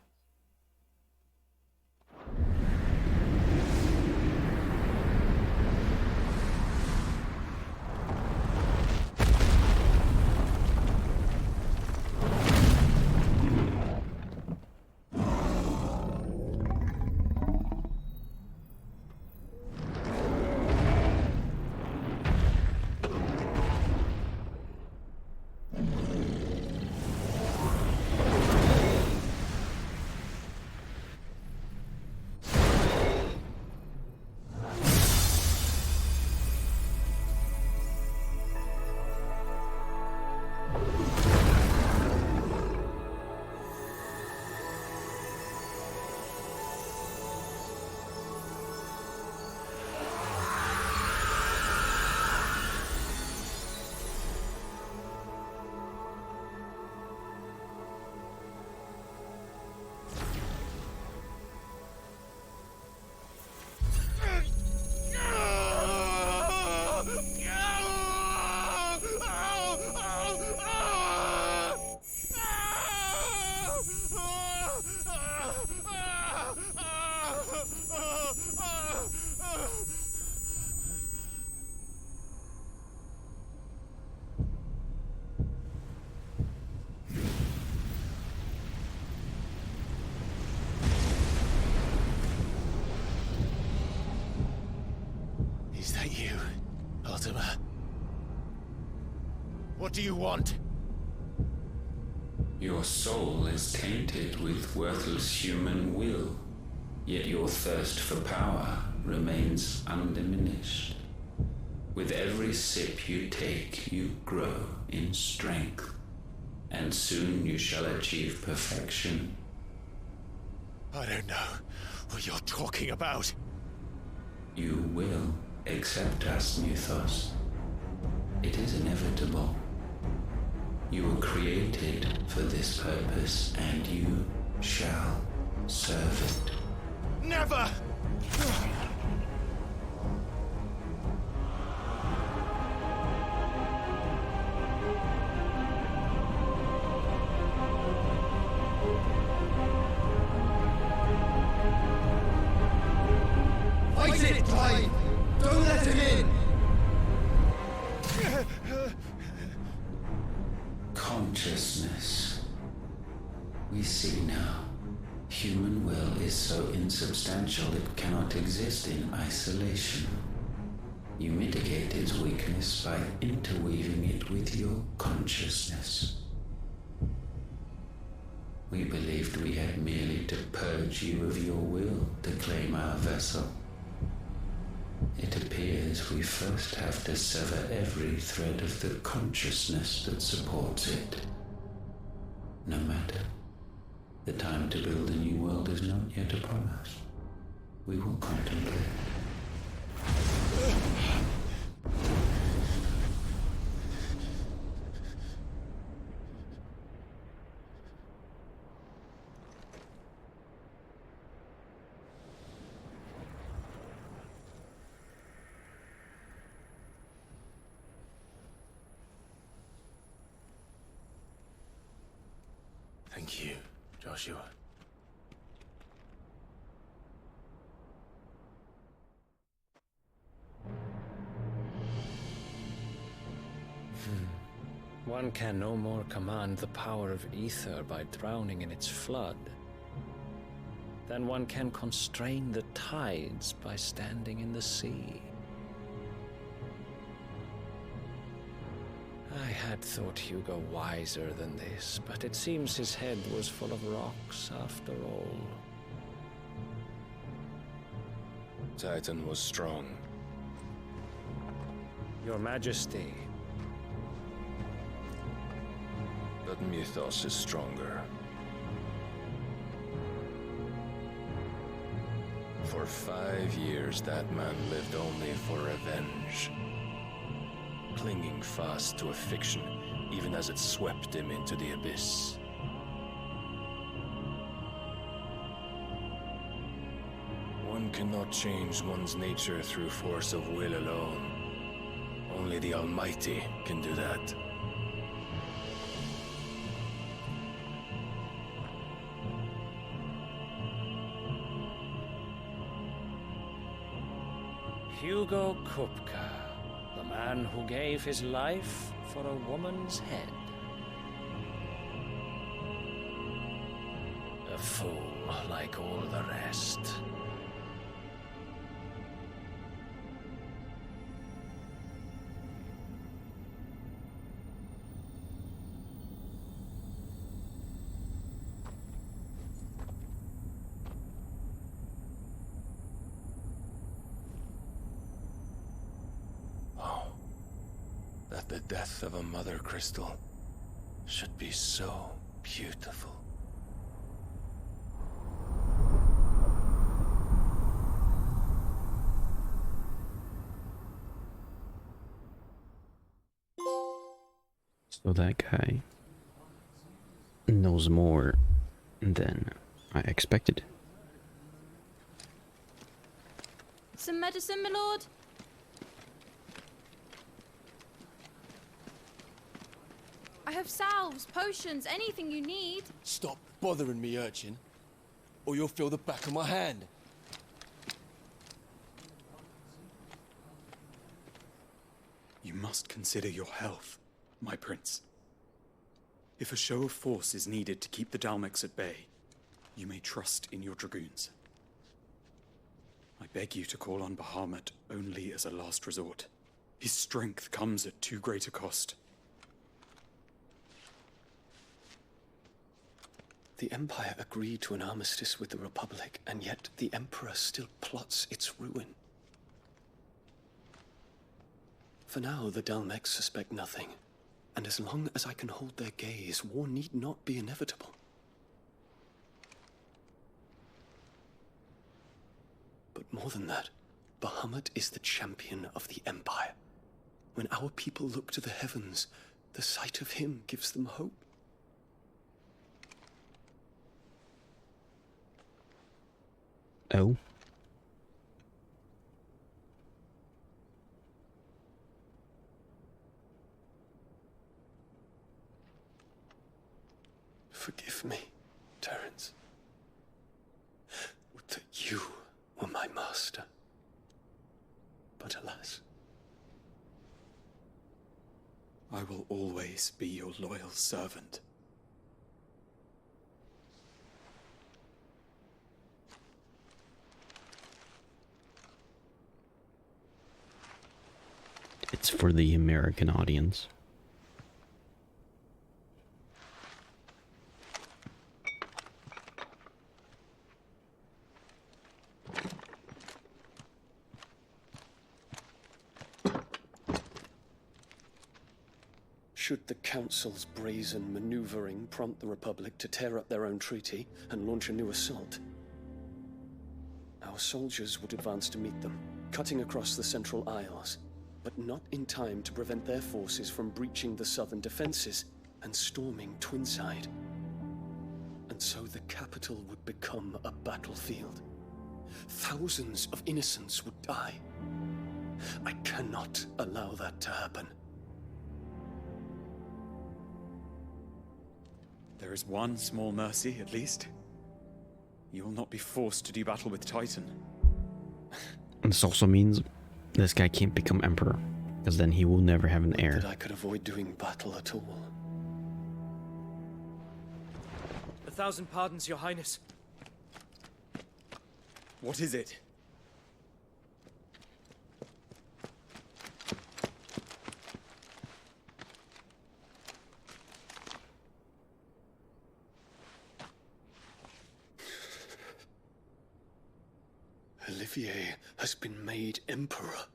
Is that you, Ultima? What do you want? Your soul is tainted with worthless human will, yet your thirst for power remains undiminished. With every sip you take, you grow in strength, and soon you shall achieve perfection. I don't know what you're talking about. You will accept us, Mythos. It is inevitable. You were created for this purpose, and you shall serve it. Never! Fight it, Clive! Don't let him in! Consciousness. We see now. Human will is so insubstantial it cannot exist in isolation. You mitigate its weakness by interweaving it with your consciousness. We believed we had merely to purge you of your will to claim our vessel. It appears we first have to sever every thread of the consciousness that supports it. No matter. The time to build a new world is not yet upon us. We will contemplate. Thank you, Joshua. One can no more command the power of ether by drowning in its flood than one can constrain the tides by standing in the sea. I had thought Hugo wiser than this, but it seems his head was full of rocks after all. Titan was strong. Your Majesty. But Mythos is stronger. For 5 years, that man lived only for revenge. Clinging fast to a fiction, even as it swept him into the abyss. One cannot change one's nature through force of will alone. Only the Almighty can do that. Hugo Kupka, the man who gave his life for a woman's head. A fool like all the rest. That the death of a mother crystal should be so beautiful. So that guy knows more than I expected. Some medicine, my lord? I have salves, potions, anything you need. Stop bothering me, urchin, or you'll feel the back of my hand. You must consider your health, my prince. If a show of force is needed to keep the Dalmex at bay, you may trust in your dragoons. I beg you to call on Bahamut only as a last resort. His strength comes at too great a cost. The Empire agreed to an armistice with the Republic, and yet the Emperor still plots its ruin. For now, the Dalmex suspect nothing, and as long as I can hold their gaze, war need not be inevitable. But more than that, Bahamut is the champion of the Empire. When our people look to the heavens, the sight of him gives them hope. Oh? Forgive me, Terence. Would that you were my master. But alas. I will always be your loyal servant. It's for the American audience. Should the Council's brazen maneuvering prompt the Republic to tear up their own treaty and launch a new assault, our soldiers would advance to meet them, cutting across the Central Isles, but not in time to prevent their forces from breaching the southern defenses and storming Twinside. And so the capital would become a battlefield. Thousands of innocents would die. I cannot allow that to happen. There is one small mercy, at least. You will not be forced to do battle with Titan. And this also means this guy can't become emperor, because then he will never have an heir. That I could avoid doing battle at all. 1,000 pardons, Your Highness. What is it? Olivier has been made emperor.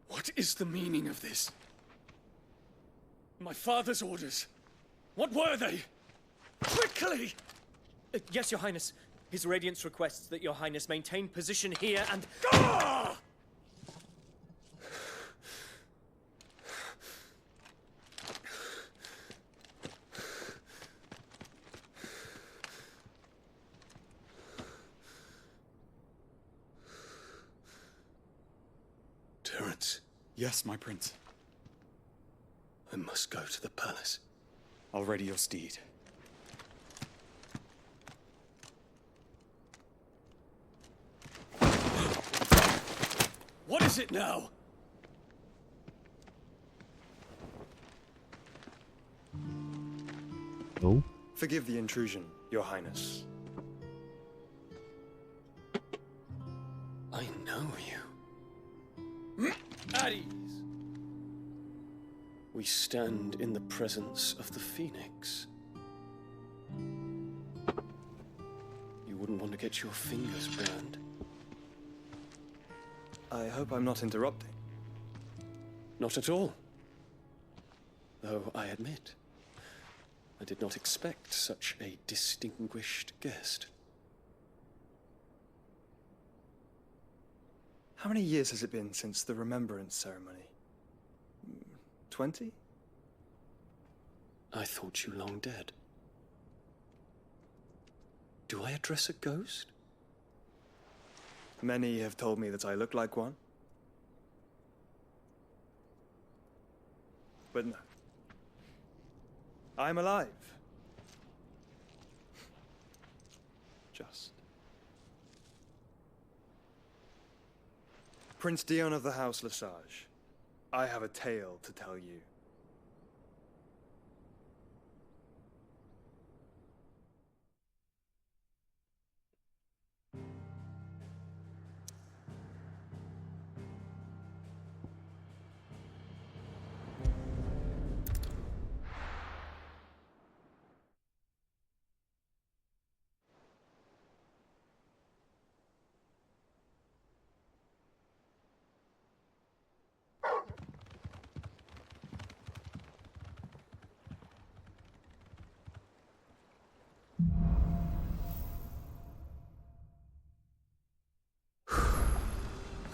What is the meaning of this? My father's orders. What were they? Quickly! Yes, Your Highness. His Radiance requests that Your Highness maintain position here and... Ah! Terence. Yes, my prince. I must go to the palace. I'll ready your steed. What is it now? Oh? Forgive the intrusion, Your Highness. I know you. At ease. We stand in the presence of the Phoenix. You wouldn't want to get your fingers burned. I hope I'm not interrupting. Not at all. Though I admit, I did not expect such a distinguished guest. How many years has it been since the Remembrance Ceremony? 20? I thought you long dead. Do I address a ghost? Many have told me that I look like one. But no. I'm alive. Just. Prince Dion of the House Lesage, I have a tale to tell you.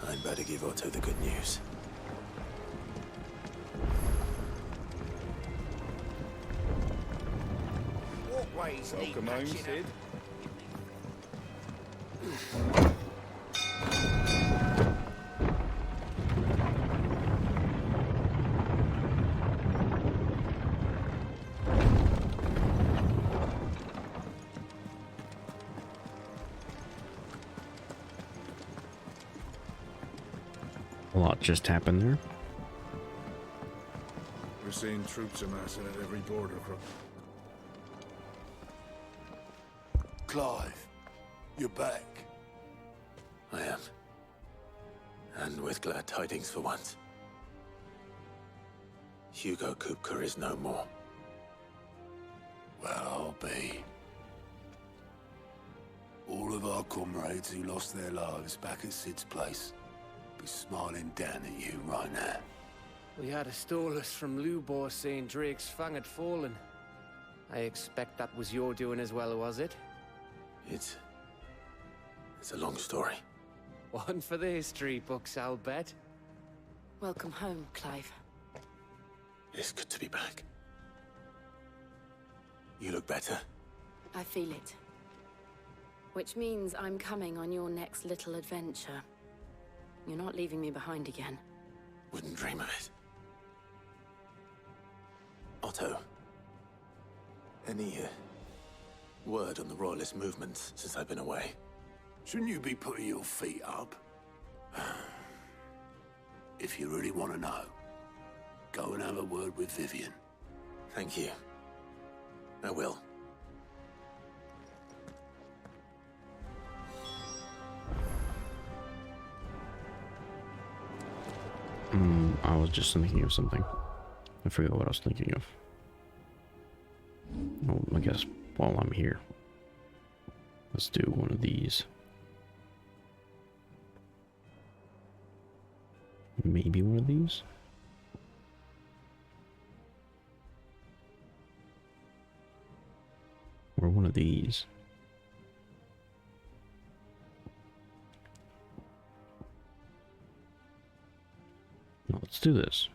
I'd better give Otto the good news. Walkways need Welcome home, patching Sid. A lot just happened there. We're seeing troops amassing at every border cross. Clive, you're back. I am. And with glad tidings for once. Hugo Kupka is no more. Well, I'll be. All of our comrades who lost their lives back at Sid's place be smiling down at you right now. We had a stolus from Lubor saying Drake's fang had fallen. I expect that was your doing as well, was it? It's a long story. One for the history books, I'll bet. Welcome home, Clive. It's good to be back. You look better. I feel it. Which means I'm coming on your next little adventure. You're not leaving me behind again. Wouldn't dream of it. Otto, any word on the Royalist movements since I've been away? Shouldn't you be putting your feet up? If you really want to know, go and have a word with Vivian. Thank you. I will. I was just thinking of something. I forgot what I was thinking of. Oh, I guess while I'm here, let's do one of these. Maybe one of these? Or one of these. Now let's do this.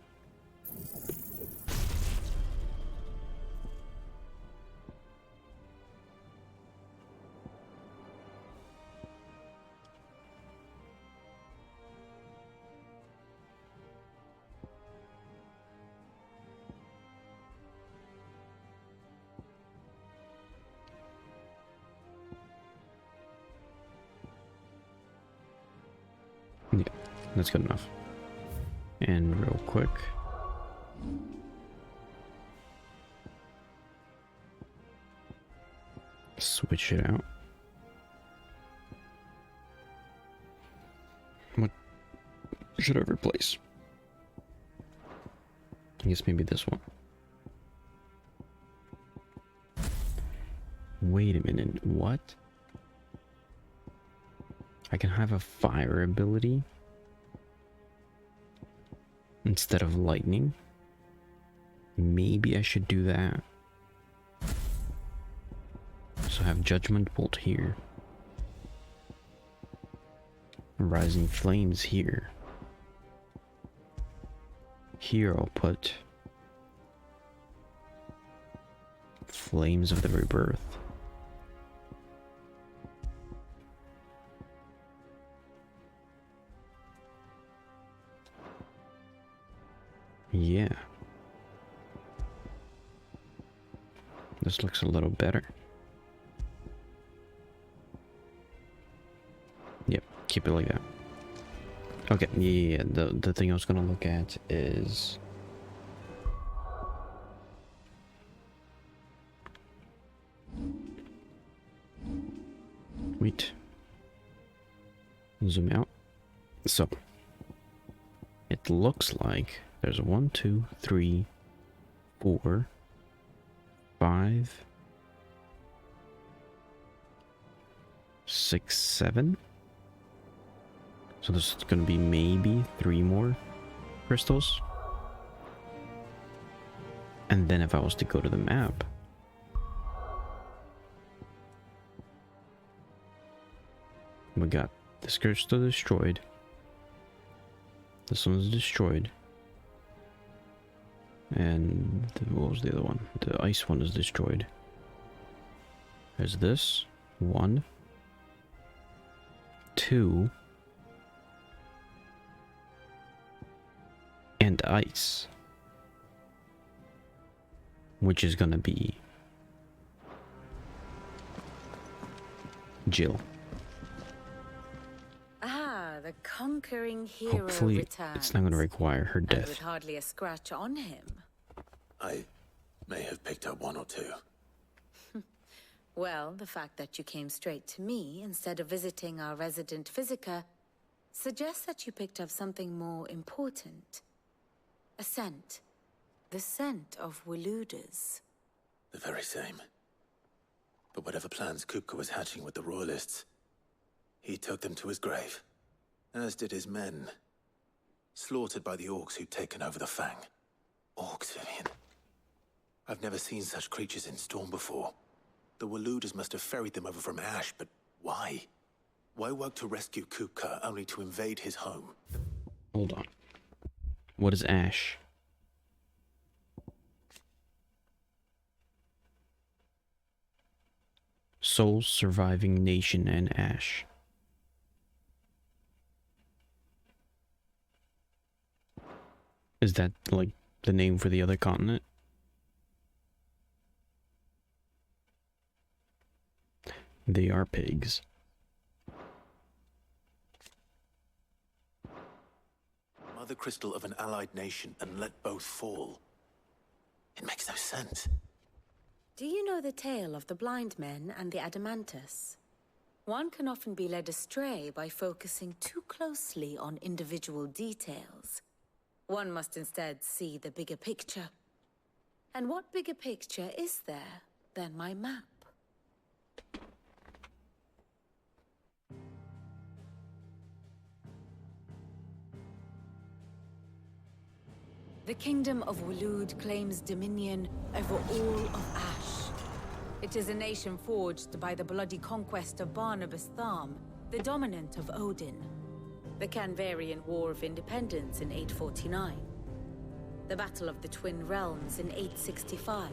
Yeah. That's good enough. And real quick. Switch it out. What should I replace? I guess maybe this one. Wait a minute, what? I can have a fire ability instead of lightning? Maybe I should do that. So I have Judgment Bolt here. Rising Flames here. Here I'll put Flames of the Rebirth. Yeah. This looks a little better. Yep, keep it like that. Okay, yeah. The thing I was gonna look at is wait. Zoom out. So it looks like there's 1, 2, 3, 4, 5, 6, 7. So there's gonna be maybe 3 more crystals. And then if I was to go to the map, we got this crystal destroyed. This one's destroyed. And what was the other one? The ice one is destroyed. There's this. 1, 2, and ice. Which is gonna be Jill. The conquering hero Hopefully returns. it's not gonna require her And death. with hardly a scratch on him. I may have picked up 1 or 2. Well, the fact that you came straight to me instead of visiting our resident physiker suggests that you picked up something more important. A scent. The scent of Waludas. The very same. But whatever plans Kupka was hatching with the Royalists, he took them to his grave. As did his men. Slaughtered by the orcs who'd taken over the Fang. Orcs, Vivian. I've never seen such creatures in Storm before. The Waludas must have ferried them over from Ash, but why? Why work to rescue Kupka only to invade his home? Hold on. What is Ash? Sole surviving nation and Ash. Is that like the name for the other continent? They are pigs. Mother crystal of an allied nation and let both fall. It makes no sense. Do you know the tale of the blind men and the Adamantus? One can often be led astray by focusing too closely on individual details. One must instead see the bigger picture. And what bigger picture is there than my map? The Kingdom of Waloed claims dominion over all of Ash. It is a nation forged by the bloody conquest of Barnabas Tharm, the dominant of Odin. The Canvarian War of Independence in 849. The Battle of the Twin Realms in 865.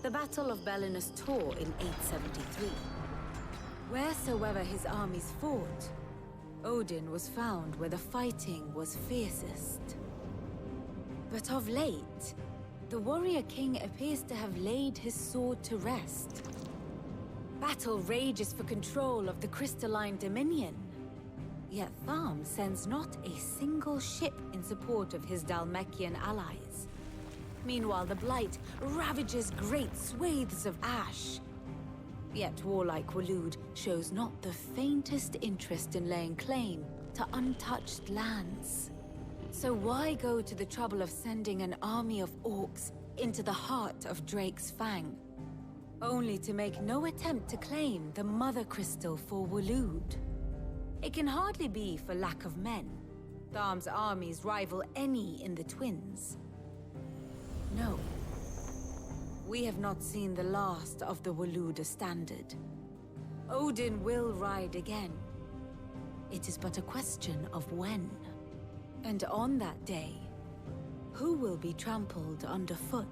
The Battle of Belinus Tor in 873. Wheresoever his armies fought, Odin was found where the fighting was fiercest. But of late, the warrior king appears to have laid his sword to rest. Battle rages for control of the crystalline dominion. Yet Tharm sends not a single ship in support of his Dhalmekian allies. Meanwhile, the Blight ravages great swathes of ash. Yet warlike Waloed shows not the faintest interest in laying claim to untouched lands. So why go to the trouble of sending an army of orcs into the heart of Drake's Fang, only to make no attempt to claim the Mother Crystal for Waloed? It can hardly be for lack of men. Tharm's armies rival any in the Twins. No. We have not seen the last of the Waloed standard. Odin will ride again. It is but a question of when. And on that day, who will be trampled underfoot?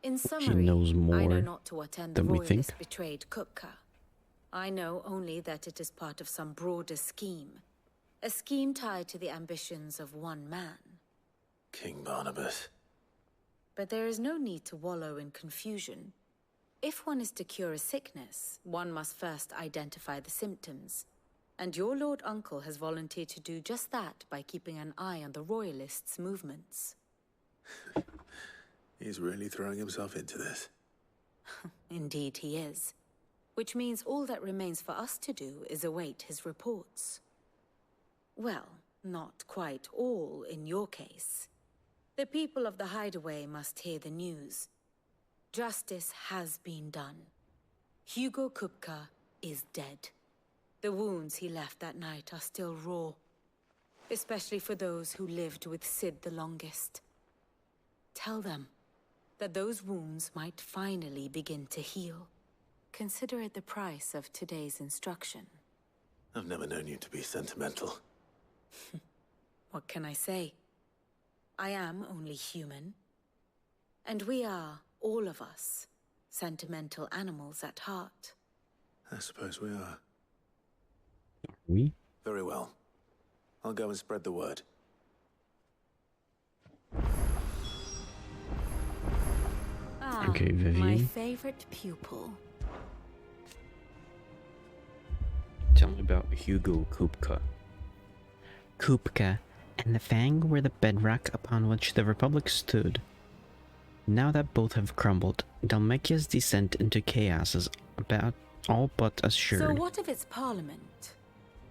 In summary, knows more I know not to what end the than we royalists think. betrayed Kupka. I know only that it is part of some broader scheme. A scheme tied to the ambitions of one man. King Barnabas. But there is no need to wallow in confusion. If one is to cure a sickness, one must first identify the symptoms. And your Lord Uncle has volunteered to do just that by keeping an eye on the Royalists' movements. He's really throwing himself into this. Indeed he is. Which means all that remains for us to do is await his reports. Well, not quite all in your case. The people of the Hideaway must hear the news. Justice has been done. Hugo Kupka is dead. The wounds he left that night are still raw, especially for those who lived with Sid the longest. Tell them that those wounds might finally begin to heal. Consider it the price of today's instruction. I've never known you to be sentimental. What can I say? I am only human. And we are, all of us, sentimental animals at heart. I suppose we are. We? Very well. I'll go and spread the word. Okay, My Vivian. favorite pupil. Tell me about Hugo Kupka. Kupka and the Fang were the bedrock upon which the Republic stood. Now that both have crumbled, Dhalmekia's descent into chaos is about all but assured. So what of its parliament?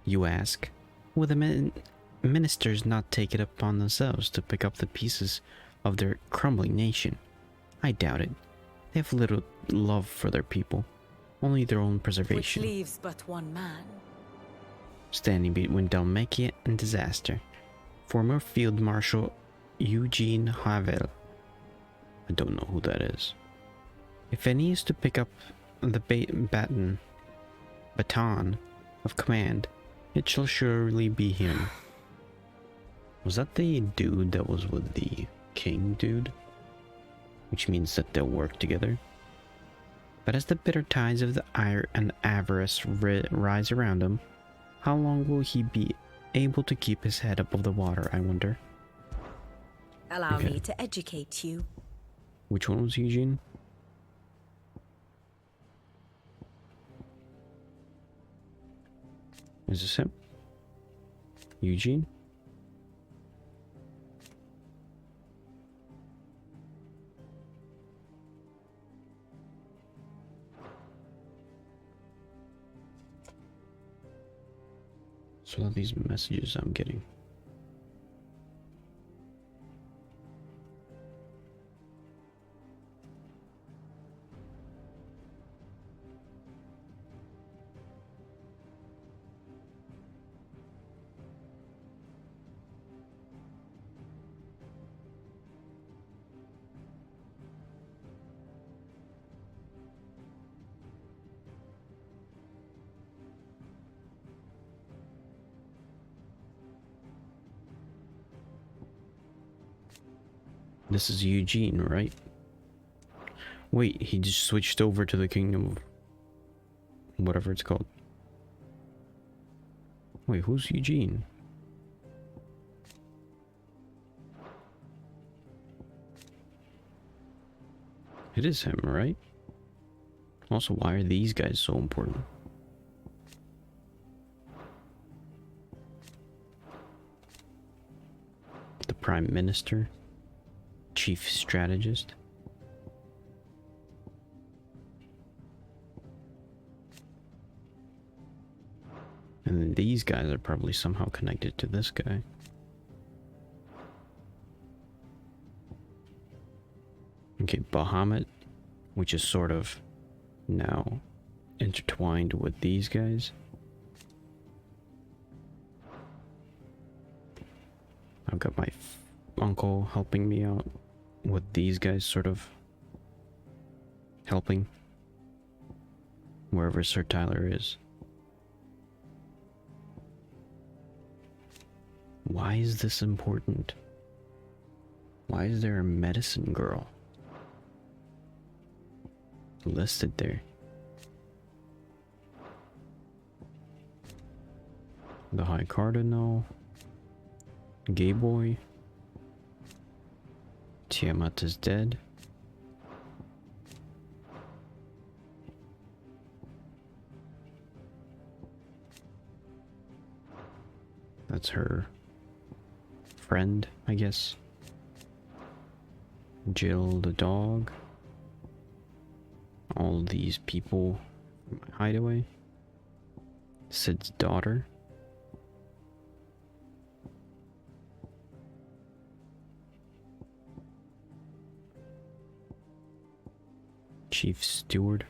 You ask, will the ministers not take it upon themselves to pick up the pieces of their crumbling nation? I doubt it. They have little love for their people, only their own Which preservation. leaves but one man. Standing between Dhalmekia and disaster, former Field Marshal Eugene Havel. I don't know who that is. If any is to pick up the baton of command, it shall surely be him. Was that the dude that was with the king dude? Which means that they'll work together. But as the bitter tides of the ire and avarice rise around him, how long will he be able to keep his head above the water, I wonder? Allow Okay. me to educate you. Which one was Eugene? Is this him? Eugene? So are these messages I'm getting. This is Eugene, right? Wait, he just switched over to the kingdom of whatever it's called. Wait, who's Eugene? It is him, right? Oh, Also, why are these guys so important? The Prime Minister, Chief Strategist. And then these guys are probably somehow connected to this guy. Okay, Bahamut, which is sort of now intertwined with these guys. I've got my uncle helping me out with these guys sort of helping wherever Sir Tyler is. Why is this important? Why is there a medicine girl listed there? The High Cardinal, Gay Boy, Tiamat is dead. That's her friend, I guess. Jill the dog. All these people from my hideaway. Sid's daughter. Chief Steward.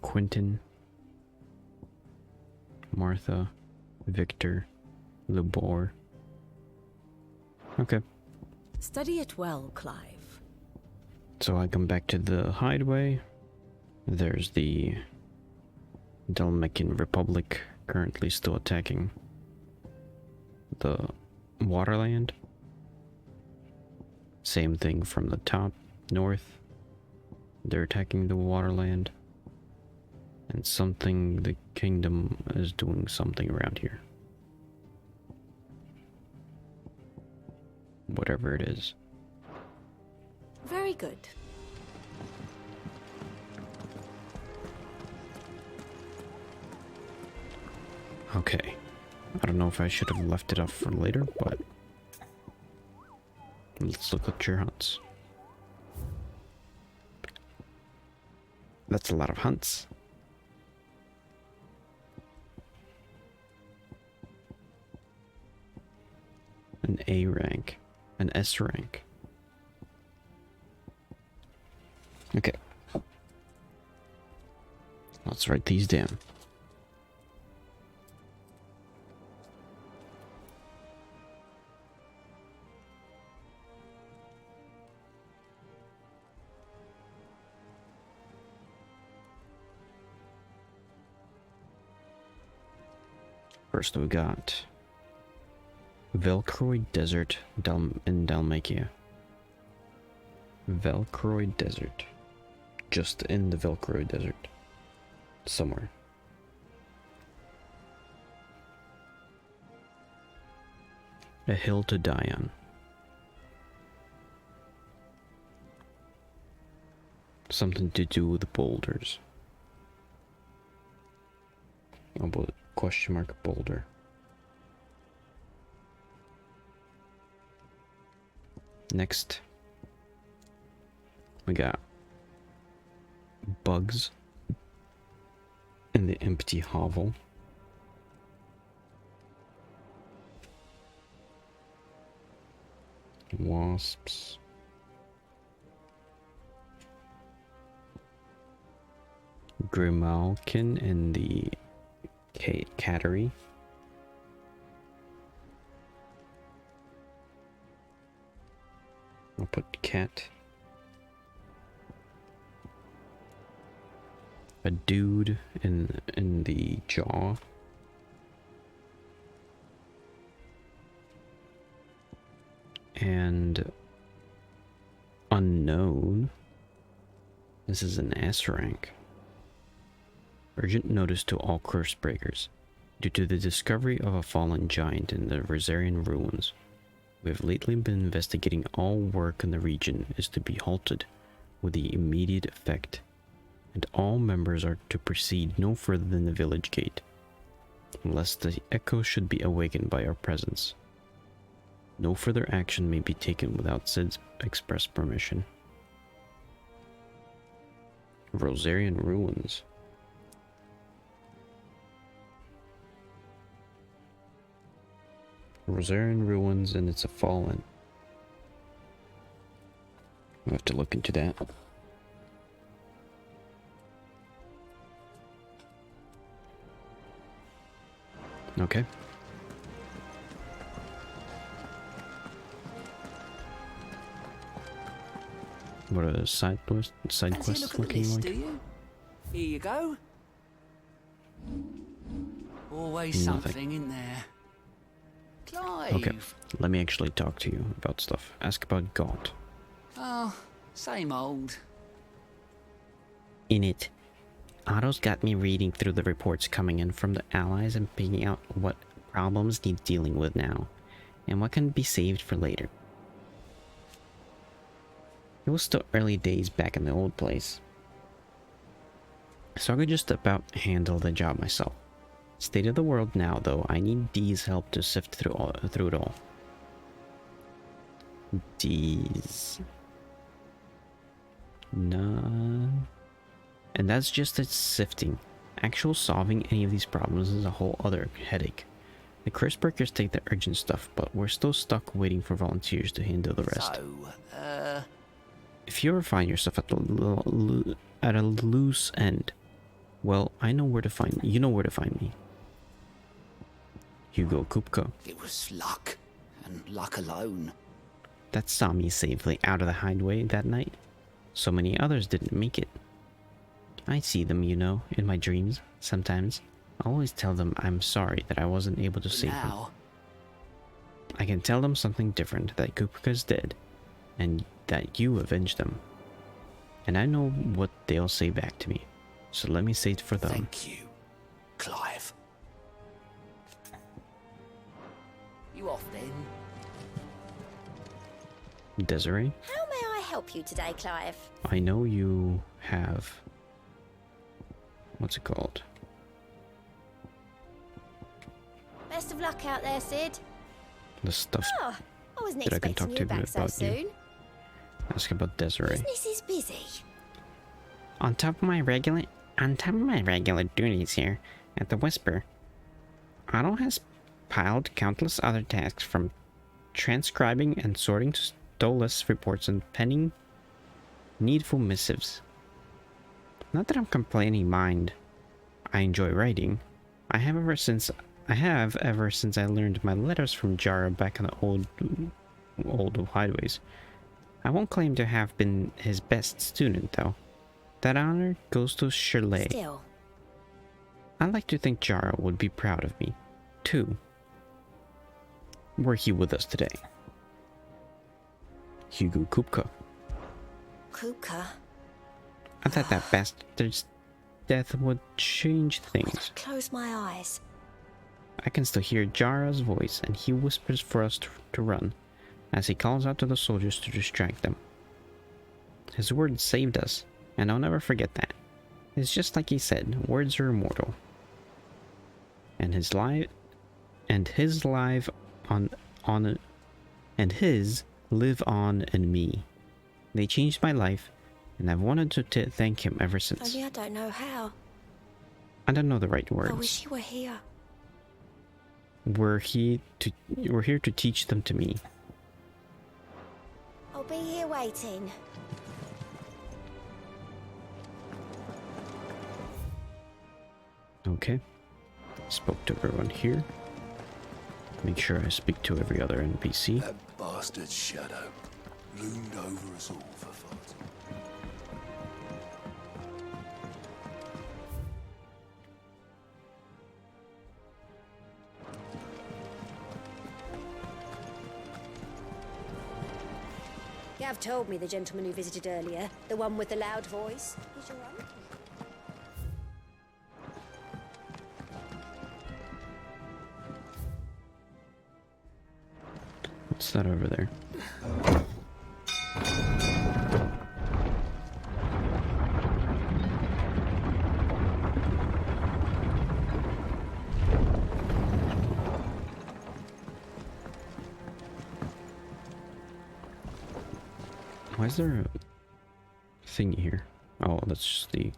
Quentin. Martha. Victor. Lebor. Okay. Study it well, Clive. So I come back to the hideaway. There's the Dalmatian Republic currently still attacking the Waterland. Same thing from the top, north. They're attacking the Waterland. And something, the kingdom is doing something around here. Whatever it is. Very good. Okay. I don't know if I should have left it up for later, but let's look at your hunts. That's a lot of hunts. An A rank. An S rank. Okay. Let's write these down. First we got Velcroy Desert in Dalmatia. Velcroy Desert. Just in the Velcroy Desert. Somewhere. A hill to die on. Something to do with the boulders. Oh, but question mark boulder. Next, we got bugs in the empty hovel. Wasps. Grimalkin in the cattery. I'll put cat. A dude in the jaw. And unknown. This is an S rank. Urgent notice to all curse breakers. Due to the discovery of a fallen giant in the Rosarian ruins, We have lately been investigating all work in the region is to be halted with the immediate effect, and all members are to proceed no further than the village gate, lest the echo should be awakened by our presence. No further action may be taken without Sid's express permission. Rosarian Ruins. Rosarian Ruins, and it's a fallen. I'll have to look into that. Okay. What are the side quests looking like? Do you? Here you go. Always Nothing. something in there. Clive. Okay, let me actually talk to you about stuff. Ask about God. Oh, same old. In it, Otto's got me reading through the reports coming in from the Allies and picking out what problems need dealing with now, and what can be saved for later. It was still early days back in the old place, so I could just about handle the job myself. State of the world now, though, I need Dee's help to sift through it all. Dee's... Nah... And that's just its sifting. Actual solving any of these problems is a whole other headache. The Curseburgers take the urgent stuff, but we're still stuck waiting for volunteers to handle the rest. So, If you ever find yourself at a loose end, well, I know where to find you. Know where to find me. Hugo Kupka. it was luck, and luck alone. That saw me safely out of the hideaway that night. So many others didn't make it. I see them, you know, in my dreams, sometimes. I always tell them I'm sorry that I wasn't able to save them. I can tell them something different, that Kupka's dead, and that you avenged them. And I know what they'll say back to me, so let me say it for them. Thank you, Clive. You off then? Desiree, How may I help you today, Clive? I know you have... What's it called? Best of luck out there, Sid. The stuff Oh, I wasn't that I can expecting talk you to back so about soon. you. Ask about Desiree. Business is busy. On top of my regular duties here at the Whisper, Otto has piled countless other tasks, from transcribing and sorting Stolas reports and penning needful missives. Not that I'm complaining, mind. I enjoy writing. I have ever since I learned my letters from Jara back in the old hideaways. I won't claim to have been his best student, though. That honor goes to Shirley. Still. I like to think Jara would be proud of me, too. Were he with us today? Hugo Kupka. Kuka. I thought that bastard's death would change things. Close my eyes. I can still hear Jara's voice, and he whispers for us to run, as he calls out to the soldiers to distract them. His words saved us, and I'll never forget that. It's just like he said, words are immortal. And his live live on in me. They changed my life, and I've wanted to thank him ever since. Only I don't know how. I don't know the right words. I wish you were here. We're here to teach them to me. I'll be here waiting. Okay. Spoke to everyone here. Make sure I speak to every other NPC. That bastard shadow loomed over us all for fighting. Gav told me the gentleman who visited earlier, the one with the loud voice. He's your uncle. What's that over there? Why is there a thingy here? Oh, that's just the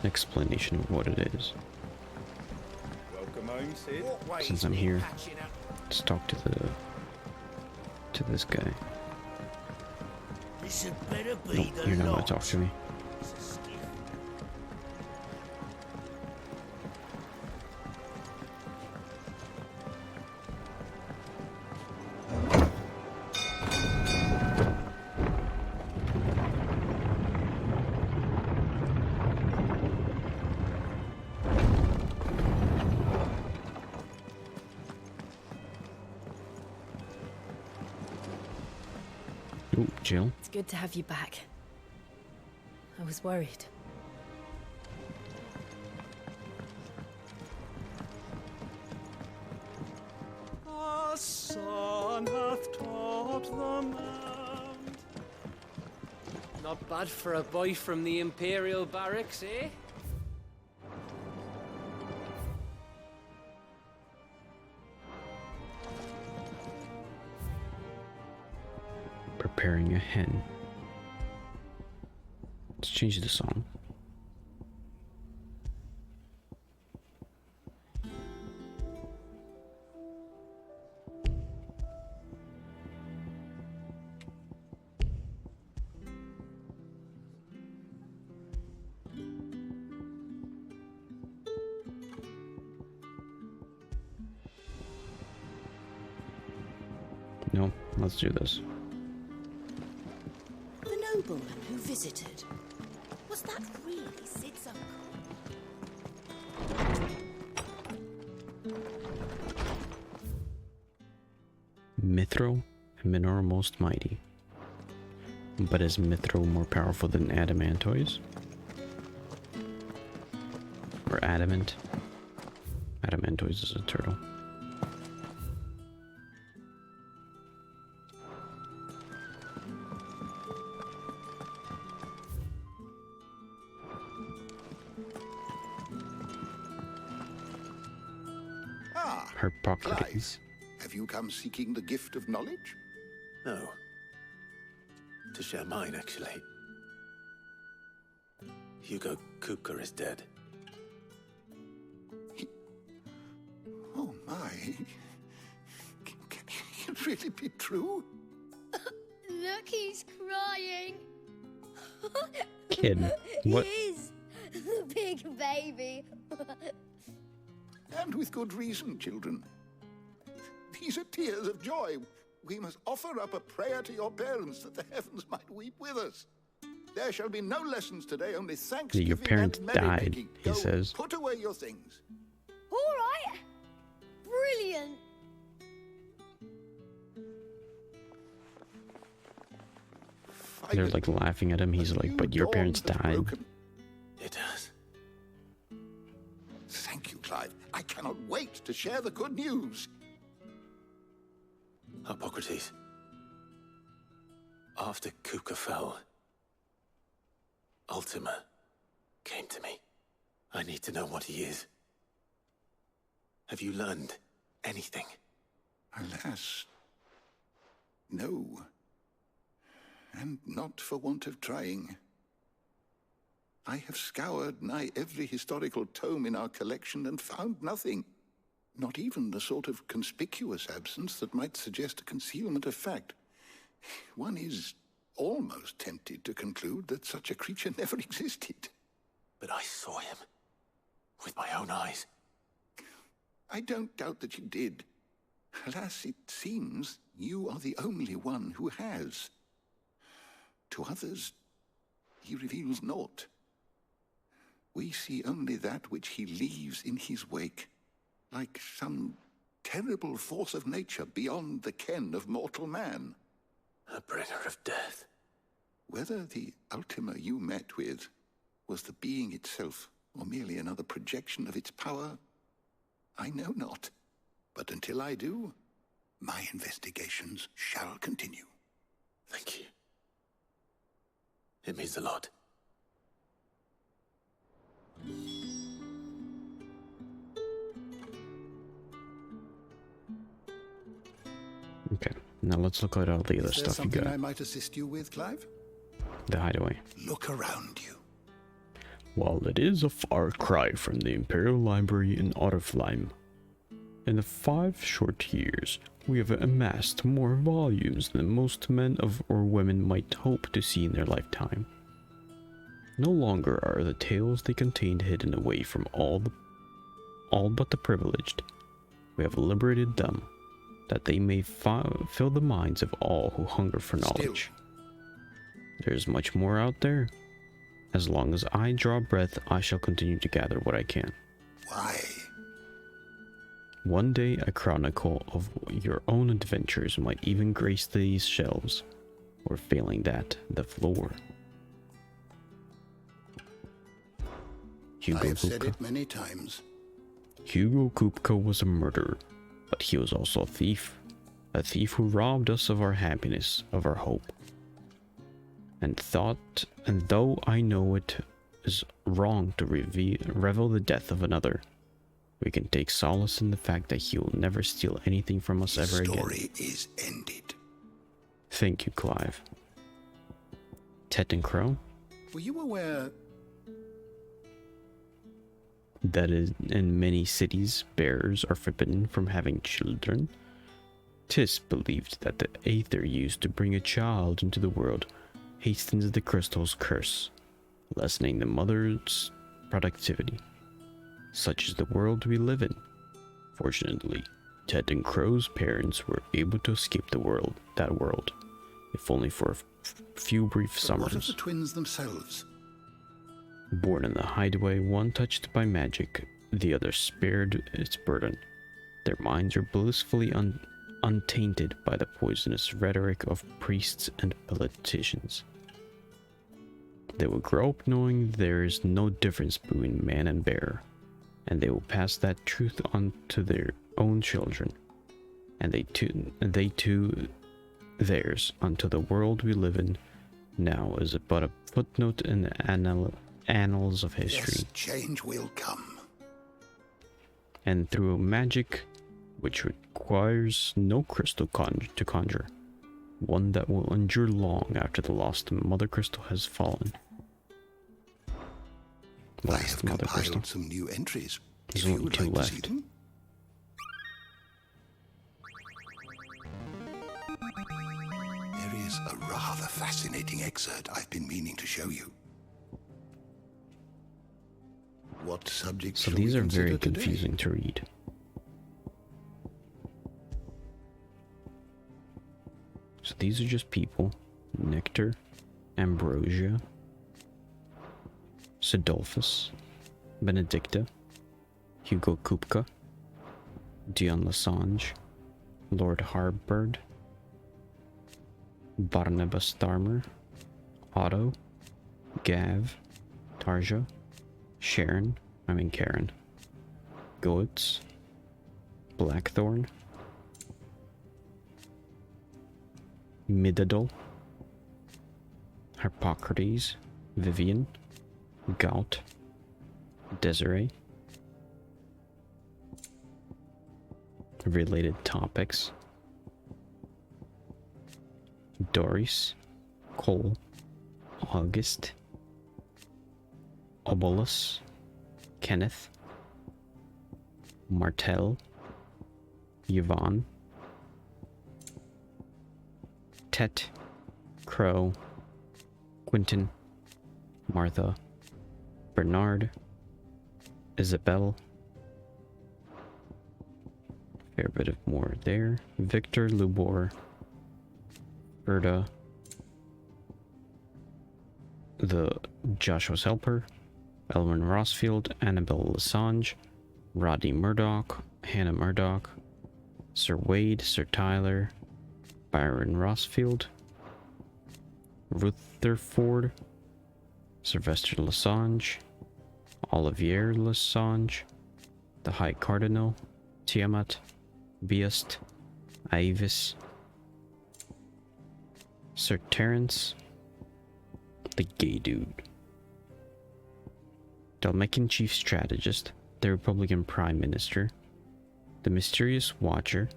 explanation of what it is. Welcome home, Sid. Since I'm here, let's talk to this guy. This had better be Nope, the you're not gonna lot. talk to me. Ooh, Jill. It's good to have you back. I was worried. The sun hath taught the man. Not bad for a boy from the Imperial barracks, eh? Preparing a hen. Let's change the song. No, let's do this. The nobleman who visited. Was that really Sid's uncle? Mithro and Minor most mighty. But is Mithro more powerful than Adamantoise? Or Adamant? Adamantoise is a turtle. Ah, Harpocrates. Clive, have you come seeking the gift of knowledge? No. To share mine, actually. Hugo Kupka is dead. Oh my. Can it really be true? Look, he's crying. Kid, what? He is. The big baby. And with good reason, children. These are tears of joy. We must offer up a prayer to your parents that the heavens might weep with us. There shall be no lessons today, only thanksgiving Your parents and died, merrymaking. he Go, says. Put away your things. All right. Brilliant. They're like laughing at him. He's like, but your parents died. It does. Thank you, Clive. I cannot wait to share the good news. Hippocrates. After Kupka fell, Ultima came to me. I need to know what he is. Have you learned anything? Alas, no. And not for want of trying. I have scoured nigh every historical tome in our collection and found nothing. Not even the sort of conspicuous absence that might suggest a concealment of fact. One is almost tempted to conclude that such a creature never existed. But I saw him. With my own eyes. I don't doubt that you did. Alas, it seems you are the only one who has. To others, he reveals naught. We see only that which he leaves in his wake, like some terrible force of nature beyond the ken of mortal man. A bringer of death. Whether the Ultima you met with was the being itself, or merely another projection of its power, I know not. But until I do, My investigations shall continue. Thank you. It means a lot. Okay, now let's look at all the other Is there stuff you something got. I might assist you with, Clive? The hideaway. Look around you. While it is a far cry from the Imperial Library in Otterflame, in the 5 short years, we have amassed more volumes than most men or women might hope to see in their lifetime. No longer are the tales they contained hidden away from all but the privileged. We have liberated them, that they may fill the minds of all who hunger for knowledge. There is much more out there. As long as I draw breath, I shall continue to gather what I can. Why? One day, a chronicle of your own adventures might even grace these shelves, or failing that, the floor. I have said it many times. Hugo Kupka was a murderer, but he was also a thief who robbed us of our happiness, of our hope. And though I know it is wrong to revel the death of another, we can take solace in the fact that he will never steal anything from us ever again. The story is ended. Thank you, Clive. Tet and Crow? Were you aware That in many cities, bears are forbidden from having children? 'Tis believed that the aether used to bring a child into the world hastens the crystal's curse, lessening the mother's productivity. Such is the world we live in. Fortunately, Ted and Crow's parents were able to escape that world, if only for a few brief summers. What of the twins themselves? Born in the hideaway, one touched by magic, the other spared its burden. Their minds are blissfully untainted by the poisonous rhetoric of priests and politicians. They will grow up knowing there is no difference between man and bear, and they will pass that truth on to their own children, and they too theirs, until the world we live in now is but a footnote in the annals of history. Yes, change will come. And through magic, which requires no crystal to conjure, one that will endure long after the lost Mother Crystal has fallen. I have compiled some new entries. There's If you only would 2 like to see left. them. There is a rather fascinating excerpt I've been meaning to show you. What subject So shall these we are very consider today? confusing to read. So these are just people. Nectar, Ambrosia, Sidolphus, Benedicta, Hugo Kupka, Dion Lasange, Lord Harbird, Barnabas Tharmer, Otto, Gav, Tarja, Karen, Goetz, Blackthorn, Midadol, Harpocrates, Vivian, Gout, Desiree. Related topics: Doris, Cole, August, Obolus, Kenneth, Martel, Yvonne, Tet, Crow, Quentin, Martha, Bernard, Isabel. Fair bit of more there. Victor, Lubor, Berta, the Joshua's Helper, Elwyn Rossfield, Annabelle Lasange, Roddy Murdoch, Hannah Murdoch, Sir Wade, Sir Tyler, Byron Rossfield, Rutherford, Sylvester Lasange, Olivier Lasange, the High Cardinal, Tiamat, Biest, Avis. Sir Terence. The gay dude. Dalmekian Chief Strategist. The Republican Prime Minister. The Mysterious Watcher.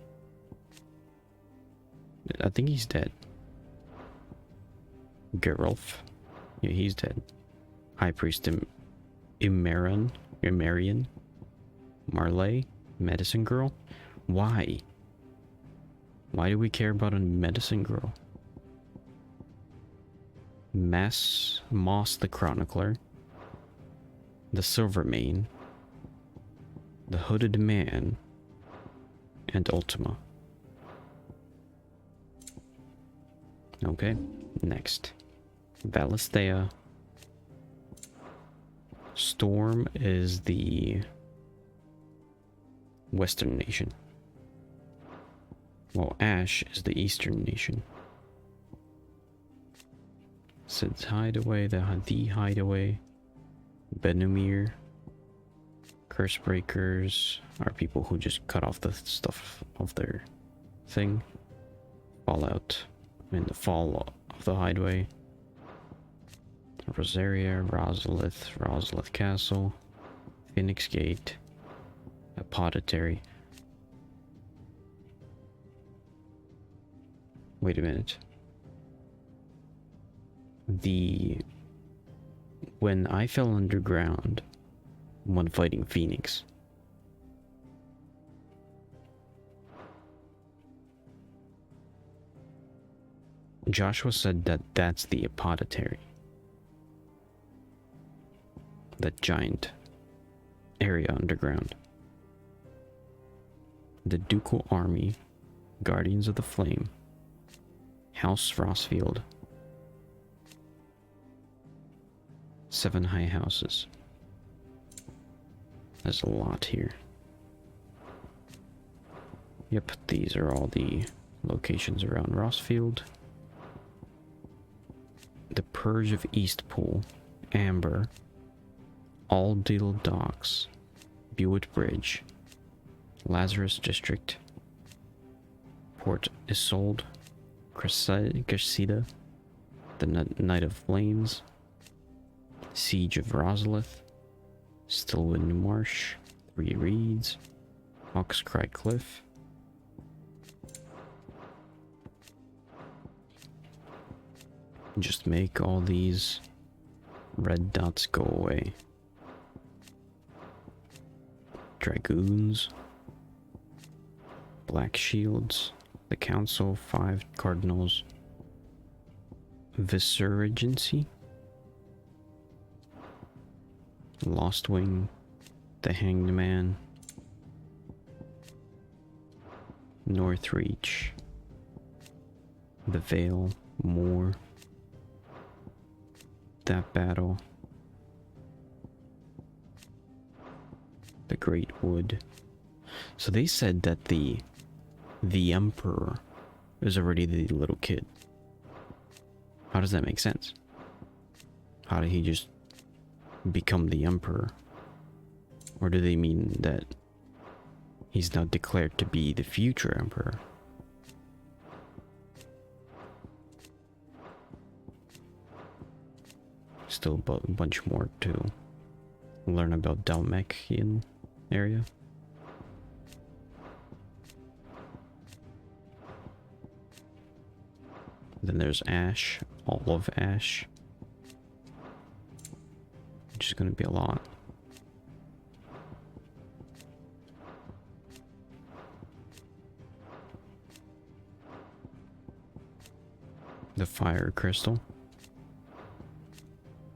I think he's dead. Gerulf. Yeah, he's dead. High Priest Imarian. Marley. Medicine Girl. Why? Why do we care about a medicine girl? Moss the Chronicler. The Silvermane. The Hooded Man. And Ultima. Okay, next. Valisthea. Storm is the Western nation. While Ash is the Eastern nation. Sid's Hideaway, the Hideaway. Benumir. Cursebreakers are people who just cut off the stuff of their thing. Fallout. The fall of the Hideaway. Rosaria, Rosalith Castle. Phoenix Gate. Apothecary. Wait a minute. When I fell underground when fighting Phoenix, Joshua said that that's the apothecary. That giant area underground. The Ducal Army, Guardians of the Flame, House Rossfield, 7 high houses. There's a lot here. Yep, these are all the locations around Rossfield. The Purge of Eastpool, Amber, Aldale Docks, Buick Bridge, Lazarus District, Port Isolde, Cressida, the Night of Flames, Siege of Rosalith, Stillwood Marsh, 3 Reeds, Hawkscry Cliff. Just make all these red dots go away. Dragoons, Black Shields, the Council, 5 Cardinals, Visurgency, Lost Wing, the Hanged Man, Northreach, the Vale, Moor, that battle, the Great Wood. So they said that the Emperor is already the little kid. How does that make sense? How did he just become the Emperor? Or do they mean that he's now declared to be the future Emperor? Still a bunch more to learn about Dalmekian area. Then there's Ash, all of Ash, which is going to be a lot. The Fire Crystal,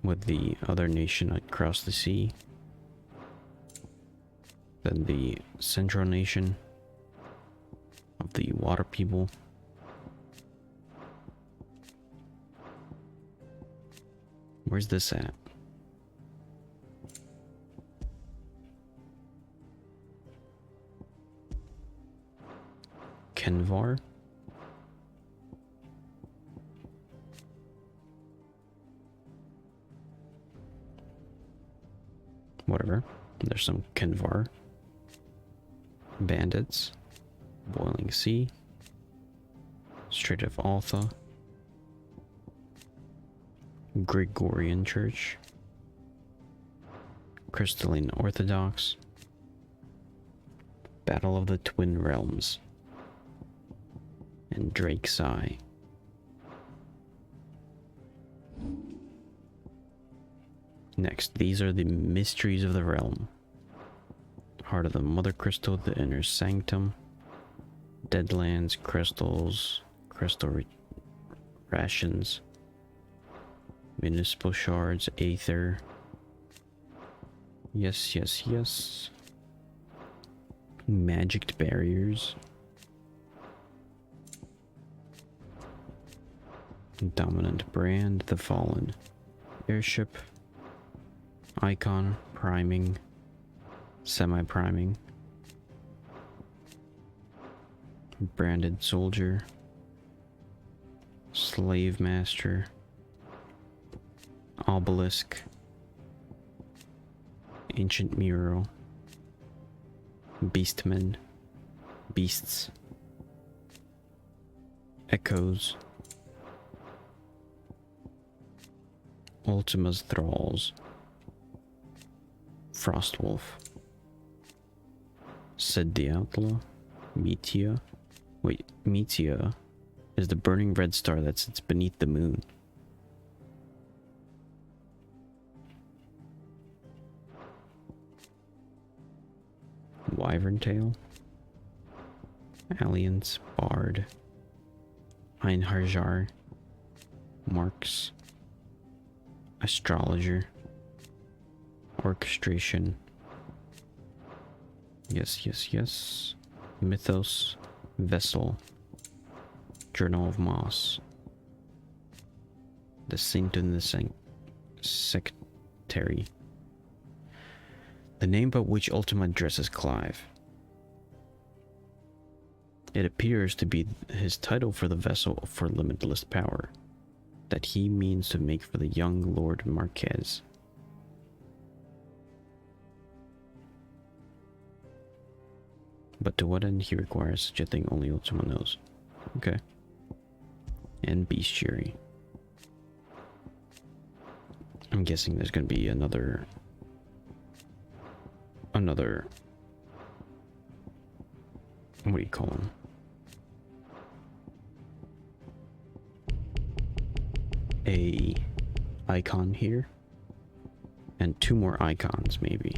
with the other nation across the sea. Then the Central Nation of the Water People. Where's this at? Kenvar? Whatever. There's some Kenvar. Bandits. Boiling Sea. Strait of Altha, Gregorian Church, Crystalline Orthodox, Battle of the Twin Realms, and Drake's Eye. Next, these are the mysteries of the realm. Heart of the Mother Crystal, the Inner Sanctum, Deadlands, Crystals, Crystal Rations, Municipal Shards, Aether. Yes, yes, yes. Magicked Barriers. Dominant Brand, the Fallen. Airship. Icon, Priming. Semi-priming. Branded Soldier. Slave Master. Obelisk. Ancient Mural. Beastmen. Beasts. Echoes. Ultima's Thralls. Frostwolf. Sid the Outlaw. Metia. Wait, Metia is the burning red star that sits beneath the moon. Wyvern Tail. Alliance. Bard. Einharjar. Marks. Astrologer. Orchestration. Yes, yes, yes. Mythos. Vessel. Journal of Moss. The Saint and the Sectary. The name by which Ultima addresses Clive. It appears to be his title for the vessel for limitless power that he means to make for the young Lord Marquez. But to what end he requires such a thing, only Ultima knows. Okay. And bestiary. I'm guessing there's gonna be another what do you call him? A icon here. And 2 more icons, maybe.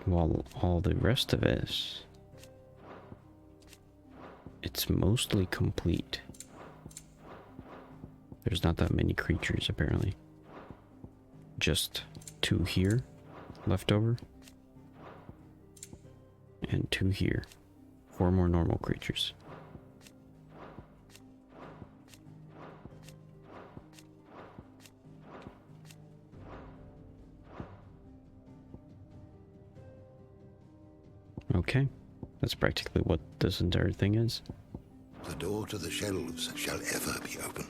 While all the rest of it, it's mostly complete. There's not that many creatures, apparently. Just 2 here, left over. And 2 here. 4 more normal creatures. Okay, that's practically what this entire thing is. The door to the shelves shall ever be open.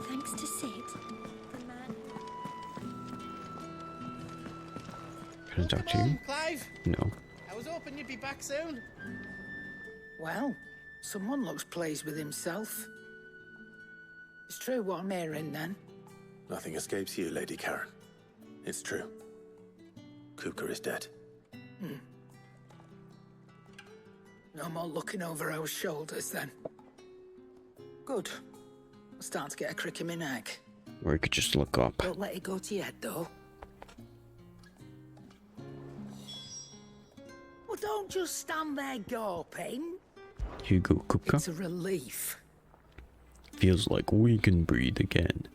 Thanks to Sid, the man. Can I talk to you? Clive? No. I was hoping you'd be back soon. Well, someone looks pleased with himself. It's true what I'm hearing, then. Nothing escapes you, Lady Karen. It's true. Kupka is dead. No more looking over our shoulders, then. Good. I'm starting to get a crick in my neck. Or you could just look up. Don't let it go to your head, though. Well, don't just stand there gawping. Hugo Kupka. It's a relief. Feels like we can breathe again.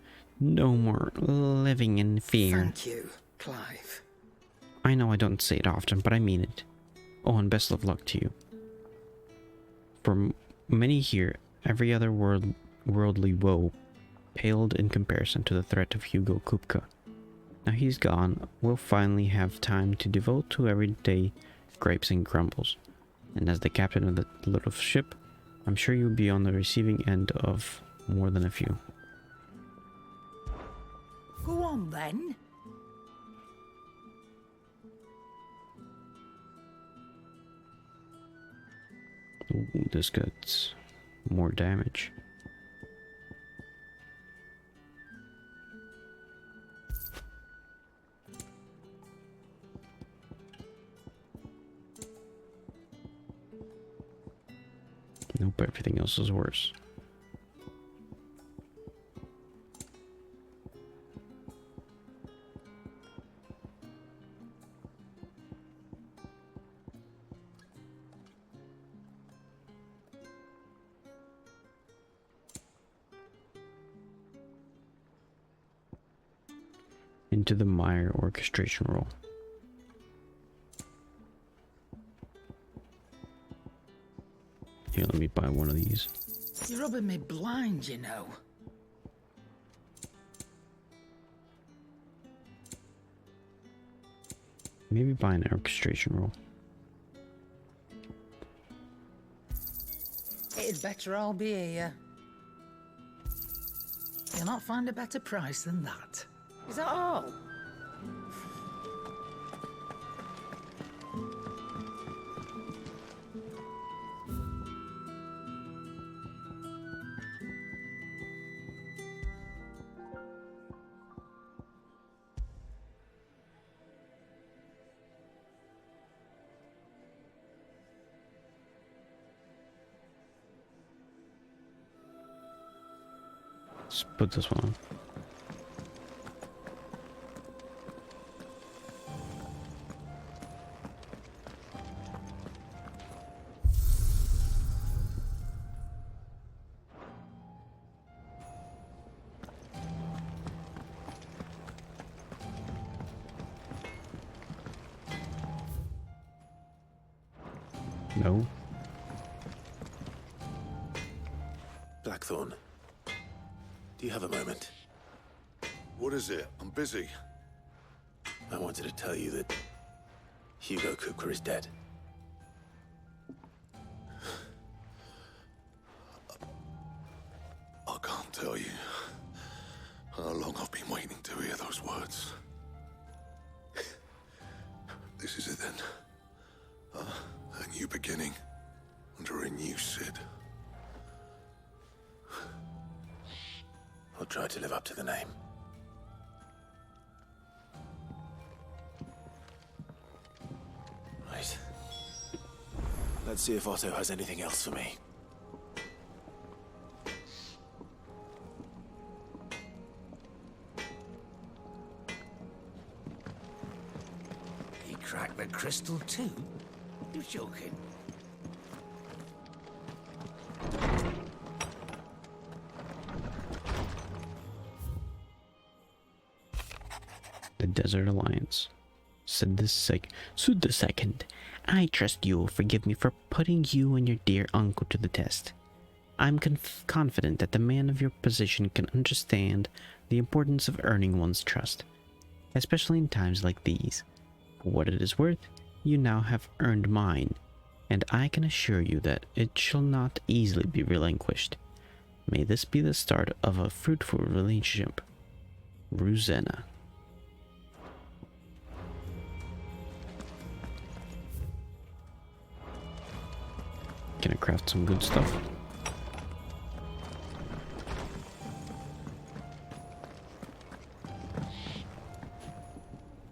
No more living in fear. Thank you, Clive. I know I don't say it often, but I mean it. Oh, and best of luck to you. For many here, every other worldly woe paled in comparison to the threat of Hugo Kupka. Now he's gone, we'll finally have time to devote to everyday gripes and grumbles. And as the captain of the little ship, I'm sure you'll be on the receiving end of more than a few. Go on then. Ooh, this gets more damage. Nope, everything else is worse. Into the Meyer orchestration roll. Here, let me buy one of these. You're rubbing me blind, you know. Maybe buy an orchestration roll. It'd better all be here. You'll not find a better price than that. Is that all? Let's put this one on. No. Blackthorn, do you have a moment? What is it? I'm busy. I wanted to tell you that Hugo Kupka is dead. I can't tell you how long I've been waiting to hear those words. This is it then. A new beginning under a new Sid. I'll try to live up to the name. Right. Let's see if Otto has anything else for me. He cracked the crystal too? You're joking. The Desert Alliance. Said the second. I trust you will forgive me for putting you and your dear uncle to the test. I'm confident that the man of your position can understand the importance of earning one's trust, especially in times like these. For what it is worth, you now have earned mine, and I can assure you that it shall not easily be relinquished. May this be the start of a fruitful relationship. Ruzena. Can I craft some good stuff?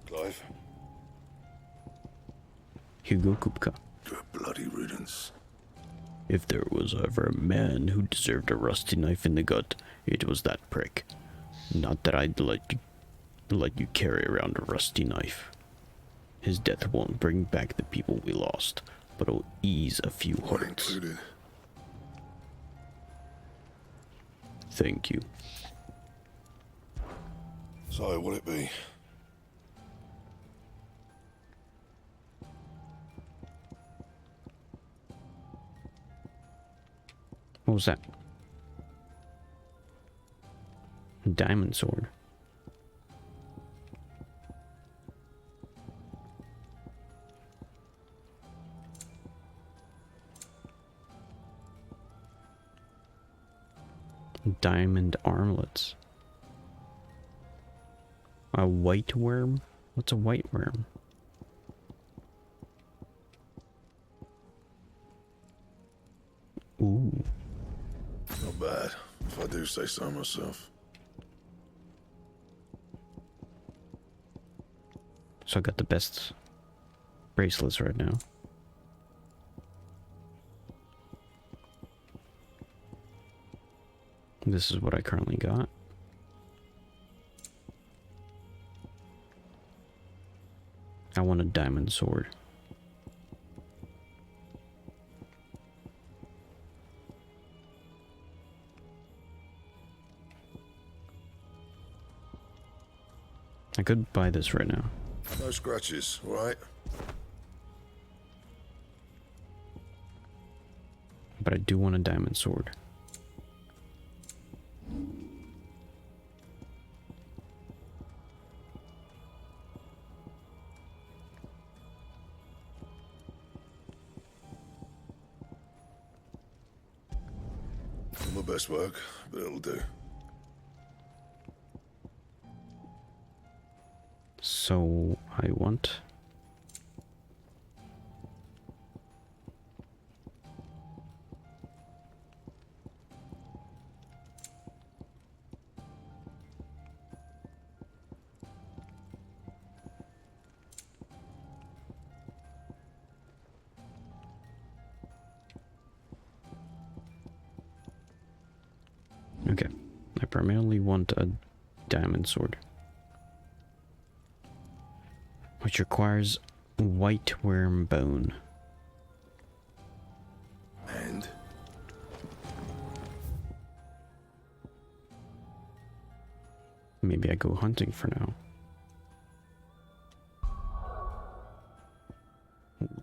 Clive? Hugo Kupka. Good bloody riddance. If there was ever a man who deserved a rusty knife in the gut, it was that prick. Not that I'd let you carry around a rusty knife. His death won't bring back the people we lost, but it'll ease a few hearts. Included. Thank you. So, what'll it be? What was that? Diamond sword. Diamond armlets. A white worm? What's a white worm? Ooh. Not bad, if I do say so myself. So I got the best bracelets right now. This is what I currently got. I want a diamond sword. I could buy this right now. No scratches, right? But I do want a diamond sword. Not my best work, but it'll do. So I want okay. I primarily want a diamond sword, which requires white worm bone. And? Maybe I go hunting for now.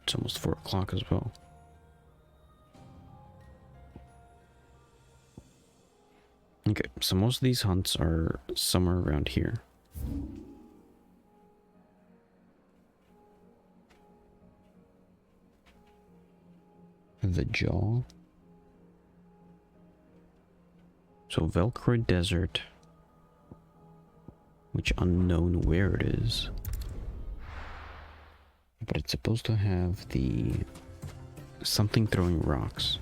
It's almost 4 o'clock as well. Okay, so most of these hunts are somewhere around here. The jaw. So Velcroy Desert, which unknown where it is. But it's supposed to have the something throwing rocks.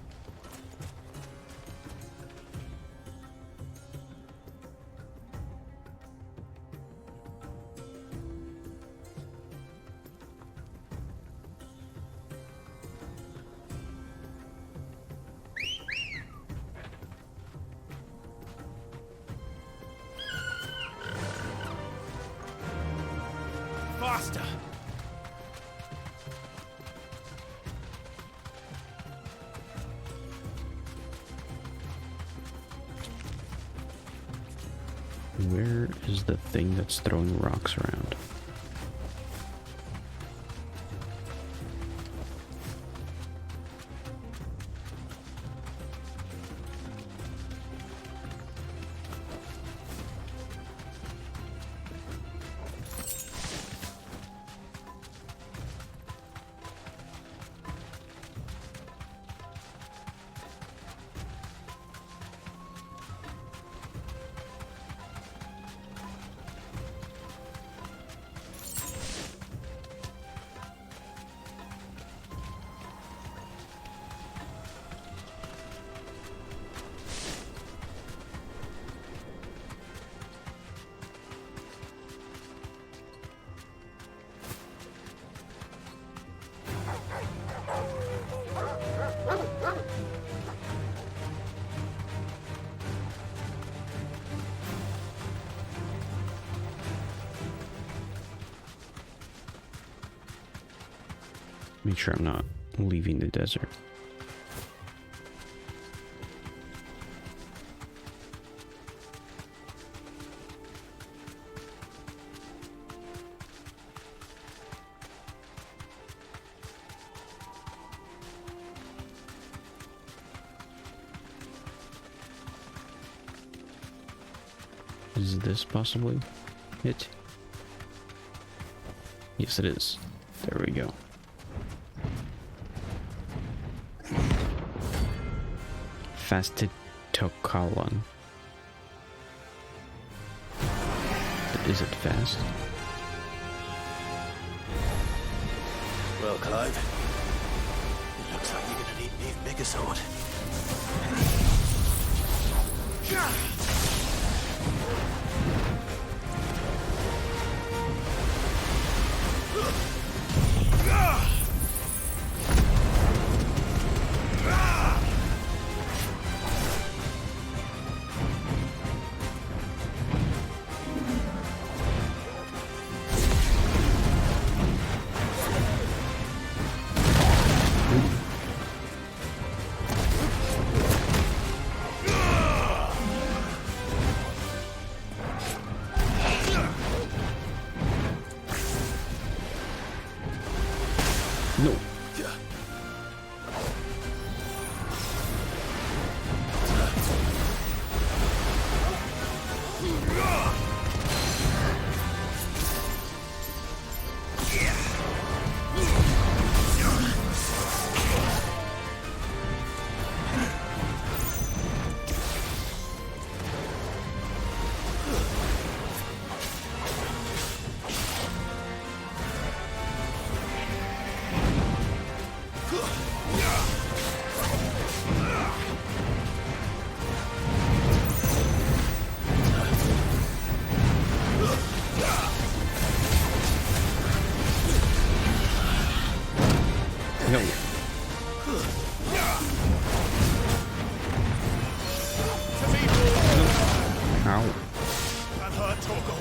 Faster! Where is the thing that's throwing rocks around? Make sure I'm not leaving the desert. Is this possibly it? Yes, it is. There we go. Fasted Tokalan. But is it fast? Well, Clive, it looks like you're gonna need an even bigger sword. No. No. Ow. I'm hurt, Torgal.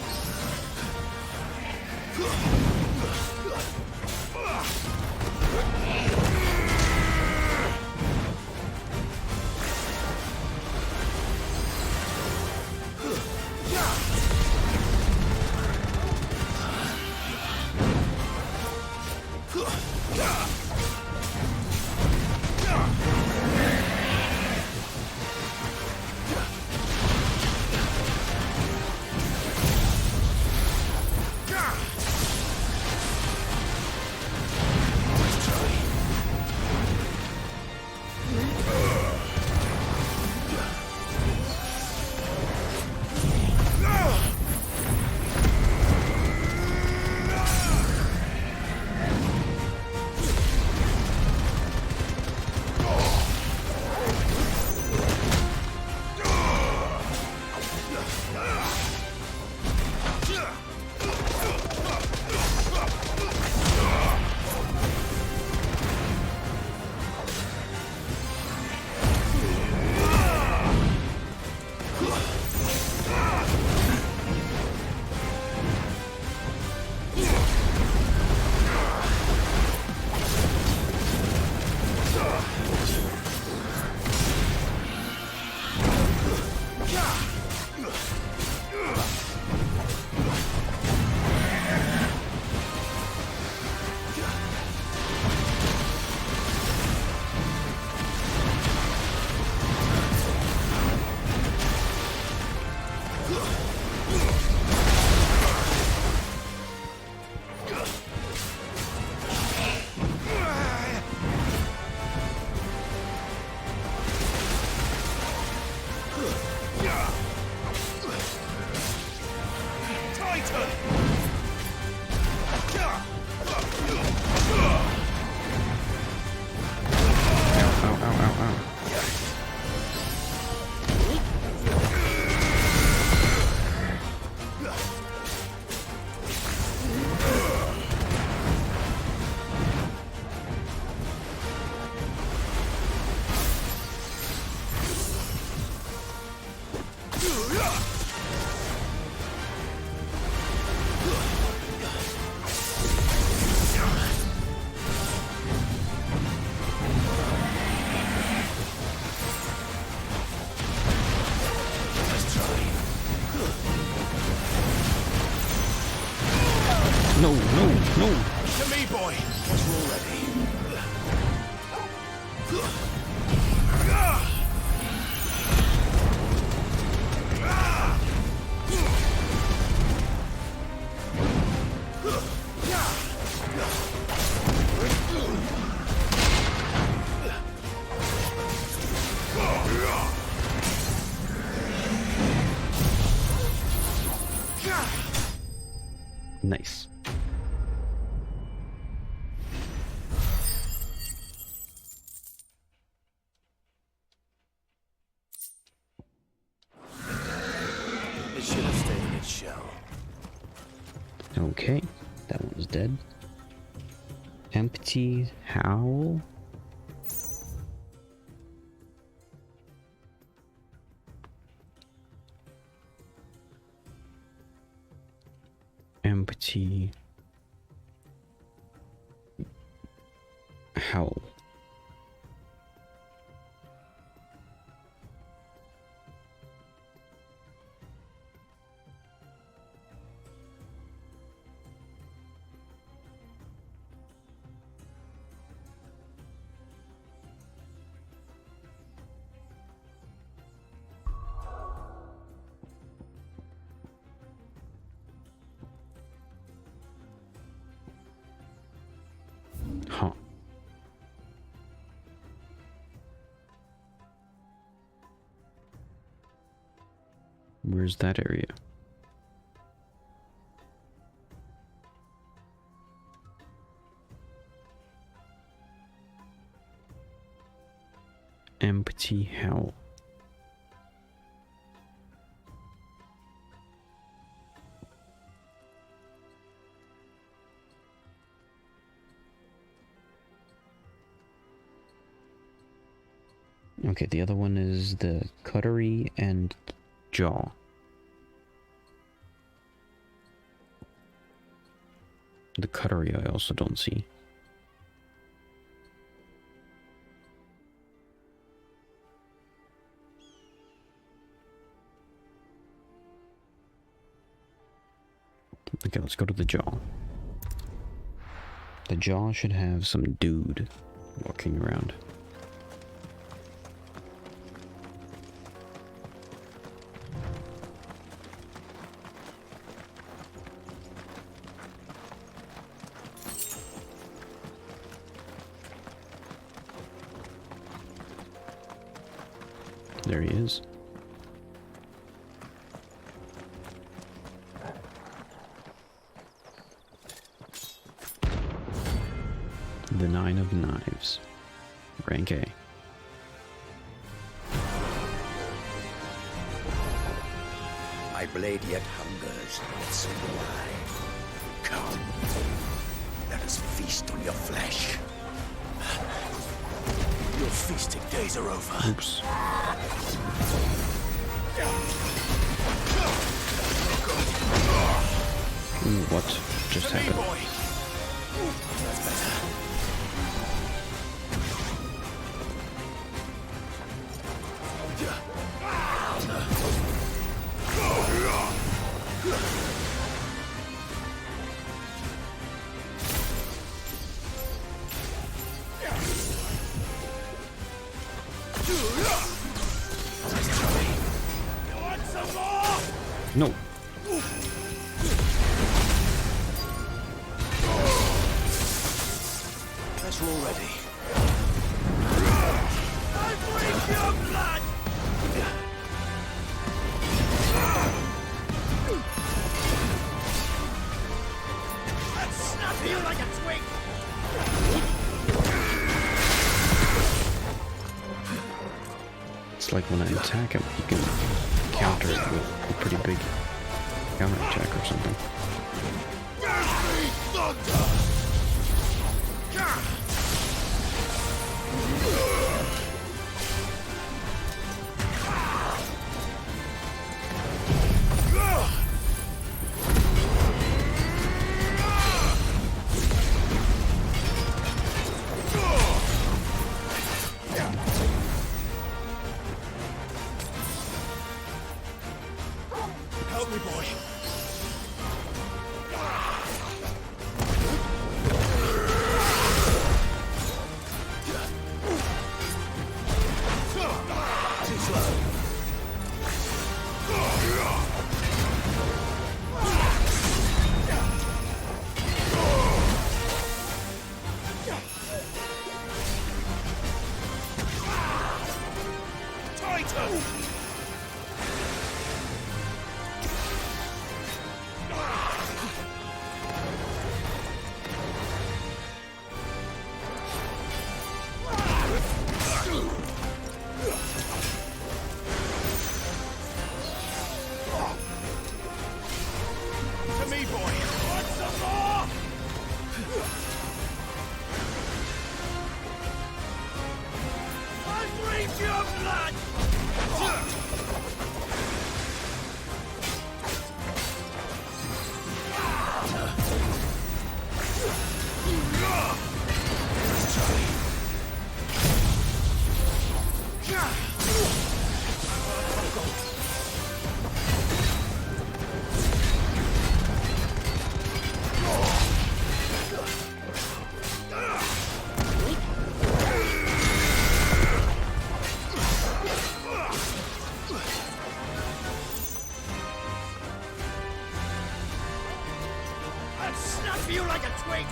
No, no, no. To me, boy. Once we're all ready. Nice. It should have stayed in its shell. Okay, that one's dead. Empty howl. Empty howl. Huh. Where's that area? Empty hell. Okay, the other one is the cuttery and jaw. The cuttery I also don't see. Okay, let's go to the jaw. The jaw should have some dude walking around. There he is. The Nine of Knives. Rank A. My blade yet hungers, and so do I. Come, let us feast on your flesh. Your feasting days are over. Oops. What just happened? That's better. No. Guess we're all ready. I breathe your blood! I'll snap you like a twig! It's like when I attack him, you can counter it with a pretty big counterattack or something. Help me, boy. Too slow. you like a twig!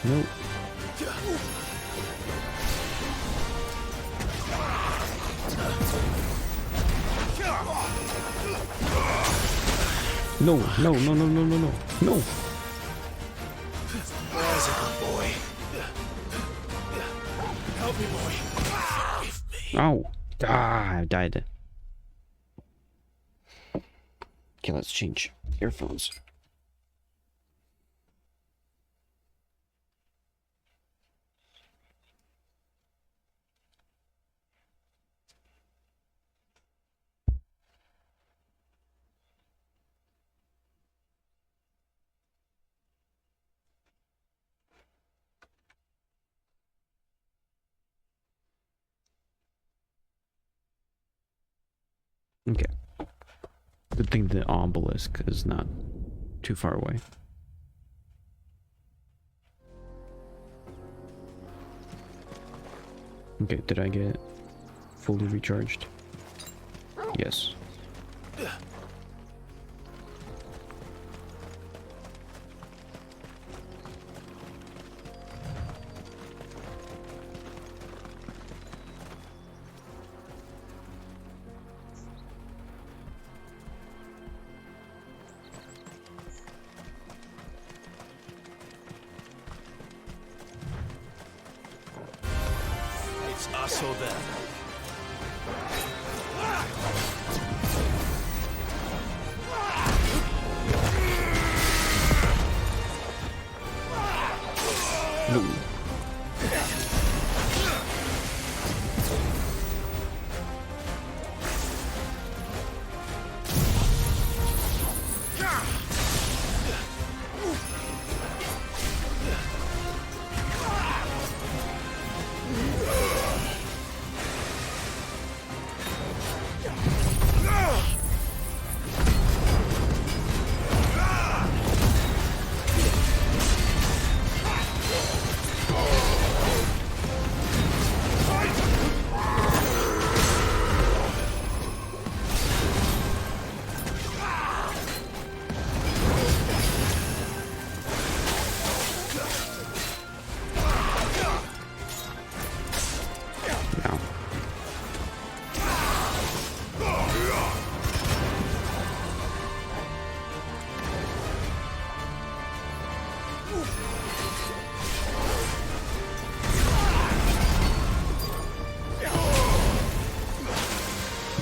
Nope. No, no, no, no, no, no, no, no. There's a good boy. Help me, boy. Ow. Ah, I died. Okay, let's change earphones. Okay. Good thing the obelisk is not too far away. Okay, did I get fully recharged? Yes. It's us or them. No.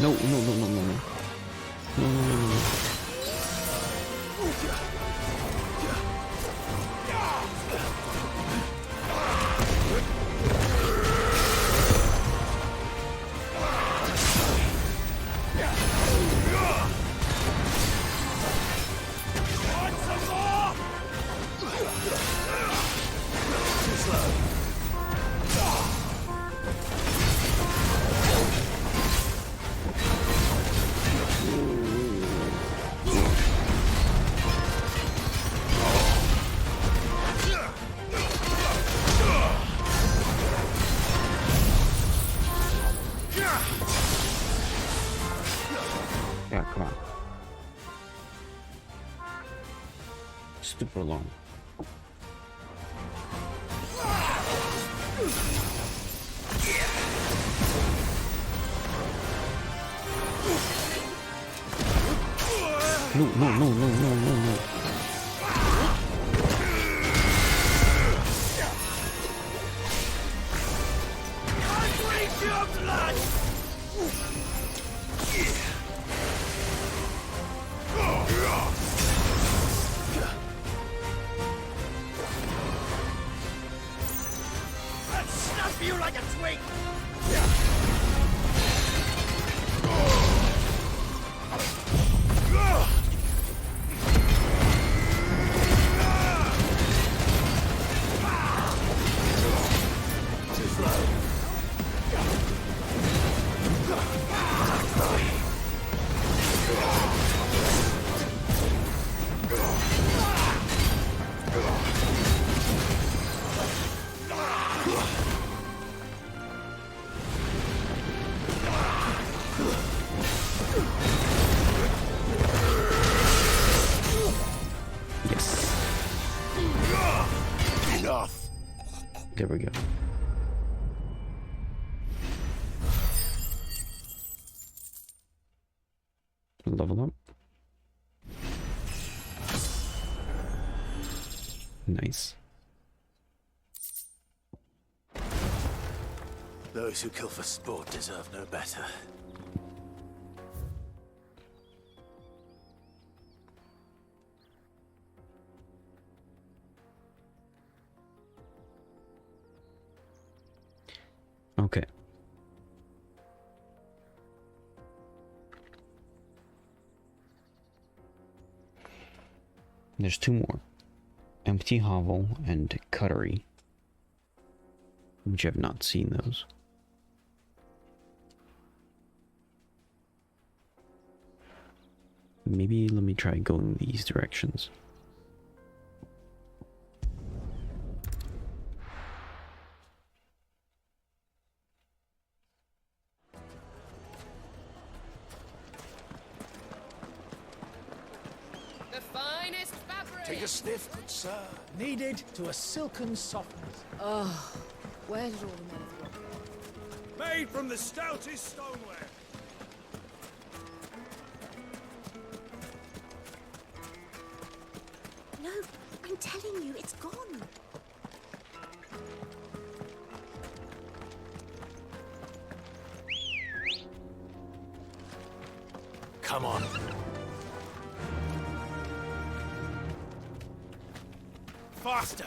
No, no, no, no, no, no. No, no, no, no, no. Yeah, come on. Super long. No, no, no, no, no, no, no. Snap you like a twig! There we go. Level up. Nice. Those who kill for sport deserve no better. Okay. There's two more. Empty Hovel and Cuttery. Which I've not seen those. Maybe let me try going these directions. The finest fabric! Take a sniff, good sir. Needed to a silken softness. Oh, where did all the men go? Made from the stoutest stoneware. No, I'm telling you, it's gone. Come on. Faster!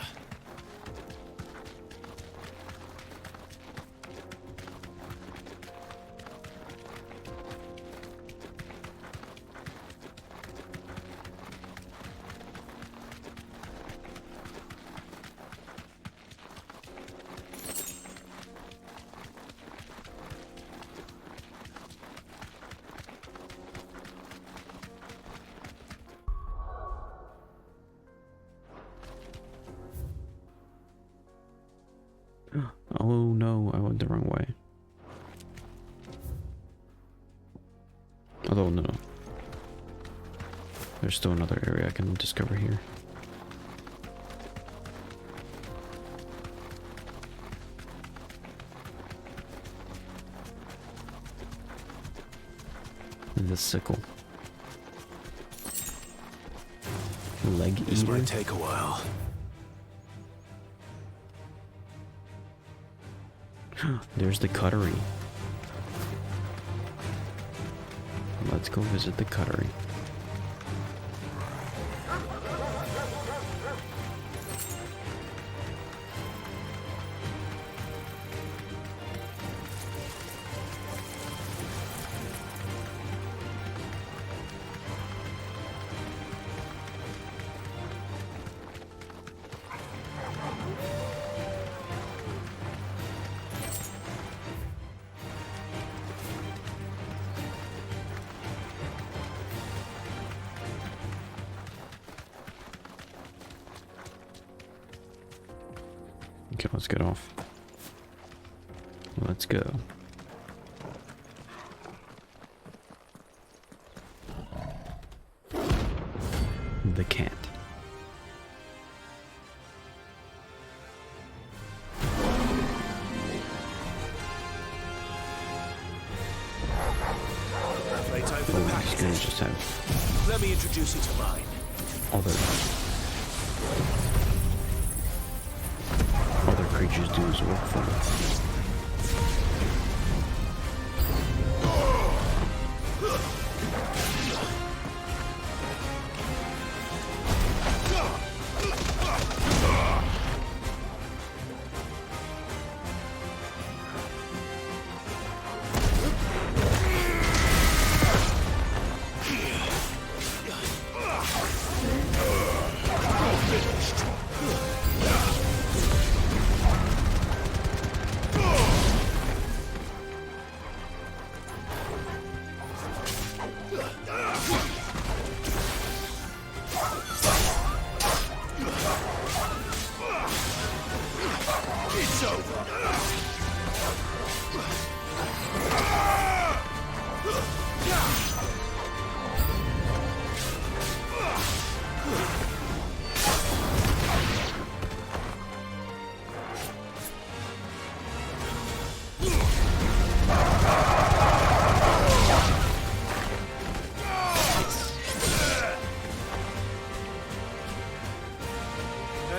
Oh no, I went the wrong way. Although no. There's still another area I can discover here. The sickle. Leg eater. This might take a while. There's the Cuttery. Let's go visit the Cuttery. Okay, let's get off. Let's go. The cat. These guys just have. Let me introduce you to mine. Other creatures do his work for him.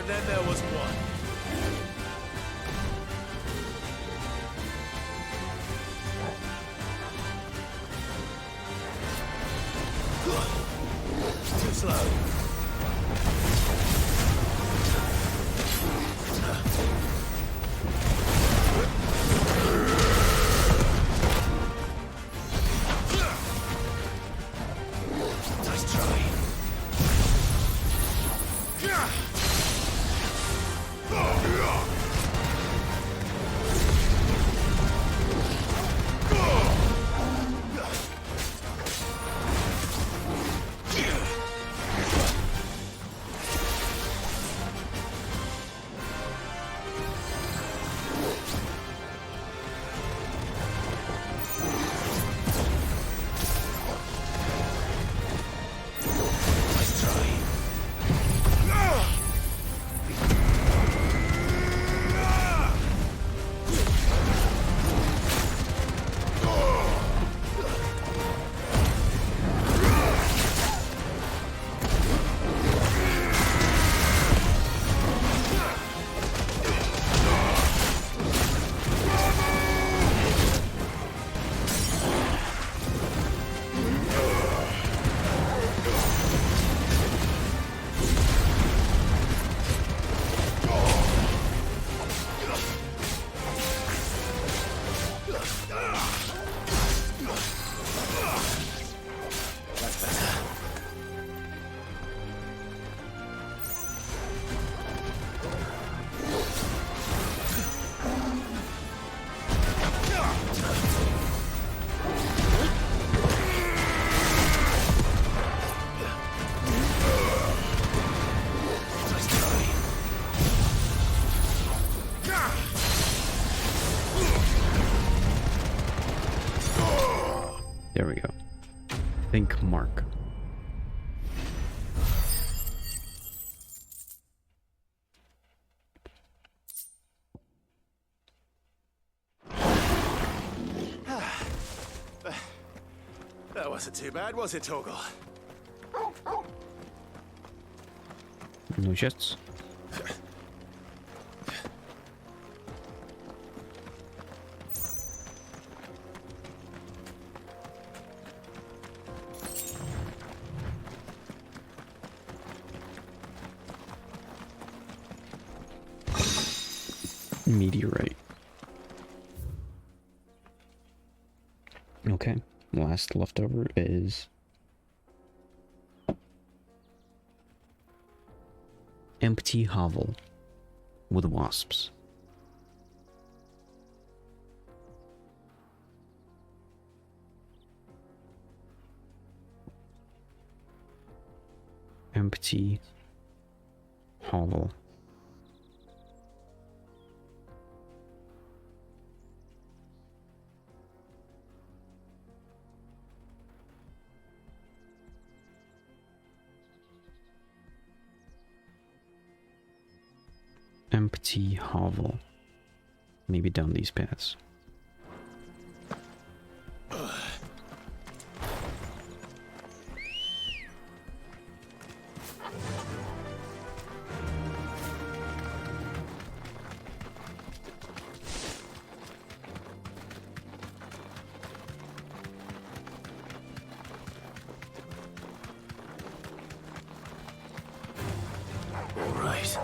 And then there was one. Too slow. Nice try. There we go. Think Mark. That wasn't too bad, was it, Torgal? No jets. Meteorite. Okay, last leftover is empty hovel with wasps. Empty hovel. Empty hovel. Maybe down these paths. All right.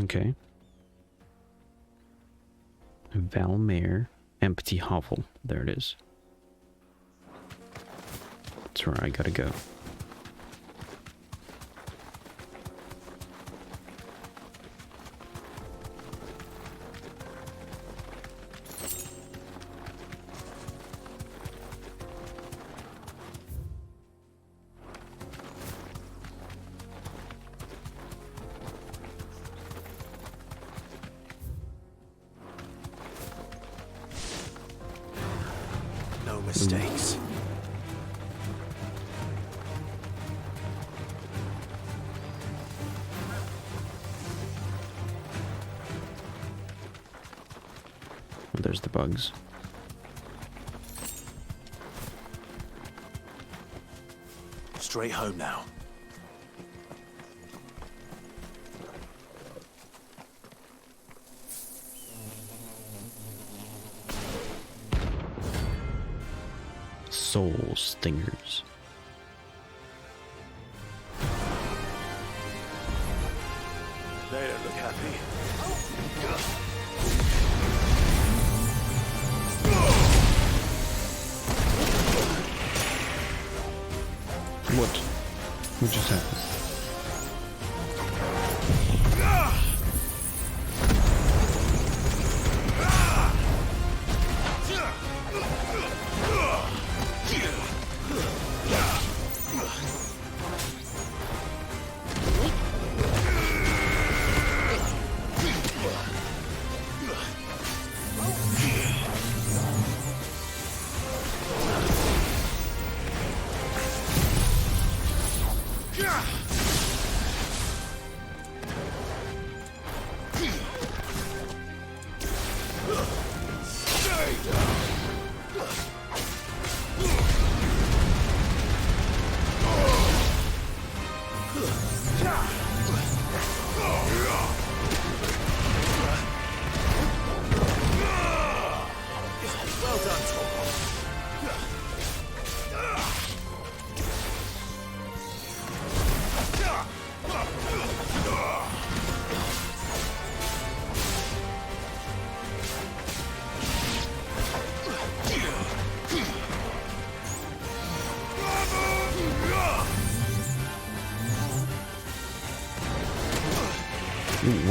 Okay. Valmere, empty hovel. There it is. That's where I gotta go. No mistakes. There's the bugs. Straight home now. Soul stingers. They don't look happy. What just happened?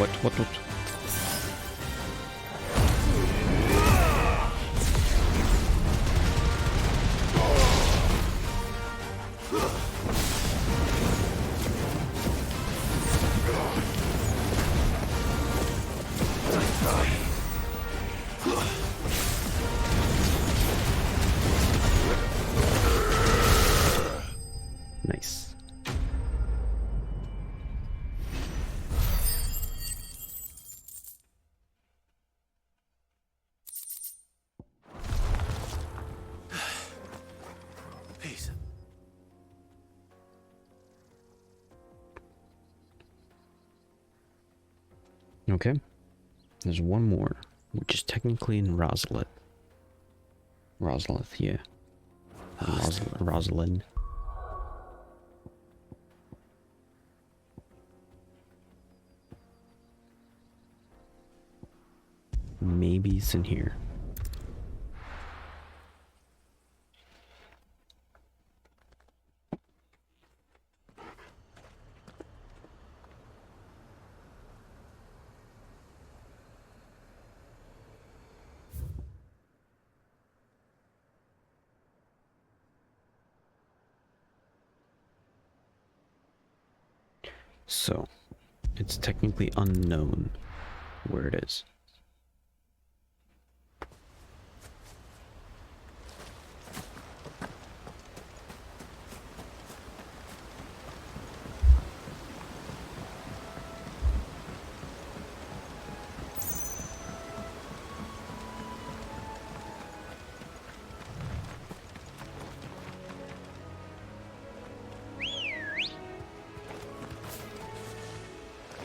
What? Nice. Peace. Okay. There's one more, which is technically in Rosalith. Rosalith, yeah. Rosalind. Maybe it's in here. So, it's technically unknown where it is.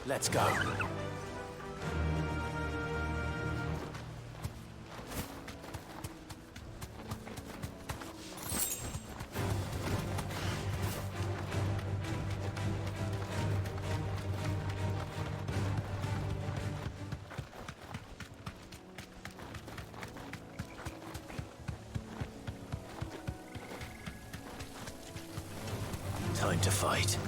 Let's go. Time to fight.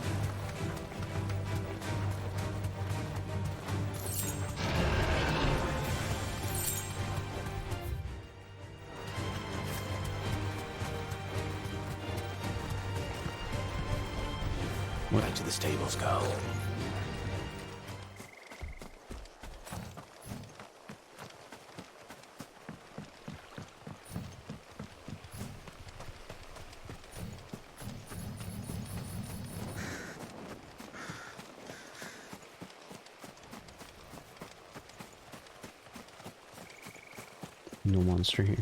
Back to the stables, Carl. No monster here.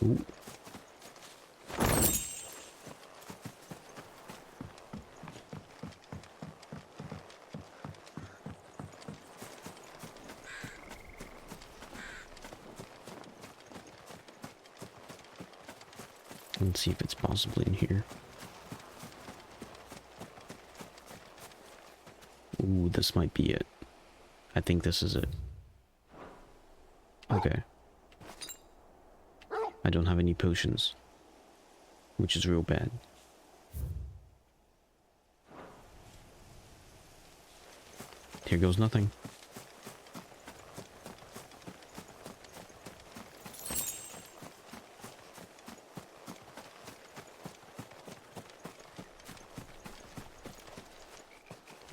Ooh. Let's see if it's possibly in here. Ooh, this might be it. I think this is it. Okay. I don't have any potions, which is real bad. Here goes nothing.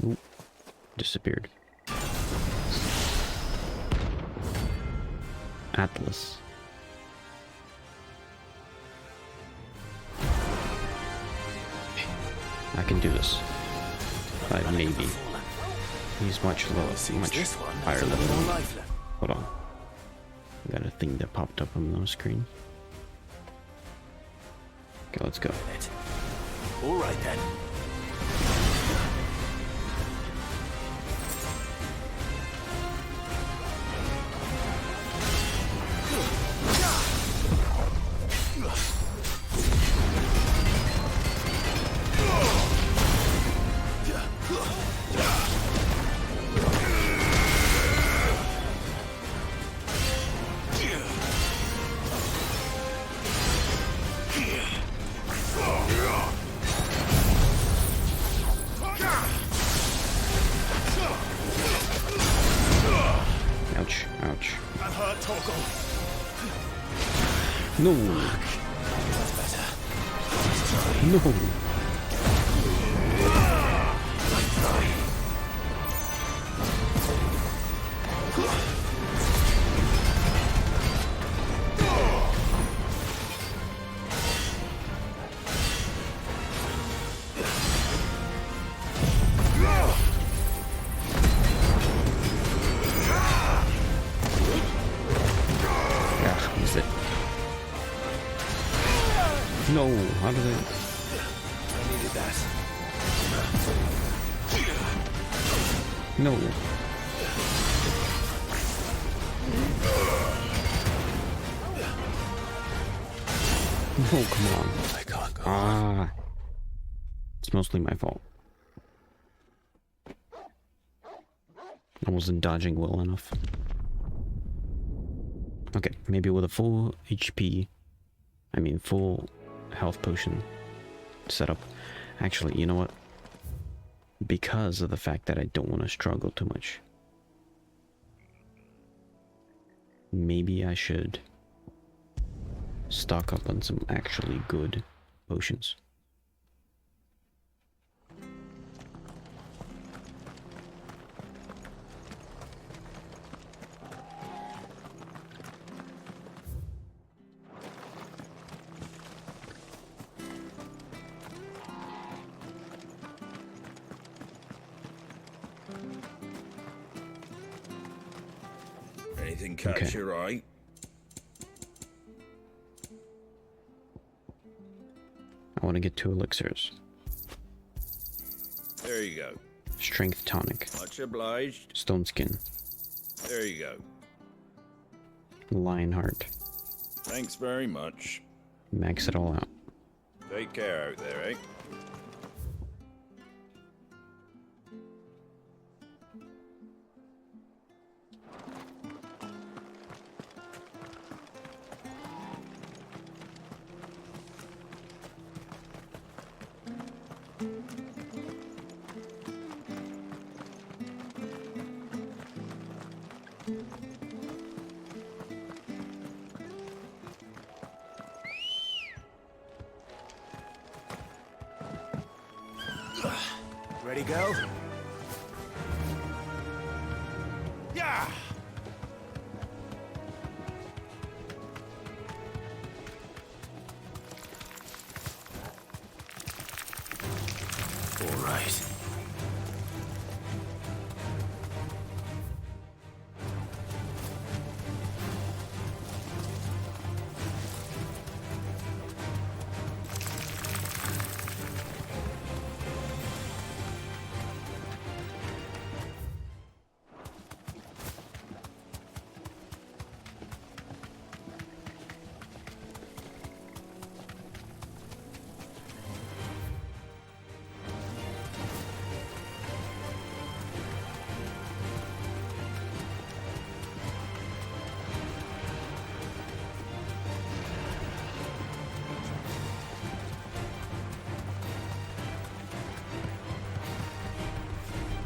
Ooh, disappeared. Atlas. I can do this. Maybe. He's much lower, much higher level. Hold on. I got a thing that popped up on the screen. Okay, let's go. All right then. Ouch, ouch. I'm hurt, Torgal. No. That's better. No. No, how did I... I needed that. No. No, come on. I can't go. Ah. It's mostly my fault. I wasn't dodging well enough. Okay, maybe with a full HP, I mean full health potion setup. Actually, you know what? Because of the fact that I don't want to struggle too much, maybe I should stock up on some actually good potions. Anything catch Okay. your eye? I want to get 2 elixirs. There you go. Strength tonic. Much obliged. Stone skin. There you go. Lionheart. Thanks very much. Max it all out. Take care out there, eh? Ready, go? Yeah! All right.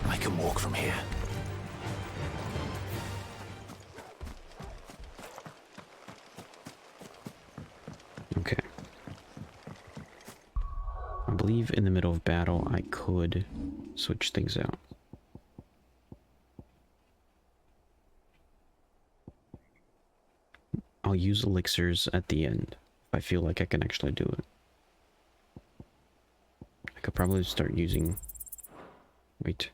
I can walk from here. Okay. I believe in the middle of battle I could switch things out. I'll use elixirs at the end if I feel like I can actually do it. I could probably start using... Wait.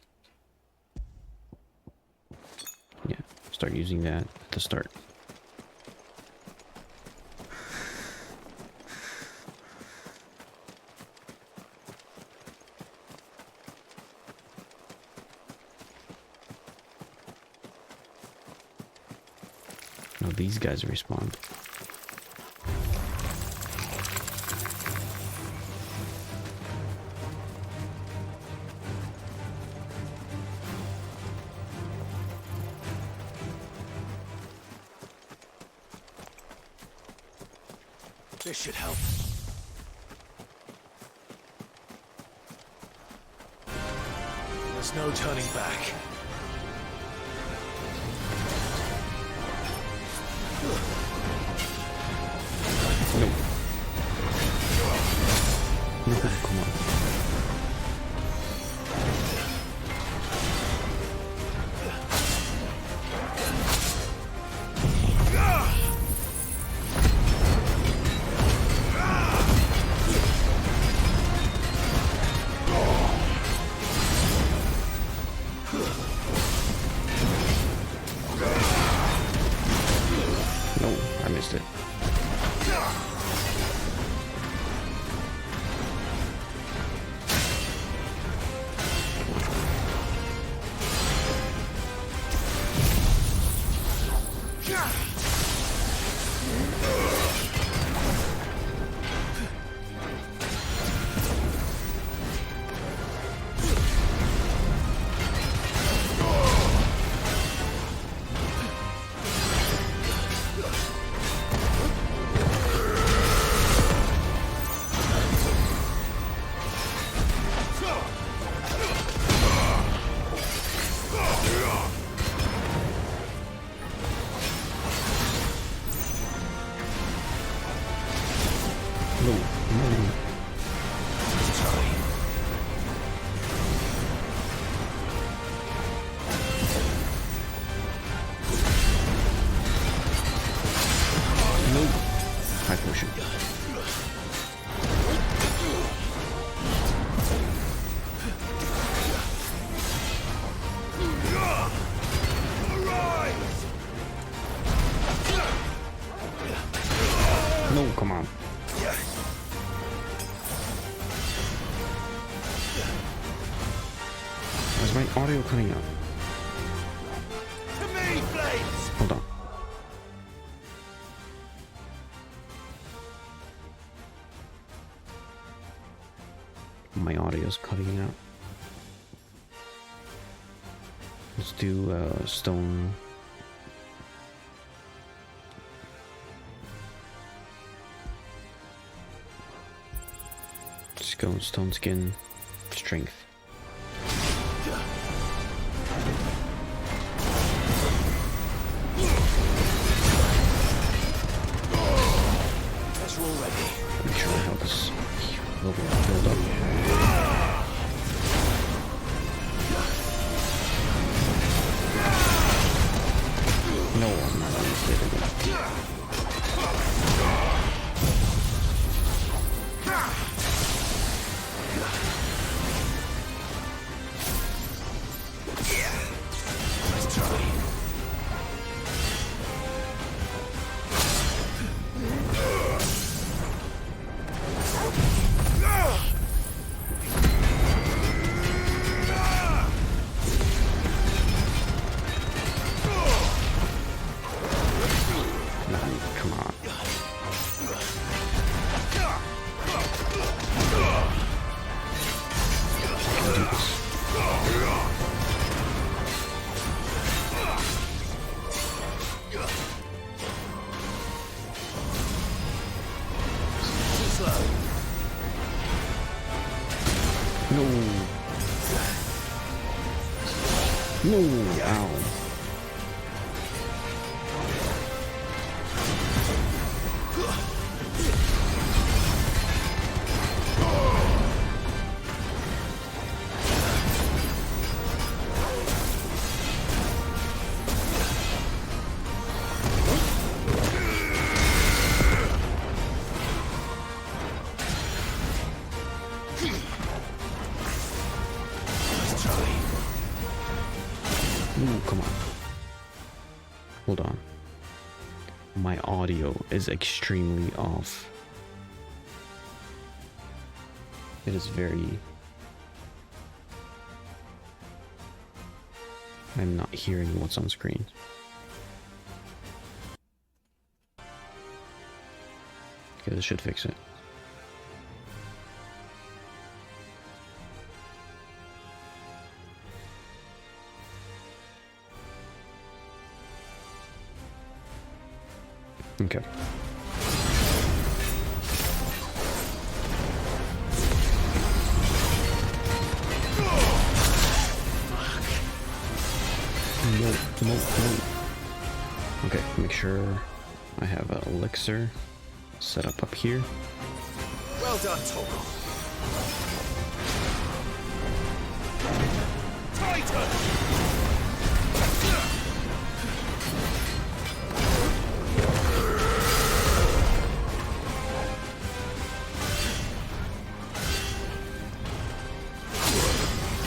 Yeah, start using that at the start. No, these guys respawn. This should help. There's no turning back. No, come on. No, I missed it. my audio cutting out? To me, flames! Hold on. My audio's cutting out. Let's do stone. Let's go stone skin strength. Make sure I have this level filled up. No, I'm not understanding it. Let's try. Come on. Can do this. No. No. Ow. Ooh, come on. Hold on. My audio is extremely off. It is very... I'm not hearing what's on screen. Okay, this should fix it. Okay. No. Okay, make sure I have an elixir set up here. Well done, Torgal. Titan!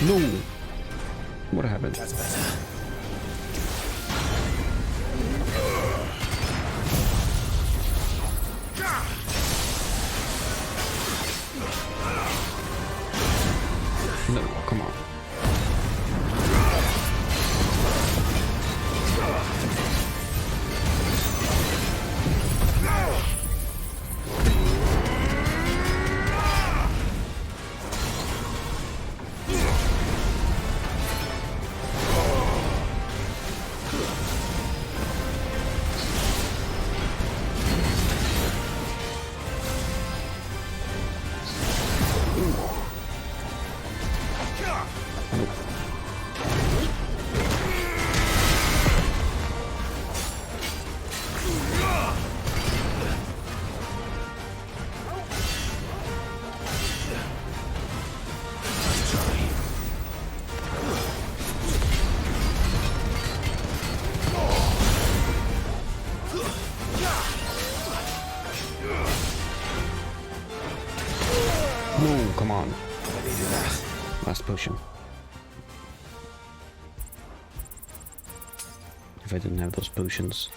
No! What happened? That's better. No, come on. No, come on. Last potion. If I didn't have those potions,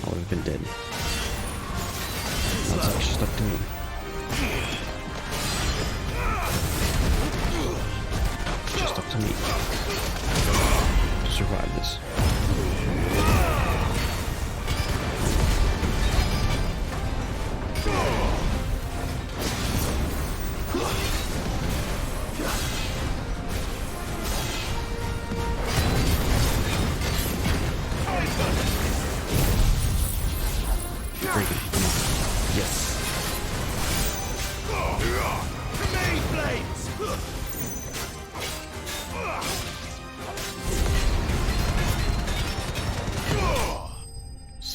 I would have been dead. That's actually stuck to me. Just up to to make to survive this.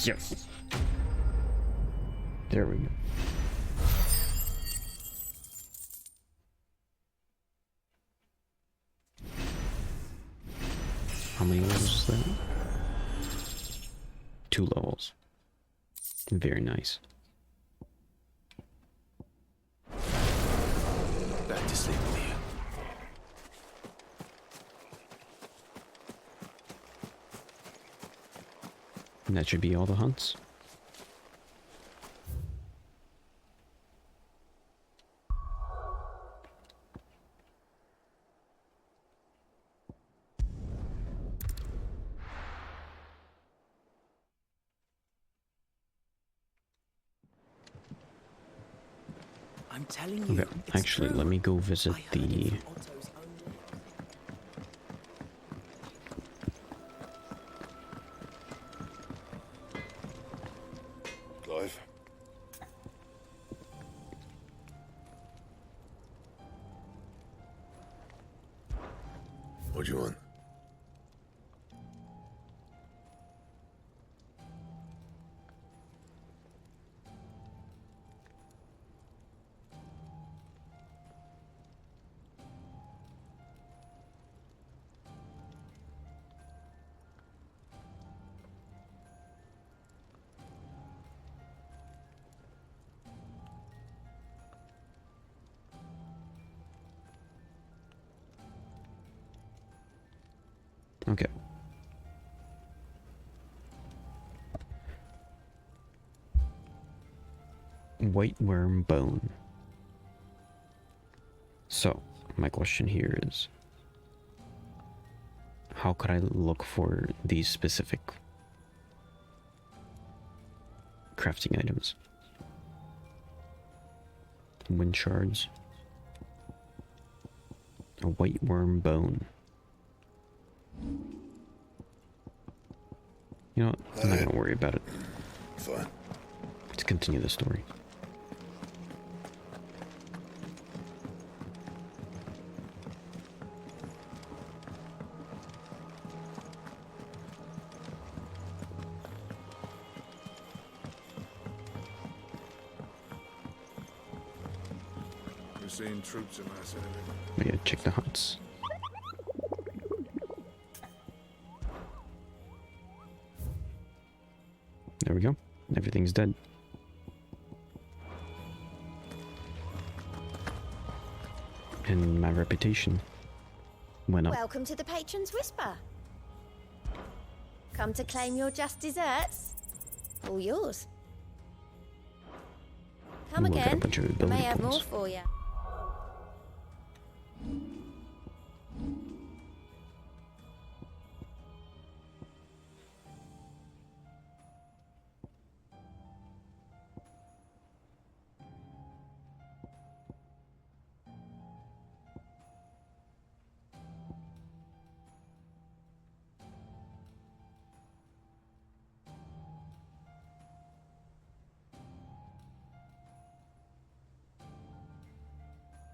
Yes. There we go. How many levels is that? 2 levels. Very nice. Back to sleep with you. And that should be all the hunts. I'm telling you. Okay, actually, let me go visit the... Clive? What do you want? Okay. White worm bone. So, my question here is, how could I look for these specific crafting items? Wind shards. A white worm bone. You know what? I'm not gonna worry about it. Fine. Let's continue the story. We're seeing troops amass enemy. We gotta check the huts. There we go. Everything's dead. And my reputation went up. Welcome to the Patron's Whisper. Come to claim your just desserts? All yours. Come Ooh, I got a again. bunch of I may ability have more points. for you.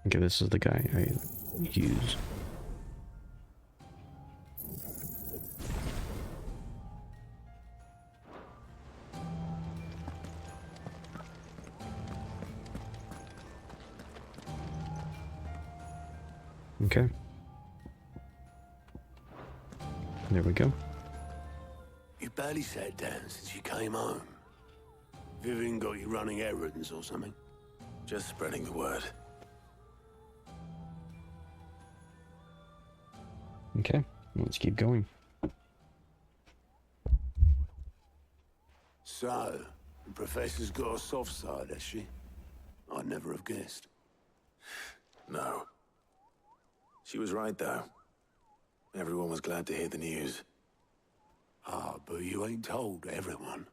Okay, this is the guy I use. Okay. There we go. You barely sat down since you came home. Vivian got you running errands or something? Just spreading the word. Okay, let's keep going. So, the Professor's got a soft side, has she? I'd never have guessed. No. She was right, though. Everyone was glad to hear the news. Ah, but you ain't told everyone.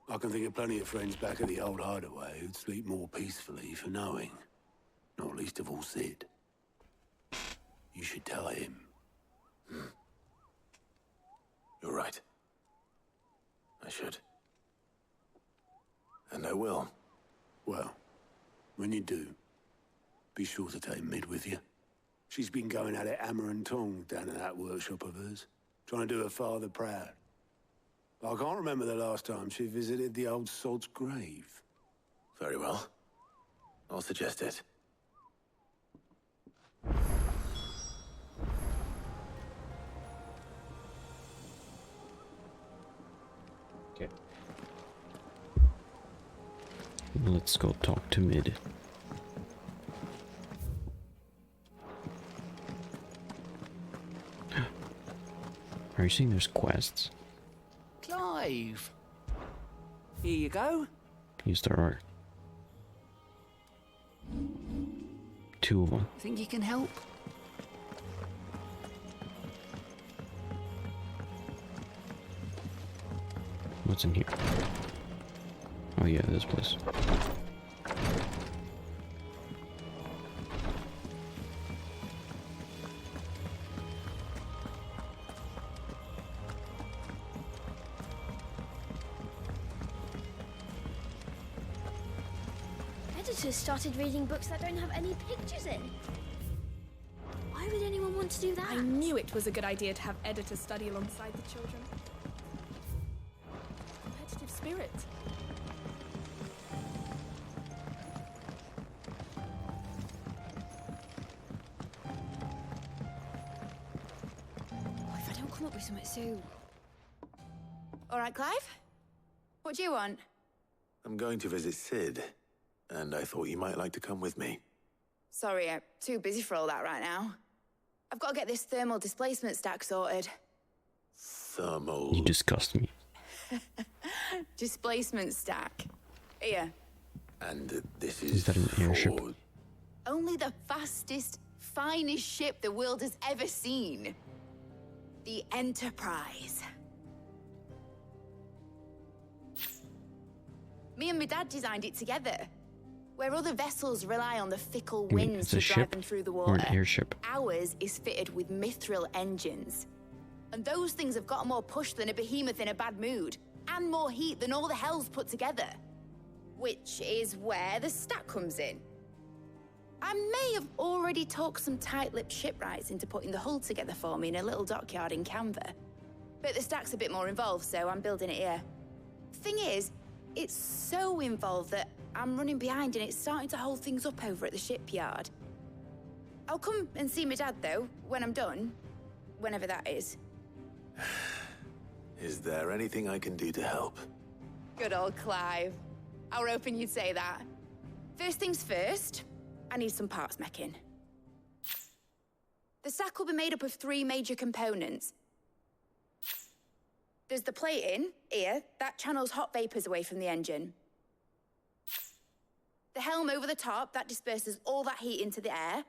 I can think of plenty of friends back at the old hideaway who'd sleep more peacefully for knowing. Not least of all Sid. You should tell him. You're right. I should. And I will. Well, when you do, be sure to take Mid with you. She's been going at it hammer and tongs down in that workshop of hers, trying to do her father proud. I can't remember the last time she visited the old sod's grave. Very well. I'll suggest it. Okay. Let's go talk to Mid. Are you seeing there's quests? Clive! Here you go. Use the art. 2 of them. Think you can help? What's in here? Oh yeah, this place. Editors started reading books that don't have any pictures in. Why would anyone want to do that? I knew it was a good idea to have editors study alongside the children. Competitive spirit. Oh, if I don't come up with something soon. All right, Clive? What do you want? I'm going to visit Sid, and I thought you might like to come with me. Sorry, I'm too busy for all that right now. I've got to get this thermal displacement stack sorted. Thermal... You disgust me. Displacement stack. Here. And this Is that an airship? Only the fastest, finest ship the world has ever seen. The Enterprise. Me and my dad designed it together. Where other vessels rely on the fickle You mean winds it's to a drive ship them through the or an water, airship? ours is fitted with mithril engines. And those things have got more push than a behemoth in a bad mood, and more heat than all the hells put together. Which is where the stack comes in. I may have already talked some tight-lipped shipwrights into putting the hull together for me in a little dockyard in Canva. But the stack's a bit more involved, so I'm building it here. Thing is, it's so involved that I'm running behind and it's starting to hold things up over at the shipyard. I'll come and see my dad, though, when I'm done. Whenever that is. Is there anything I can do to help? Good old Clive. I were hoping you'd say that. First things first, I need some parts meching. The stack will be made up of 3 major components. There's the plating, here, that channels hot vapors away from the engine. The helm over the top, that disperses all that heat into the air.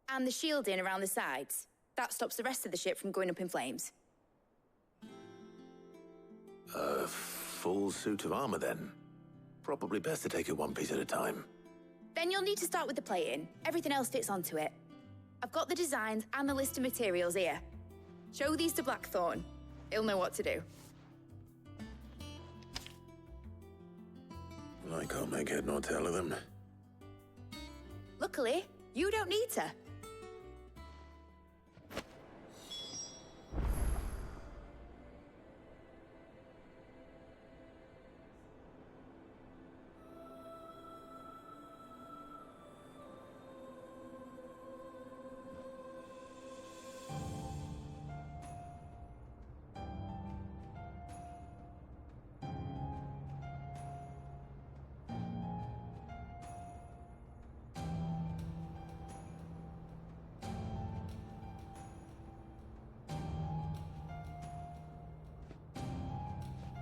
And the shielding around the sides. That stops the rest of the ship from going up in flames. A full suit of armor, then. Probably best to take it one piece at a time. Then you'll need to start with the plating. Everything else fits onto it. I've got the designs and the list of materials here. Show these to Blackthorn. He'll know what to do. I can't make head nor tail of them. Luckily, you don't need to.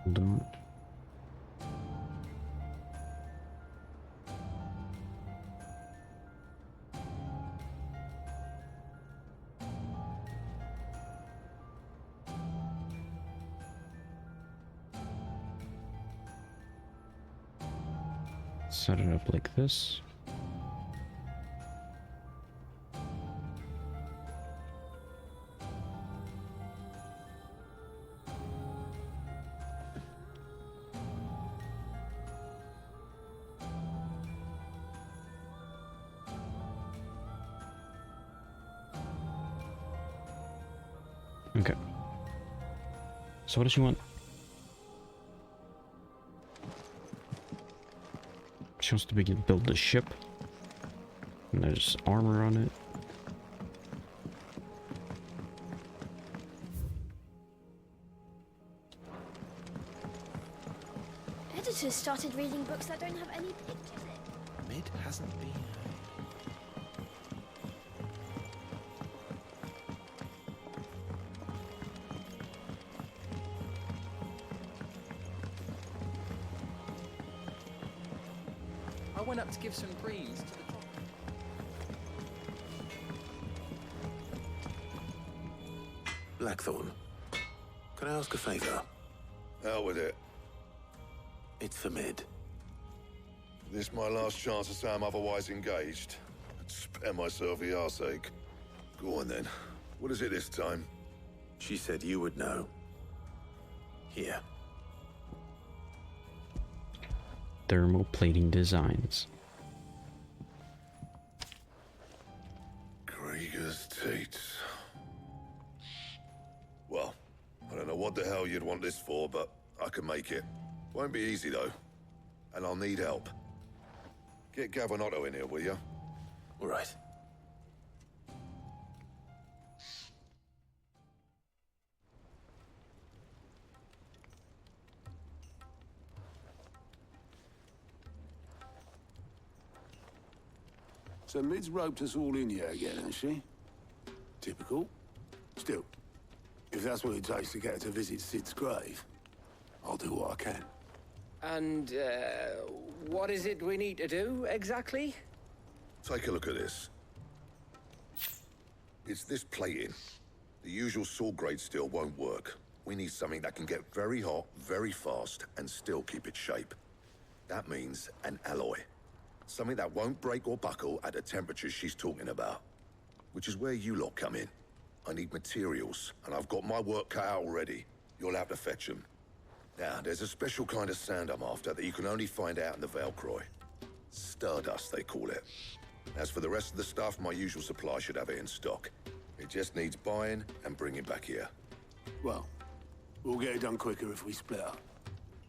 Hold on. Set it up like this. Okay. So what does she want? She wants to build the ship. And there's armor on it. Editors started reading books that don't have any pictures in. Mid hasn't been. I went up to give some greens to the Blackthorn, can I ask a favor? Out with it. It's for Mid. This my last chance to say I'm otherwise engaged. I'd spare myself the arseache. Go on then. What is it this time? She said you would know. Here. Thermoplating designs. Krieger's Tates. Well, I don't know what the hell you'd want this for, but I can make it. Won't be easy, though. And I'll need help. Get Gavin-Otto in here, will you? All right. So Mid's roped us all in here again, hasn't she? Typical. Still, if that's what it takes to get her to visit Sid's grave, I'll do what I can. And, what is it we need to do, exactly? Take a look at this. It's this plating. The usual saw grade steel won't work. We need something that can get very hot, very fast, and still keep its shape. That means an alloy. Something that won't break or buckle at the temperatures she's talking about. Which is where you lot come in. I need materials, and I've got my work cut out already. You'll have to fetch them. Now, there's a special kind of sand I'm after that you can only find out in the Valcroy. Stardust, they call it. As for the rest of the stuff, my usual supply should have it in stock. It just needs buying and bringing back here. Well, we'll get it done quicker if we split up.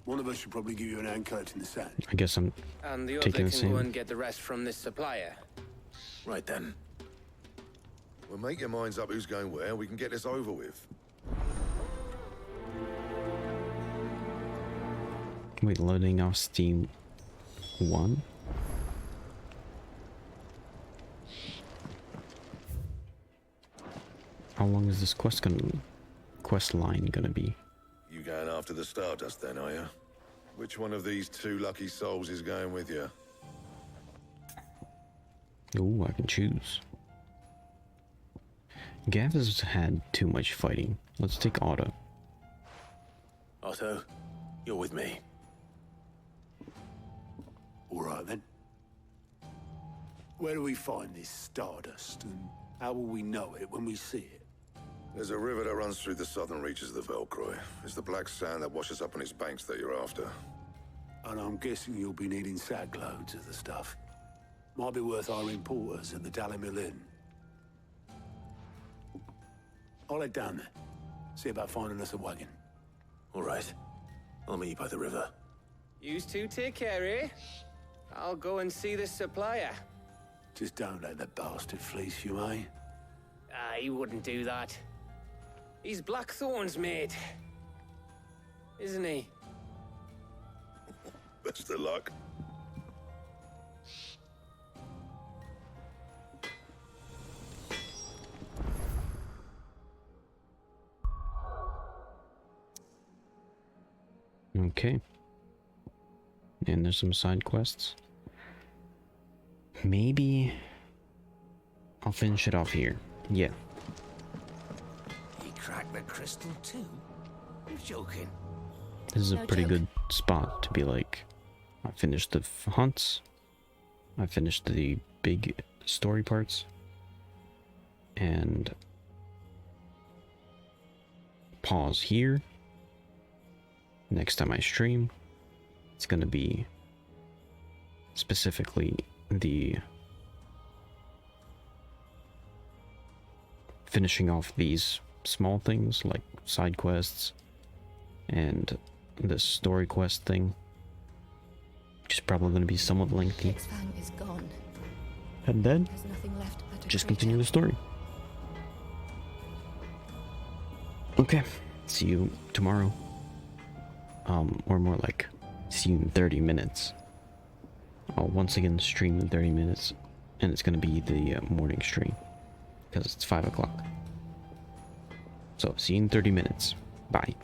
One of us should probably give you an hand coat in the sand. I guess I'm And the other taking the can same. go and get the rest from this supplier. Right then. Well, make your minds up who's going where, we can get this over with. Wait, loading off Steam 1? How long is this quest line gonna be? You going after the Stardust then, are you? Which one of these two lucky souls is going with you? Ooh, I can choose. Gav has had too much fighting. Let's take Otto. Otto, you're with me. All right then. Where do we find this Stardust, and how will we know it when we see it? There's a river that runs through the southern reaches of the Valcroy. It's the black sand that washes up on its banks that you're after. And I'm guessing you'll be needing sack loads of the stuff. Might be worth hiring porters at the Dalimil Inn. I'll head down there. See about finding us a wagon. All right. I'll meet you by the river. Yous two take care, eh? I'll go and see this supplier. Just don't let the bastard fleece you, eh? He wouldn't do that. He's Blackthorn's mate. Isn't he? Best of luck. Okay. And there's some side quests. Maybe I'll finish it off here. Yeah. He cracked the crystal too? You're joking. This is a No pretty joke. good spot to be like, I finished the hunts. I finished the big story parts. And pause here. Next time I stream, it's gonna be specifically the finishing off these small things like side quests and the story quest thing, which is probably going to be somewhat lengthy. Fang is gone. And then There's nothing left but a just crater. continue the story. Okay, see you tomorrow. Or more like, see you in 30 minutes. I'll once again stream in 30 minutes, and it's gonna be the morning stream, because it's 5 o'clock. So, see you in 30 minutes. Bye.